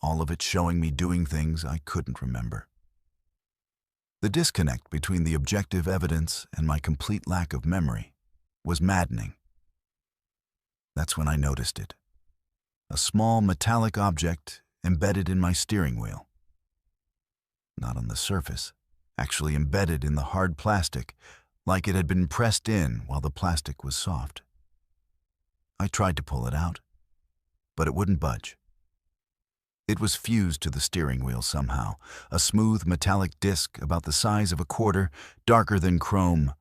All of it showing me doing things I couldn't remember. The disconnect between the objective evidence and my complete lack of memory was maddening. That's when I noticed it. A small metallic object embedded in my steering wheel. Not on the surface, actually embedded in the hard plastic, like it had been pressed in while the plastic was soft. I tried to pull it out, but it wouldn't budge. It was fused to the steering wheel somehow, a smooth metallic disc about the size of a quarter, darker than chrome,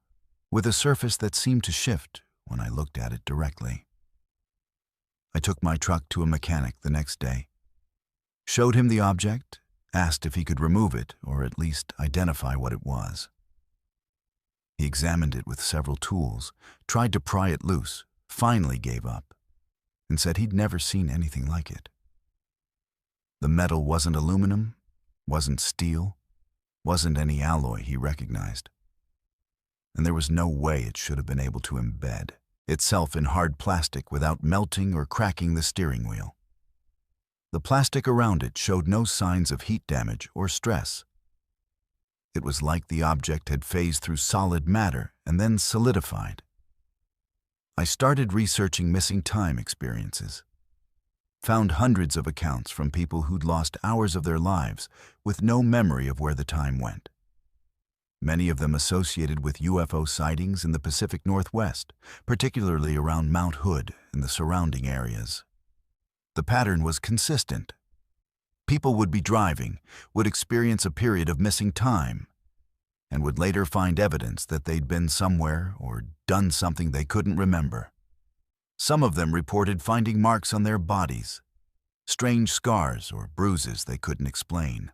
with a surface that seemed to shift when I looked at it directly. I took my truck to a mechanic the next day, showed him the object, asked if he could remove it or at least identify what it was. He examined it with several tools, tried to pry it loose, finally gave up, and said he'd never seen anything like it. The metal wasn't aluminum, wasn't steel, wasn't any alloy he recognized. And there was no way it should have been able to embed itself in hard plastic without melting or cracking the steering wheel. The plastic around it showed no signs of heat damage or stress. It was like the object had phased through solid matter and then solidified. I started researching missing time experiences. Found hundreds of accounts from people who'd lost hours of their lives with no memory of where the time went. Many of them associated with UFO sightings in the Pacific Northwest, particularly around Mount Hood and the surrounding areas. The pattern was consistent. People would be driving, would experience a period of missing time, and would later find evidence that they'd been somewhere or done something they couldn't remember. Some of them reported finding marks on their bodies, strange scars or bruises they couldn't explain.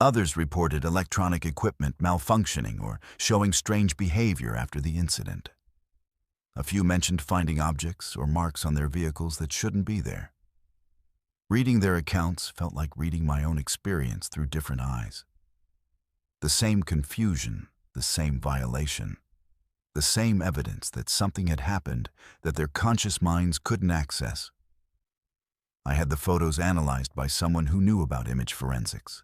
Others reported electronic equipment malfunctioning or showing strange behavior after the incident. A few mentioned finding objects or marks on their vehicles that shouldn't be there. Reading their accounts felt like reading my own experience through different eyes. The same confusion, the same violation, the same evidence that something had happened that their conscious minds couldn't access. I had the photos analyzed by someone who knew about image forensics.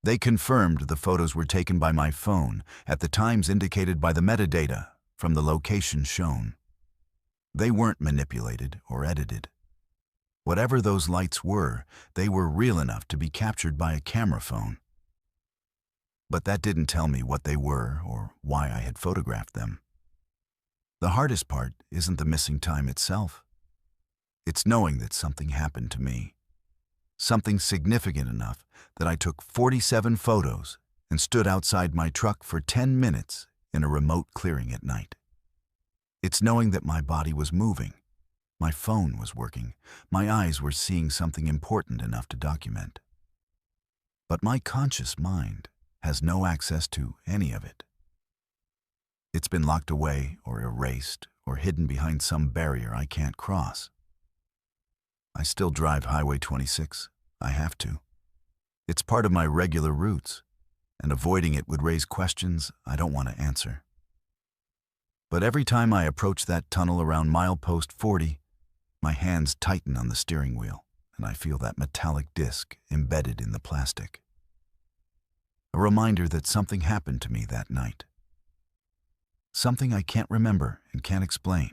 They confirmed the photos were taken by my phone at the times indicated by the metadata from the location shown. They weren't manipulated or edited. Whatever those lights were, they were real enough to be captured by a camera phone. But that didn't tell me what they were or why I had photographed them. The hardest part isn't the missing time itself. It's knowing that something happened to me. Something significant enough that I took 47 photos and stood outside my truck for 10 minutes in a remote clearing at night. It's knowing that my body was moving, my phone was working, my eyes were seeing something important enough to document. But my conscious mind has no access to any of it. It's been locked away or erased or hidden behind some barrier I can't cross. I still drive Highway 26. I have to. It's part of my regular routes, and avoiding it would raise questions I don't want to answer. But every time I approach that tunnel around milepost 40, my hands tighten on the steering wheel, and I feel that metallic disc embedded in the plastic. A reminder that something happened to me that night. Something I can't remember and can't explain.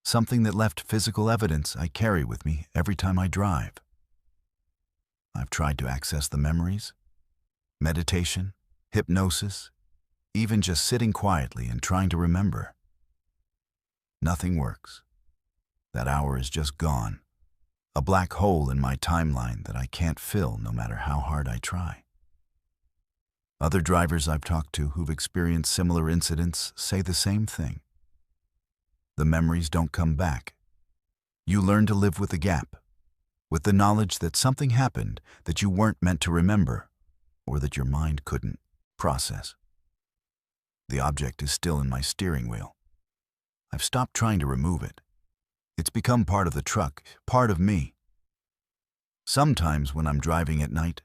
Something that left physical evidence I carry with me every time I drive. I've tried to access the memories, meditation, hypnosis, even just sitting quietly and trying to remember. Nothing works. That hour is just gone, a black hole in my timeline that I can't fill no matter how hard I try. Other drivers I've talked to who've experienced similar incidents say the same thing. The memories don't come back. You learn to live with the gap, with the knowledge that something happened that you weren't meant to remember or that your mind couldn't process. The object is still in my steering wheel. I've stopped trying to remove it. It's become part of the truck, part of me. Sometimes when I'm driving at night,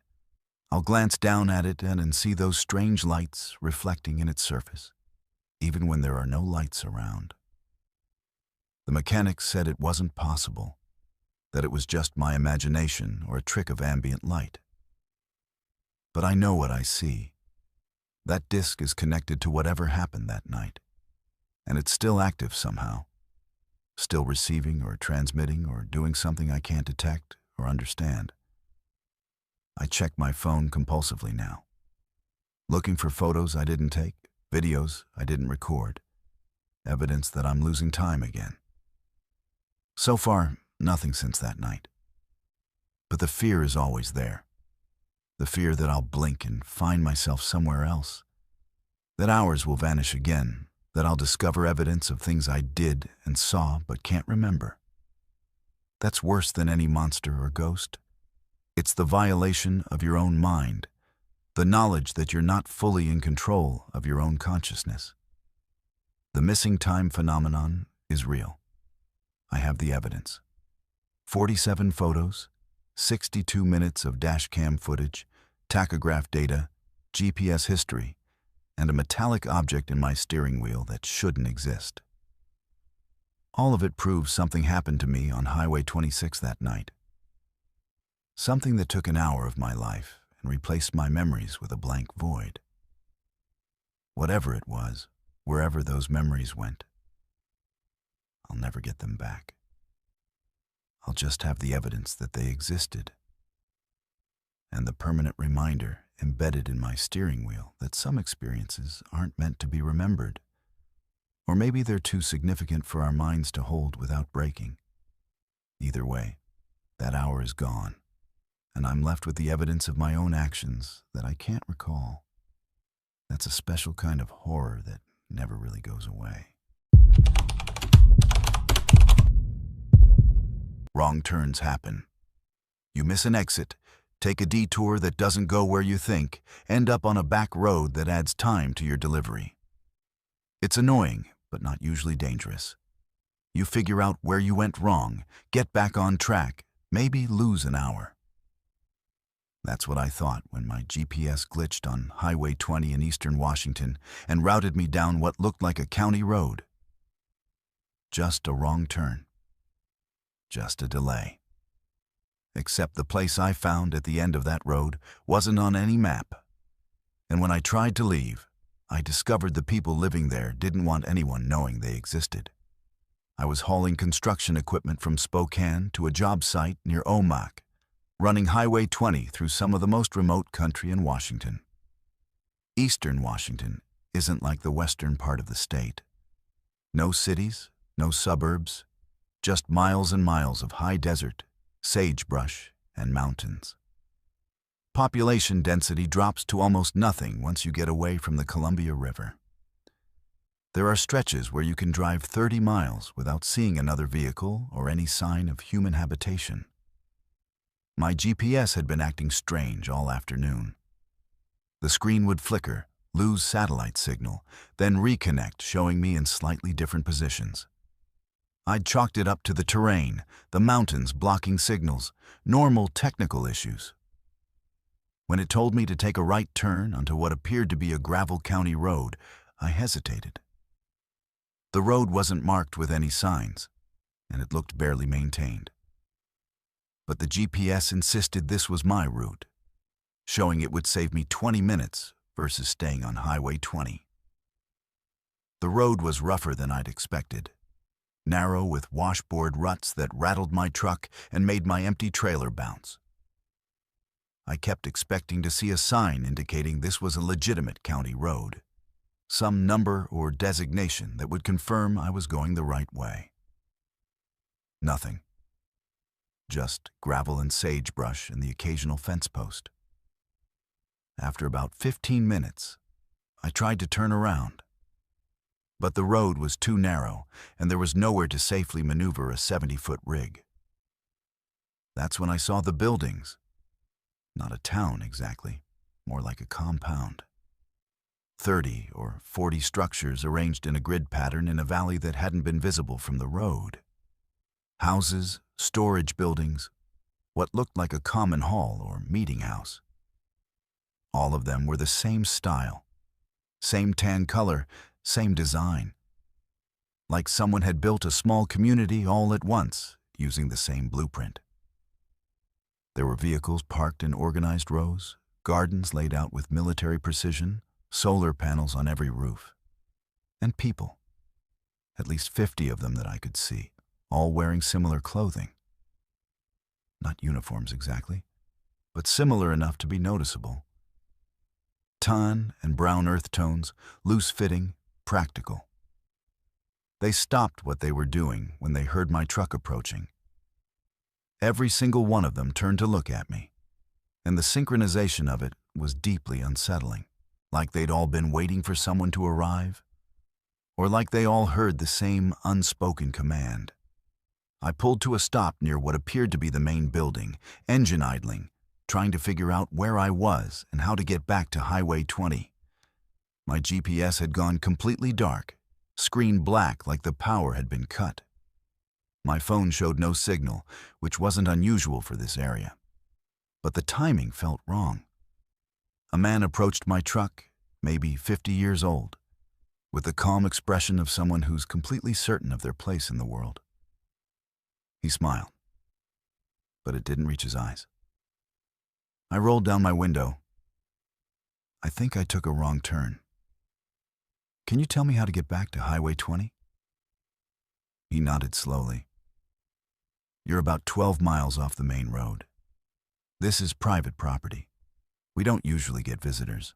I'll glance down at it and see those strange lights reflecting in its surface, even when there are no lights around. The mechanic said it wasn't possible, that it was just my imagination or a trick of ambient light. But I know what I see. That disc is connected to whatever happened that night, and it's still active somehow, still receiving or transmitting or doing something I can't detect or understand. I check my phone compulsively now, looking for photos I didn't take, videos I didn't record, evidence that I'm losing time again. So far, nothing since that night. But the fear is always there. The fear that I'll blink and find myself somewhere else. That hours will vanish again, that I'll discover evidence of things I did and saw but can't remember. That's worse than any monster or ghost. It's the violation of your own mind, the knowledge that you're not fully in control of your own consciousness. The missing time phenomenon is real. I have the evidence. 47 photos, 62 minutes of dashcam footage, tachograph data, GPS history, and a metallic object in my steering wheel that shouldn't exist. All of it proves something happened to me on Highway 26 that night. Something that took an hour of my life and replaced my memories with a blank void. Whatever it was, wherever those memories went, I'll never get them back. I'll just have the evidence that they existed, and the permanent reminder embedded in my steering wheel that some experiences aren't meant to be remembered. Or maybe they're too significant for our minds to hold without breaking. Either way, that hour is gone, and I'm left with the evidence of my own actions that I can't recall. That's a special kind of horror that never really goes away. Wrong turns happen. You miss an exit, take a detour that doesn't go where you think, end up on a back road that adds time to your delivery. It's annoying, but not usually dangerous. You figure out where you went wrong, get back on track, maybe lose an hour. That's what I thought when my GPS glitched on Highway 20 in eastern Washington and routed me down what looked like a county road. Just a wrong turn. Just a delay. Except the place I found at the end of that road wasn't on any map. And when I tried to leave, I discovered the people living there didn't want anyone knowing they existed. I was hauling construction equipment from Spokane to a job site near Omak, running Highway 20 through some of the most remote country in Washington. Eastern Washington isn't like the western part of the state. No cities, no suburbs, just miles and miles of high desert, sagebrush, and mountains. Population density drops to almost nothing once you get away from the Columbia River. There are stretches where you can drive 30 miles without seeing another vehicle or any sign of human habitation. My GPS had been acting strange all afternoon. The screen would flicker, lose satellite signal, then reconnect, showing me in slightly different positions. I'd chalked it up to the terrain, the mountains blocking signals, normal technical issues. When it told me to take a right turn onto what appeared to be a gravel county road, I hesitated. The road wasn't marked with any signs, and it looked barely maintained. But the GPS insisted this was my route, showing it would save me 20 minutes versus staying on Highway 20. The road was rougher than I'd expected, narrow with washboard ruts that rattled my truck and made my empty trailer bounce. I kept expecting to see a sign indicating this was a legitimate county road, some number or designation that would confirm I was going the right way. Nothing. Just gravel and sagebrush and the occasional fence post. After about 15 minutes, I tried to turn around. But the road was too narrow, and there was nowhere to safely maneuver a 70-foot rig. That's when I saw the buildings. Not a town exactly, more like a compound. 30 or 40 structures arranged in a grid pattern in a valley that hadn't been visible from the road. Houses, storage buildings, what looked like a common hall or meeting house. All of them were the same style, same tan color, same design. Like someone had built a small community all at once using the same blueprint. There were vehicles parked in organized rows, gardens laid out with military precision, solar panels on every roof. And people, at least 50 of them that I could see, all wearing similar clothing. Not uniforms exactly, but similar enough to be noticeable. Tan and brown earth tones, loose-fitting, practical. They stopped what they were doing when they heard my truck approaching. Every single one of them turned to look at me, and the synchronization of it was deeply unsettling, like they'd all been waiting for someone to arrive, or like they all heard the same unspoken command. I pulled to a stop near what appeared to be the main building, engine idling, trying to figure out where I was and how to get back to Highway 20. My GPS had gone completely dark, screen black like the power had been cut. My phone showed no signal, which wasn't unusual for this area. But the timing felt wrong. A man approached my truck, maybe 50 years old, with the calm expression of someone who's completely certain of their place in the world. He smiled, but it didn't reach his eyes. I rolled down my window. I think I took a wrong turn. Can you tell me how to get back to Highway 20? He nodded slowly. You're about 12 miles off the main road. This is private property. We don't usually get visitors.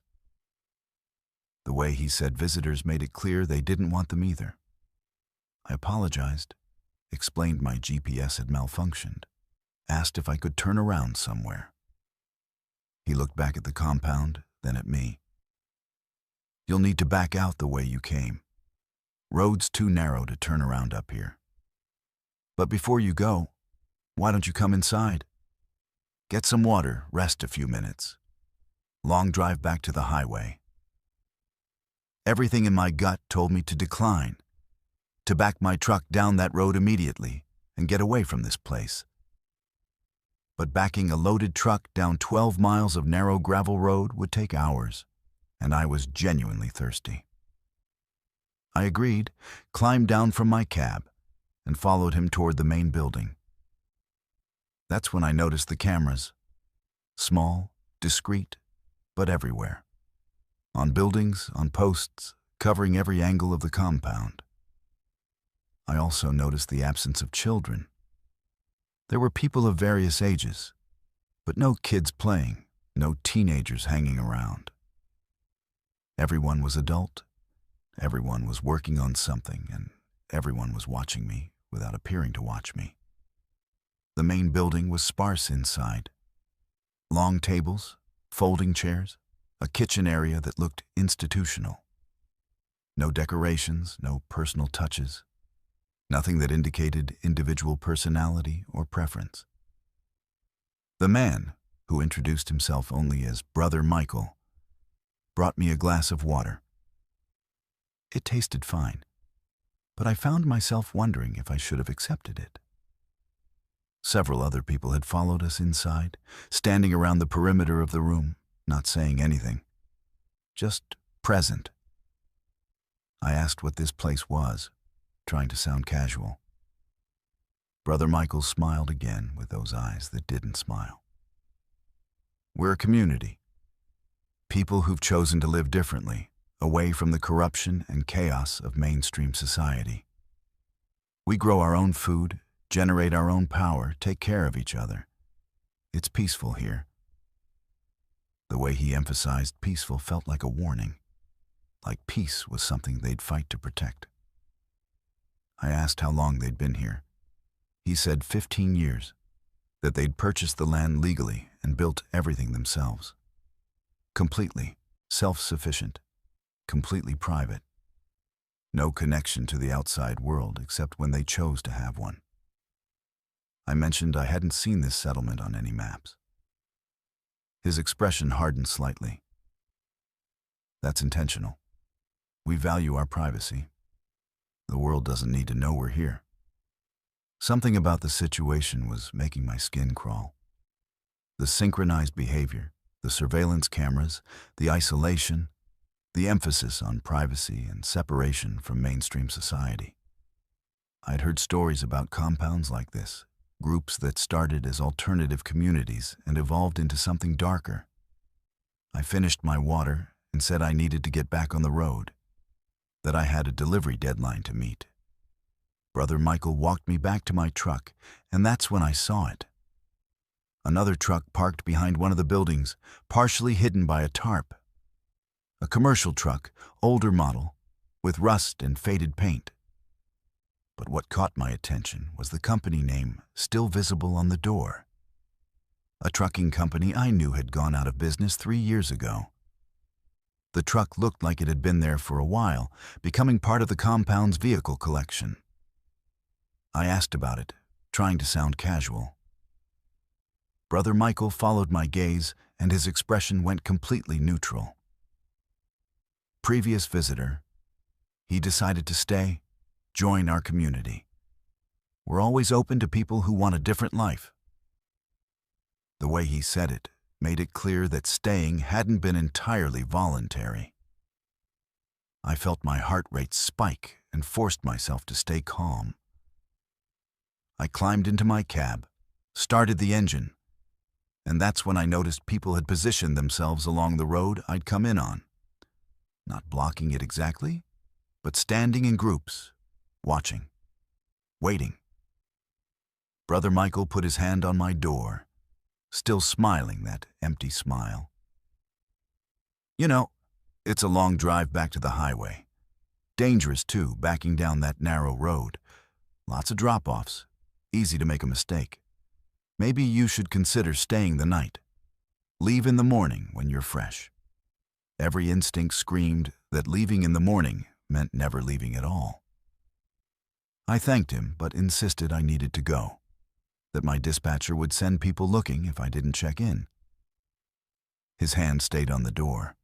The way he said visitors made it clear they didn't want them either. I apologized, explained my GPS had malfunctioned, asked if I could turn around somewhere. He looked back at the compound, then at me. You'll need to back out the way you came. Road's too narrow to turn around up here. But before you go, why don't you come inside? Get some water, rest a few minutes. Long drive back to the highway. Everything in my gut told me to decline, to back my truck down that road immediately and get away from this place. But backing a loaded truck down 12 miles of narrow gravel road would take hours, and I was genuinely thirsty. I agreed, climbed down from my cab, and followed him toward the main building. That's when I noticed the cameras. Small, discreet, but everywhere. On buildings, on posts, covering every angle of the compound. I also noticed the absence of children. There were people of various ages, but no kids playing, no teenagers hanging around. Everyone was adult, everyone was working on something, and everyone was watching me without appearing to watch me. The main building was sparse inside. Long tables, folding chairs, a kitchen area that looked institutional. No decorations, no personal touches, nothing that indicated individual personality or preference. The man, who introduced himself only as Brother Michael, brought me a glass of water. It tasted fine, but I found myself wondering if I should have accepted it. Several other people had followed us inside, standing around the perimeter of the room, not saying anything, just present. I asked what this place was, trying to sound casual. Brother Michael smiled again with those eyes that didn't smile. We're a community. People who've chosen to live differently, away from the corruption and chaos of mainstream society. We grow our own food, generate our own power, take care of each other. It's peaceful here. The way he emphasized peaceful felt like a warning, like peace was something they'd fight to protect. I asked how long they'd been here. He said 15 years, that they'd purchased the land legally and built everything themselves. Completely self-sufficient, completely private. No connection to the outside world except when they chose to have one. I mentioned I hadn't seen this settlement on any maps. His expression hardened slightly. That's intentional. We value our privacy. The world doesn't need to know we're here. Something about the situation was making my skin crawl. The synchronized behavior, the surveillance cameras, the isolation, the emphasis on privacy and separation from mainstream society. I'd heard stories about compounds like this, groups that started as alternative communities and evolved into something darker. I finished my water and said I needed to get back on the road, that I had a delivery deadline to meet. Brother Michael walked me back to my truck, and that's when I saw it. Another truck parked behind one of the buildings, partially hidden by a tarp. A commercial truck, older model, with rust and faded paint. But what caught my attention was the company name still visible on the door. A trucking company I knew had gone out of business 3 years ago. The truck looked like it had been there for a while, becoming part of the compound's vehicle collection. I asked about it, trying to sound casual. Brother Michael followed my gaze, and his expression went completely neutral. Previous visitor. He decided to stay, join our community. We're always open to people who want a different life. The way he said it made it clear that staying hadn't been entirely voluntary. I felt my heart rate spike and forced myself to stay calm. I climbed into my cab, started the engine, and that's when I noticed people had positioned themselves along the road I'd come in on. Not blocking it exactly, but standing in groups, watching, waiting. Brother Michael put his hand on my door, still smiling that empty smile. You know, it's a long drive back to the highway. Dangerous, too, backing down that narrow road. Lots of drop-offs. Easy to make a mistake. Maybe you should consider staying the night. Leave in the morning when you're fresh. Every instinct screamed that leaving in the morning meant never leaving at all. I thanked him, but insisted I needed to go, that my dispatcher would send people looking if I didn't check in. His hand stayed on the door.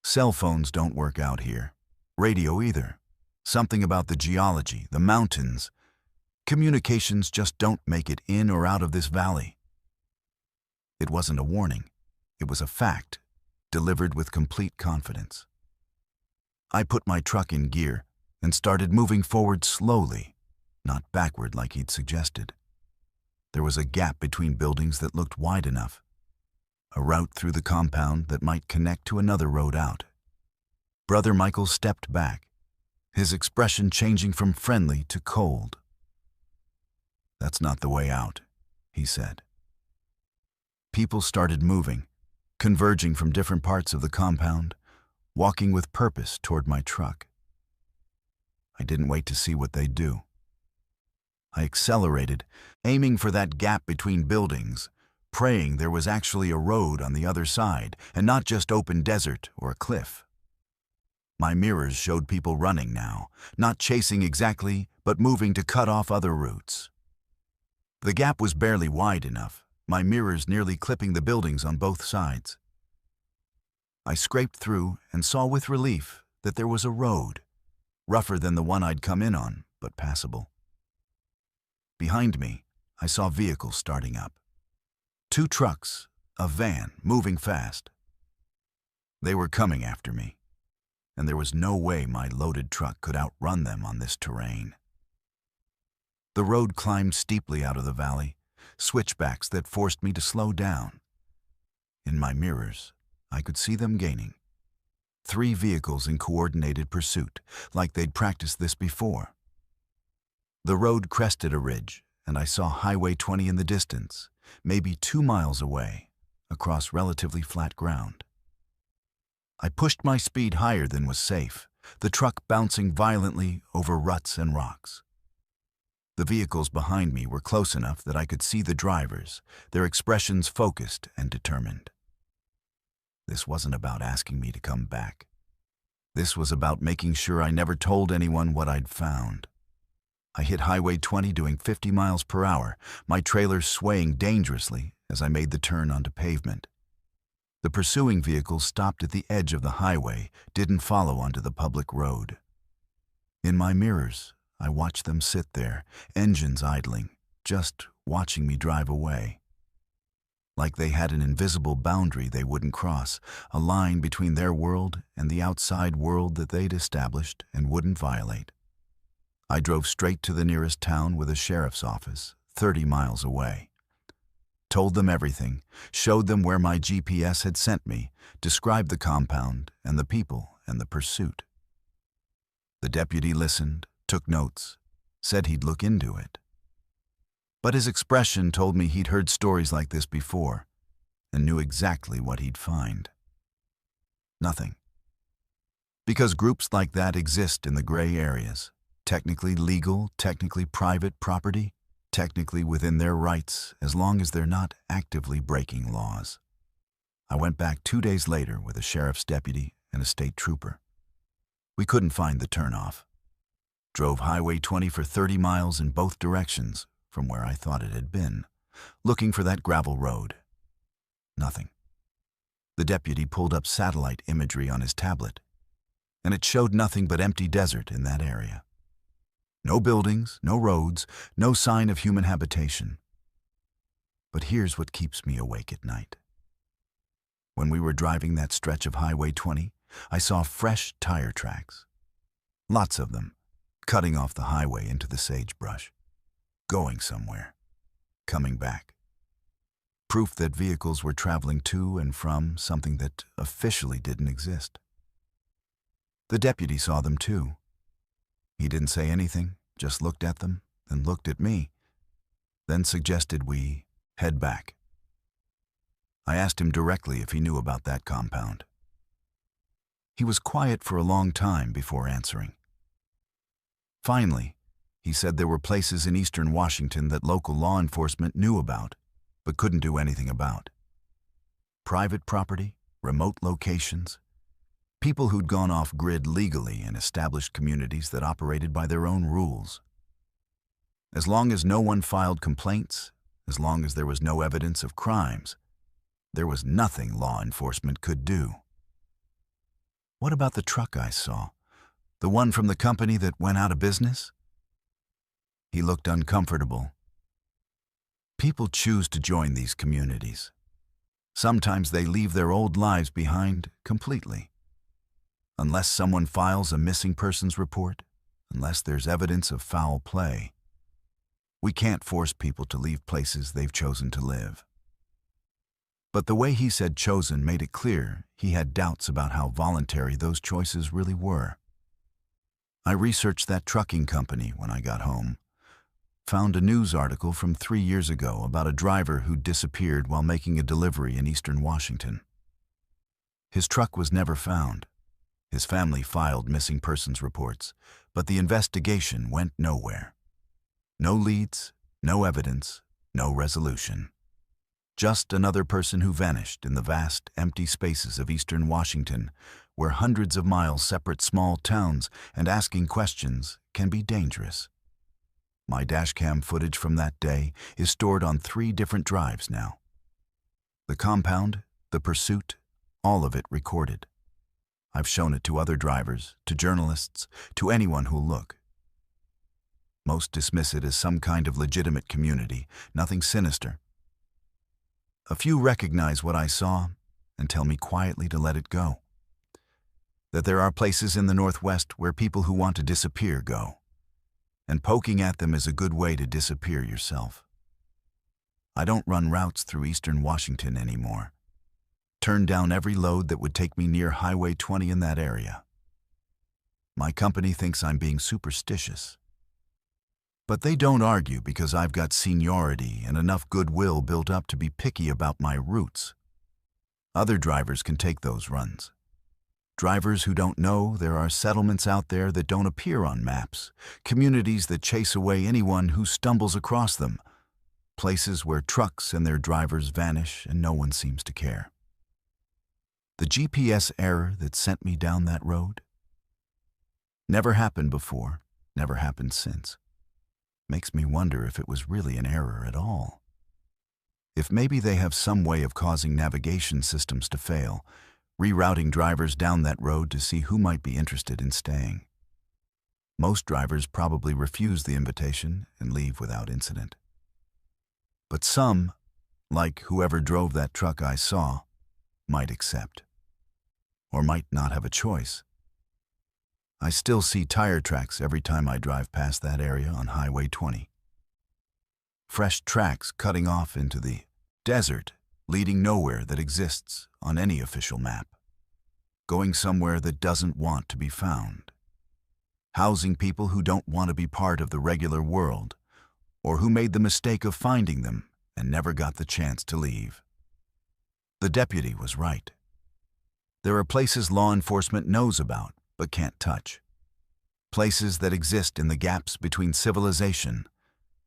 Cell phones don't work out here. Radio either. Something about the geology, the mountains. Communications just don't make it in or out of this valley. It wasn't a warning. It was a fact, delivered with complete confidence. I put my truck in gear and started moving forward slowly, not backward like he'd suggested. There was a gap between buildings that looked wide enough, a route through the compound that might connect to another road out. Brother Michael stepped back, his expression changing from friendly to cold. "That's not the way out," he said. People started moving, converging from different parts of the compound, walking with purpose toward my truck. I didn't wait to see what they'd do. I accelerated, aiming for that gap between buildings, praying there was actually a road on the other side and not just open desert or a cliff. My mirrors showed people running now, not chasing exactly, but moving to cut off other routes. The gap was barely wide enough, my mirrors nearly clipping the buildings on both sides. I scraped through and saw with relief that there was a road, rougher than the one I'd come in on, but passable. Behind me, I saw vehicles starting up. 2 trucks, a van, moving fast. They were coming after me, and there was no way my loaded truck could outrun them on this terrain. The road climbed steeply out of the valley, switchbacks that forced me to slow down. In my mirrors, I could see them gaining. 3 vehicles in coordinated pursuit, like they'd practiced this before. The road crested a ridge, and I saw Highway 20 in the distance, maybe 2 miles away, across relatively flat ground. I pushed my speed higher than was safe, the truck bouncing violently over ruts and rocks. The vehicles behind me were close enough that I could see the drivers, their expressions focused and determined. This wasn't about asking me to come back. This was about making sure I never told anyone what I'd found. I hit Highway 20 doing 50 miles per hour, my trailer swaying dangerously as I made the turn onto pavement. The pursuing vehicle stopped at the edge of the highway, didn't follow onto the public road. In my mirrors, I watched them sit there, engines idling, just watching me drive away. Like they had an invisible boundary they wouldn't cross, a line between their world and the outside world that they'd established and wouldn't violate. I drove straight to the nearest town with a sheriff's office, 30 miles away. Told them everything, showed them where my GPS had sent me, described the compound and the people and the pursuit. The deputy listened, took notes, said he'd look into it. But his expression told me he'd heard stories like this before and knew exactly what he'd find. Nothing. Because groups like that exist in the gray areas, Technically legal, technically private property, technically within their rights as long as they're not actively breaking laws. I went back 2 days later with a sheriff's deputy and a state trooper. We couldn't find the turnoff. Drove Highway 20 for 30 miles in both directions from where I thought it had been, looking for that gravel road. Nothing. The deputy pulled up satellite imagery on his tablet, and it showed nothing but empty desert in that area. No buildings, no roads, no sign of human habitation. But here's what keeps me awake at night. When we were driving that stretch of Highway 20, I saw fresh tire tracks. Lots of them, cutting off the highway into the sagebrush, going somewhere, coming back. Proof that vehicles were traveling to and from something that officially didn't exist. The deputy saw them too. He didn't say anything, just looked at them, then looked at me, then suggested we head back. I asked him directly if he knew about that compound. He was quiet for a long time before answering. Finally, he said there were places in eastern Washington that local law enforcement knew about, but couldn't do anything about. Private property, remote locations, people who'd gone off-grid legally and established communities that operated by their own rules. As long as no one filed complaints, as long as there was no evidence of crimes, there was nothing law enforcement could do. What about the truck I saw? The one from the company that went out of business? He looked uncomfortable. People choose to join these communities. Sometimes they leave their old lives behind completely. Unless someone files a missing persons report, unless there's evidence of foul play, we can't force people to leave places they've chosen to live. But the way he said chosen made it clear he had doubts about how voluntary those choices really were. I researched that trucking company when I got home, found a news article from 3 years ago about a driver who disappeared while making a delivery in eastern Washington. His truck was never found. His family filed missing persons reports, but the investigation went nowhere. No leads, no evidence, no resolution. Just another person who vanished in the vast, empty spaces of eastern Washington, where hundreds of miles separate small towns and asking questions can be dangerous. My dashcam footage from that day is stored on 3 different drives now. The compound, the pursuit, all of it recorded. I've shown it to other drivers, to journalists, to anyone who'll look. Most dismiss it as some kind of legitimate community, nothing sinister. A few recognize what I saw and tell me quietly to let it go. That there are places in the Northwest where people who want to disappear go, and poking at them is a good way to disappear yourself. I don't run routes through eastern Washington anymore. Turned down every load that would take me near Highway 20 in that area. My company thinks I'm being superstitious. But they don't argue because I've got seniority and enough goodwill built up to be picky about my routes. Other drivers can take those runs. Drivers who don't know there are settlements out there that don't appear on maps, communities that chase away anyone who stumbles across them, places where trucks and their drivers vanish and no one seems to care. The GPS error that sent me down that road? Never happened before, never happened since. Makes me wonder if it was really an error at all. If maybe they have some way of causing navigation systems to fail, rerouting drivers down that road to see who might be interested in staying. Most drivers probably refuse the invitation and leave without incident. But some, like whoever drove that truck I saw, might accept. Or might not have a choice. I still see tire tracks every time I drive past that area on Highway 20. Fresh tracks cutting off into the desert, leading nowhere that exists on any official map. Going somewhere that doesn't want to be found. Housing people who don't want to be part of the regular world, or who made the mistake of finding them and never got the chance to leave. The deputy was right. There are places law enforcement knows about but can't touch. Places that exist in the gaps between civilization,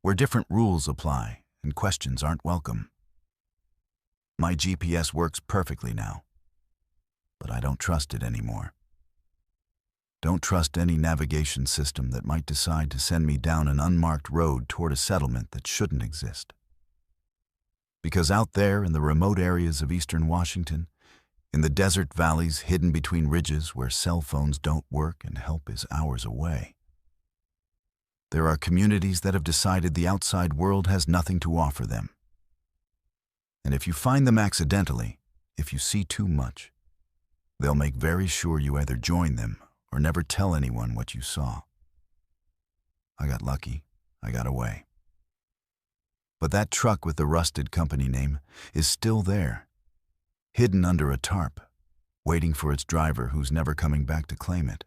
where different rules apply and questions aren't welcome. My GPS works perfectly now, but I don't trust it anymore. Don't trust any navigation system that might decide to send me down an unmarked road toward a settlement that shouldn't exist. Because out there in the remote areas of eastern Washington, in the desert valleys hidden between ridges where cell phones don't work and help is hours away, there are communities that have decided the outside world has nothing to offer them. And if you find them accidentally, if you see too much, they'll make very sure you either join them or never tell anyone what you saw. I got lucky. I got away. But that truck with the rusted company name is still there, hidden under a tarp, waiting for its driver who's never coming back to claim it.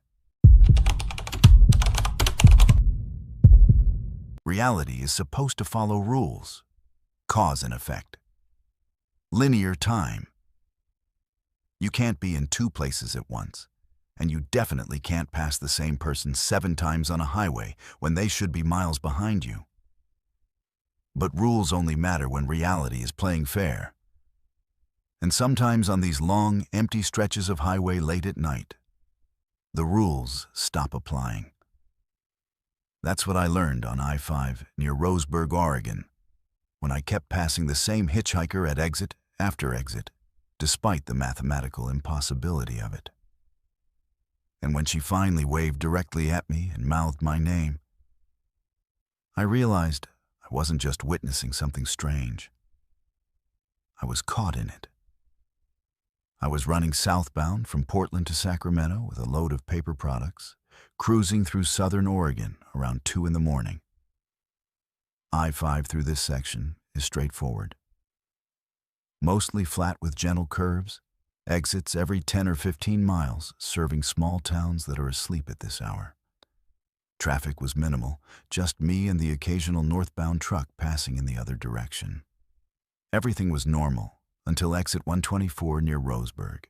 Reality is supposed to follow rules, cause and effect. Linear time. You can't be in two places at once, and you definitely can't pass the same person 7 times on a highway when they should be miles behind you. But rules only matter when reality is playing fair. And sometimes on these long, empty stretches of highway late at night, the rules stop applying. That's what I learned on I-5 near Roseburg, Oregon, when I kept passing the same hitchhiker at exit after exit, despite the mathematical impossibility of it. And when she finally waved directly at me and mouthed my name, I realized I wasn't just witnessing something strange. I was caught in it. I was running southbound from Portland to Sacramento with a load of paper products, cruising through southern Oregon around 2 in the morning. I-5 through this section is straightforward. Mostly flat with gentle curves, exits every 10 or 15 miles, serving small towns that are asleep at this hour. Traffic was minimal, just me and the occasional northbound truck passing in the other direction. Everything was normal until exit 124 near Roseburg.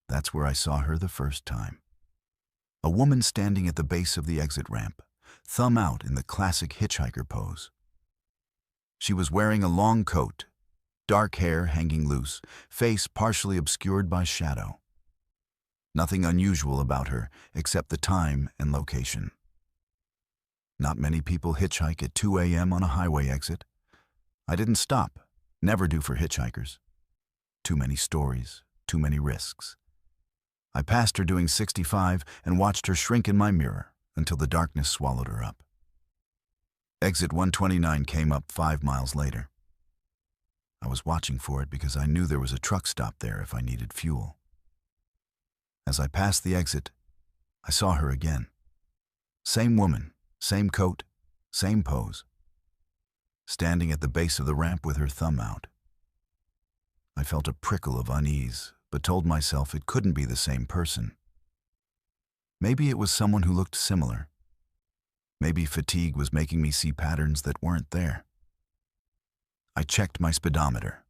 That's where I saw her the first time. A woman standing at the base of the exit ramp, thumb out in the classic hitchhiker pose. She was wearing a long coat, dark hair hanging loose, face partially obscured by shadow. Nothing unusual about her except the time and location. Not many people hitchhike at 2 a.m. on a highway exit. I didn't stop, never do for hitchhikers. Too many stories, too many risks. I passed her doing 65 and watched her shrink in my mirror until the darkness swallowed her up. Exit 129 came up 5 miles later. I was watching for it because I knew there was a truck stop there if I needed fuel. As I passed the exit, I saw her again. Same woman, same coat, same pose. Standing at the base of the ramp with her thumb out. I felt a prickle of unease, but told myself it couldn't be the same person. Maybe it was someone who looked similar. Maybe fatigue was making me see patterns that weren't there. I checked my speedometer.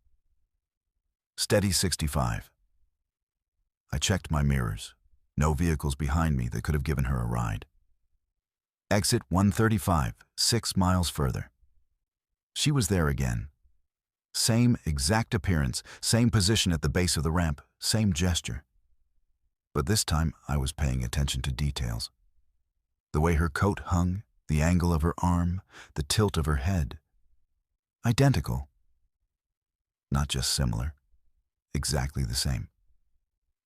Steady 65. I checked my mirrors. No vehicles behind me that could have given her a ride. Exit 135, 6 miles further. She was there again. Same exact appearance, same position at the base of the ramp, same gesture. But this time I was paying attention to details. The way her coat hung, the angle of her arm, the tilt of her head. Identical. Not just similar. Exactly the same.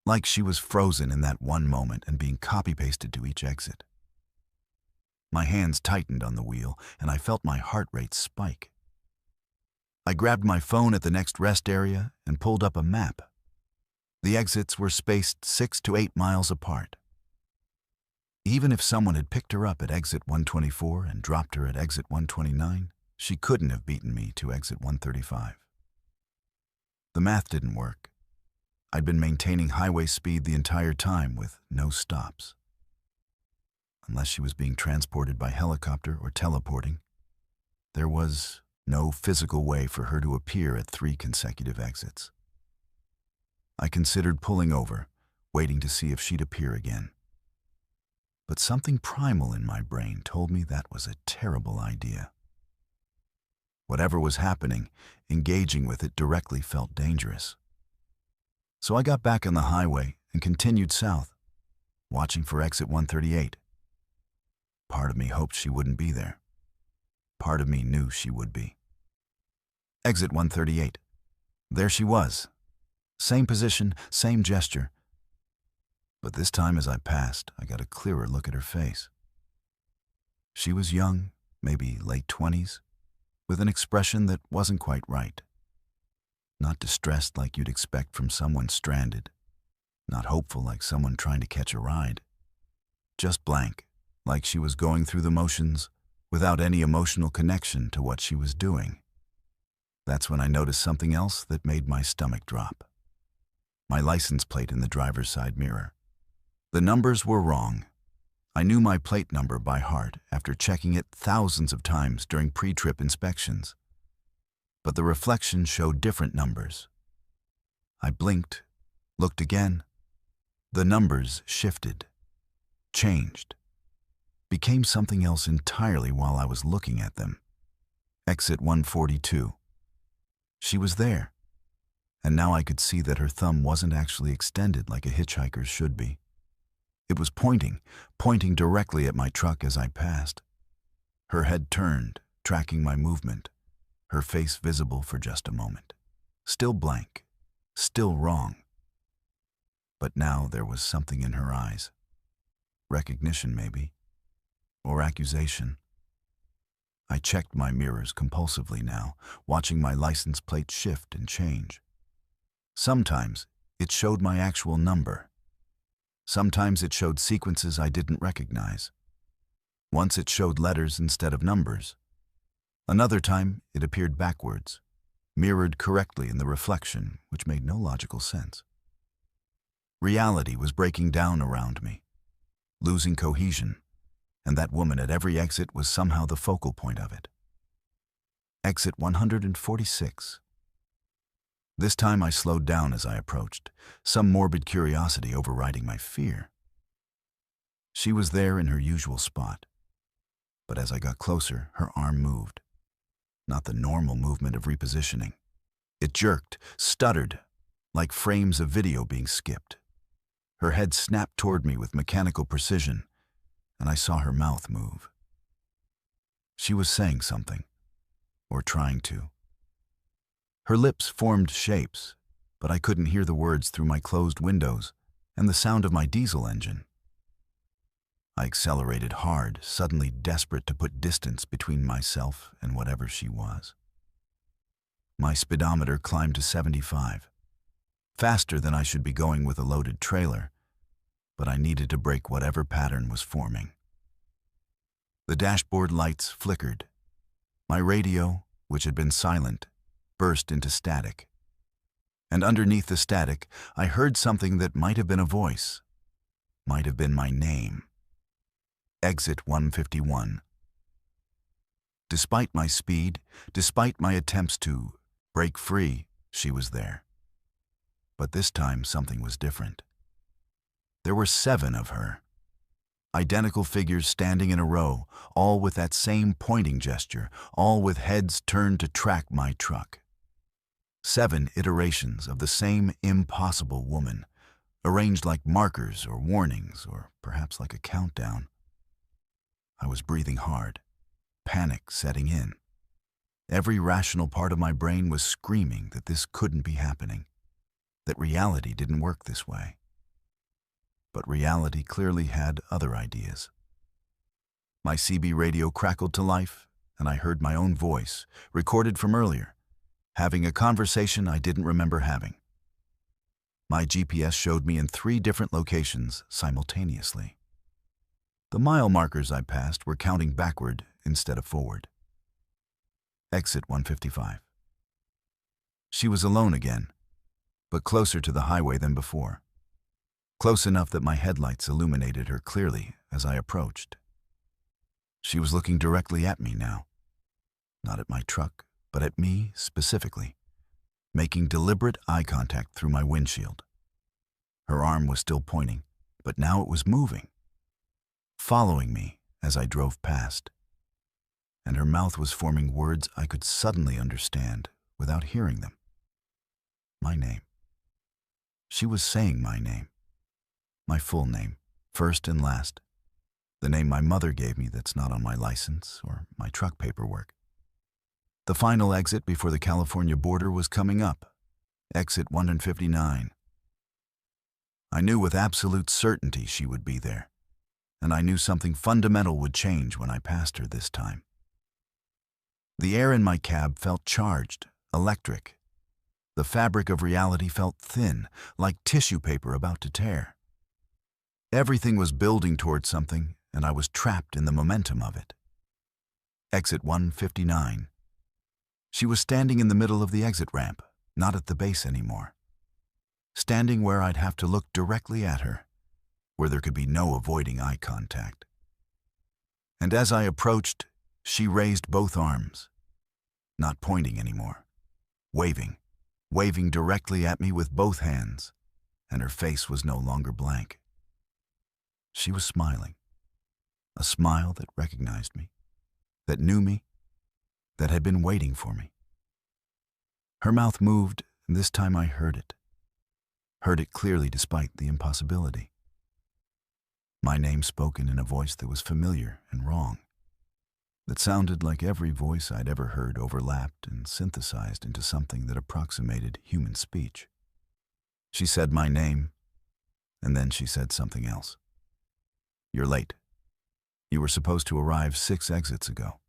Like she was frozen in that one moment and being copy-pasted to each exit. My hands tightened on the wheel, and I felt my heart rate spike. I grabbed my phone at the next rest area and pulled up a map. The exits were spaced 6 to 8 miles apart. Even if someone had picked her up at exit 124 and dropped her at exit 129, she couldn't have beaten me to exit 135. The math didn't work. I'd been maintaining highway speed the entire time with no stops. Unless she was being transported by helicopter or teleporting, there was no physical way for her to appear at 3 consecutive exits. I considered pulling over, waiting to see if she'd appear again. but something primal in my brain told me that was a terrible idea. Whatever was happening, engaging with it directly felt dangerous. So I got back on the highway and continued south, watching for exit 138. Part of me hoped she wouldn't be there. Part of me knew she would be. Exit 138. There she was. Same position, same gesture. But this time as I passed, I got a clearer look at her face. She was young, maybe late 20s, with an expression that wasn't quite right. Not distressed like you'd expect from someone stranded. Not hopeful like someone trying to catch a ride. Just blank, like she was going through the motions without any emotional connection to what she was doing. That's when I noticed something else that made my stomach drop. My license plate in the driver's side mirror. The numbers were wrong. I knew my plate number by heart after checking it thousands of times during pre-trip inspections. But the reflection showed different numbers. I blinked, looked again. The numbers shifted, changed, became something else entirely while I was looking at them. Exit 142. She was there, and now I could see that her thumb wasn't actually extended like a hitchhiker's should be. It was pointing directly at my truck as I passed. Her head turned, tracking my movement, her face visible for just a moment. Still blank, still wrong. But now there was something in her eyes. Recognition, maybe, or accusation. I checked my mirrors compulsively now, watching my license plate shift and change. Sometimes it showed my actual number. Sometimes it showed sequences I didn't recognize. Once it showed letters instead of numbers. Another time it appeared backwards, mirrored correctly in the reflection, which made no logical sense. Reality was breaking down around me, losing cohesion, and that woman at every exit was somehow the focal point of it. Exit 146. This time I slowed down as I approached, some morbid curiosity overriding my fear. She was there in her usual spot, but as I got closer, her arm moved. Not the normal movement of repositioning. It jerked, stuttered, like frames of video being skipped. Her head snapped toward me with mechanical precision, and I saw her mouth move. She was saying something, or trying to. Her lips formed shapes, but I couldn't hear the words through my closed windows and the sound of my diesel engine. I accelerated hard, suddenly desperate to put distance between myself and whatever she was. My speedometer climbed to 75, faster than I should be going with a loaded trailer, but I needed to break whatever pattern was forming. The dashboard lights flickered. My radio, which had been silent, burst into static. And underneath the static, I heard something that might have been a voice, might have been my name. Exit 151. Despite my speed, despite my attempts to break free, she was there. But this time something was different. There were 7 of her. Identical figures standing in a row, all with that same pointing gesture, all with heads turned to track my truck. 7 iterations of the same impossible woman, arranged like markers or warnings, or perhaps like a countdown. I was breathing hard, panic setting in. Every rational part of my brain was screaming that this couldn't be happening, that reality didn't work this way. But reality clearly had other ideas. My CB radio crackled to life, and I heard my own voice, recorded from earlier, having a conversation I didn't remember having. My GPS showed me in 3 different locations simultaneously. The mile markers I passed were counting backward instead of forward. Exit 155. She was alone again, but closer to the highway than before. Close enough that my headlights illuminated her clearly as I approached. She was looking directly at me now. Not at my truck, but at me specifically, making deliberate eye contact through my windshield. Her arm was still pointing, but now it was moving. following me as I drove past, and her mouth was forming words I could suddenly understand without hearing them. My name. She was saying my name. My full name, first and last. The name my mother gave me that's not on my license or my truck paperwork. The final exit before the California border was coming up. Exit 159. I knew with absolute certainty she would be there, and I knew something fundamental would change when I passed her this time. The air in my cab felt charged, electric. The fabric of reality felt thin, like tissue paper about to tear. Everything was building towards something, and I was trapped in the momentum of it. Exit 159. She was standing in the middle of the exit ramp, not at the base anymore. Standing where I'd have to look directly at her, where there could be no avoiding eye contact. And as I approached, she raised both arms, not pointing anymore, waving directly at me with both hands, and her face was no longer blank. She was smiling, a smile that recognized me, that knew me, that had been waiting for me. Her mouth moved, and this time I heard it clearly despite the impossibility. My name spoken in a voice that was familiar and wrong, that sounded like every voice I'd ever heard overlapped and synthesized into something that approximated human speech. She said my name, and then she said something else. "You're late. You were supposed to arrive 6 exits ago."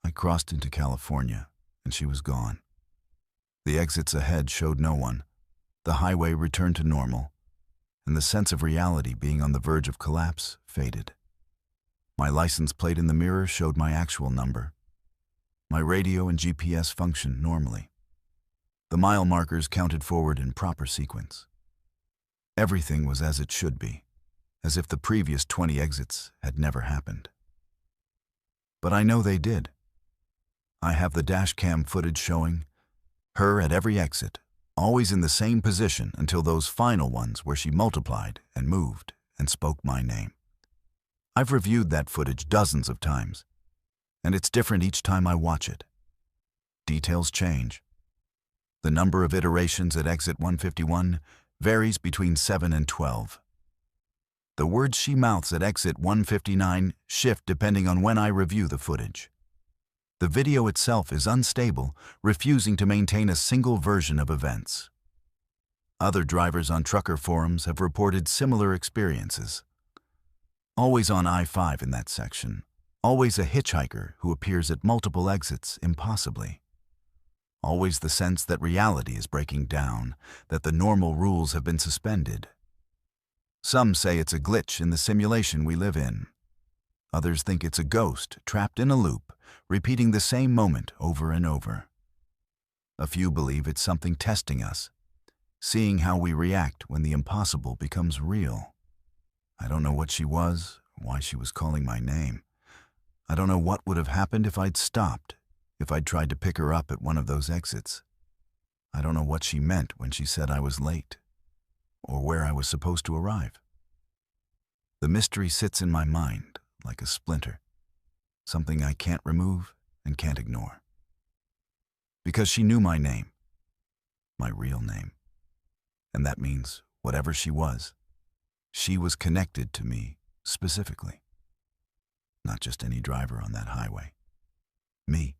I crossed into California, and she was gone. The exits ahead showed no one. The highway returned to normal, and the sense of reality being on the verge of collapse faded. My license plate in the mirror showed my actual number. My radio and GPS functioned normally. The mile markers counted forward in proper sequence. Everything was as it should be, as if the previous 20 exits had never happened. But I know they did. I have the dash cam footage showing her at every exit, always in the same position until those final ones where she multiplied and moved and spoke my name. I've reviewed that footage dozens of times, and it's different each time I watch it. Details change. The number of iterations at exit 151 varies between 7 and 12. The words she mouths at exit 159 shift depending on when I review the footage. The video itself is unstable, refusing to maintain a single version of events. Other drivers on trucker forums have reported similar experiences. Always on I-5 in that section, always a hitchhiker who appears at multiple exits impossibly. Always the sense that reality is breaking down, that the normal rules have been suspended. Some say it's a glitch in the simulation we live in. Others think it's a ghost trapped in a loop, repeating the same moment over and over. A few believe it's something testing us, seeing how we react when the impossible becomes real. I don't know what she was, why she was calling my name. I don't know what would have happened if I'd stopped, if I'd tried to pick her up at one of those exits. I don't know what she meant when she said I was late, or where I was supposed to arrive. The mystery sits in my mind like a splinter, something I can't remove and can't ignore. Because she knew my name, my real name, and that means whatever she was connected to me specifically. Not just any driver on that highway. Me.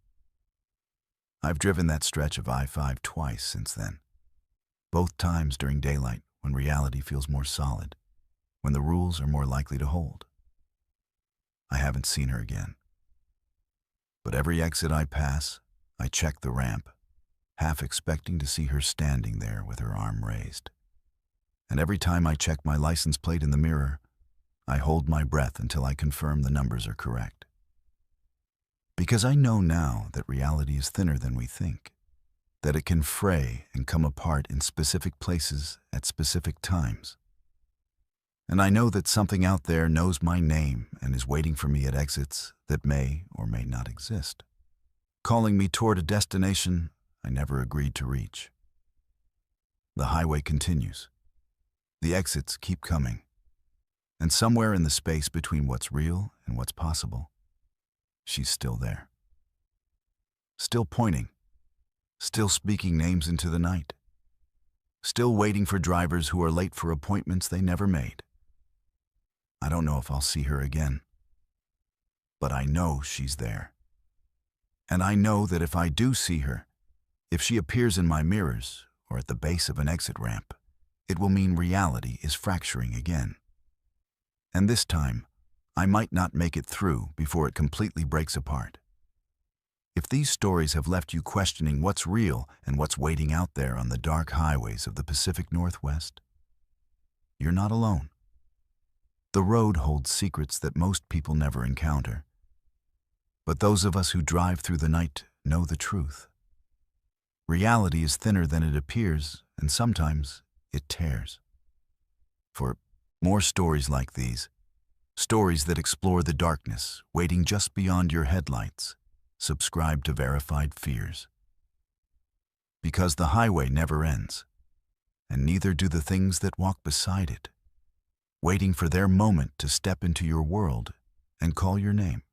I've driven that stretch of I-5 twice since then. Both times during daylight when reality feels more solid, when the rules are more likely to hold. I haven't seen her again. But every exit I pass, I check the ramp, half expecting to see her standing there with her arm raised. And every time I check my license plate in the mirror, I hold my breath until I confirm the numbers are correct. Because I know now that reality is thinner than we think, that it can fray and come apart in specific places at specific times. And I know that something out there knows my name and is waiting for me at exits that may or may not exist, calling me toward a destination I never agreed to reach. The highway continues. The exits keep coming. And somewhere in the space between what's real and what's possible, she's still there. Still pointing, still speaking names into the night, still waiting for drivers who are late for appointments they never made. I don't know if I'll see her again, but I know she's there. And I know that if I do see her, if she appears in my mirrors or at the base of an exit ramp, it will mean reality is fracturing again. And this time, I might not make it through before it completely breaks apart. If these stories have left you questioning what's real and what's waiting out there on the dark highways of the Pacific Northwest, you're not alone. The road holds secrets that most people never encounter. But those of us who drive through the night know the truth. Reality is thinner than it appears, and sometimes it tears. For more stories like these, stories that explore the darkness waiting just beyond your headlights, subscribe to Verified Fears. Because the highway never ends, and neither do the things that walk beside it, waiting for their moment to step into your world and call your name.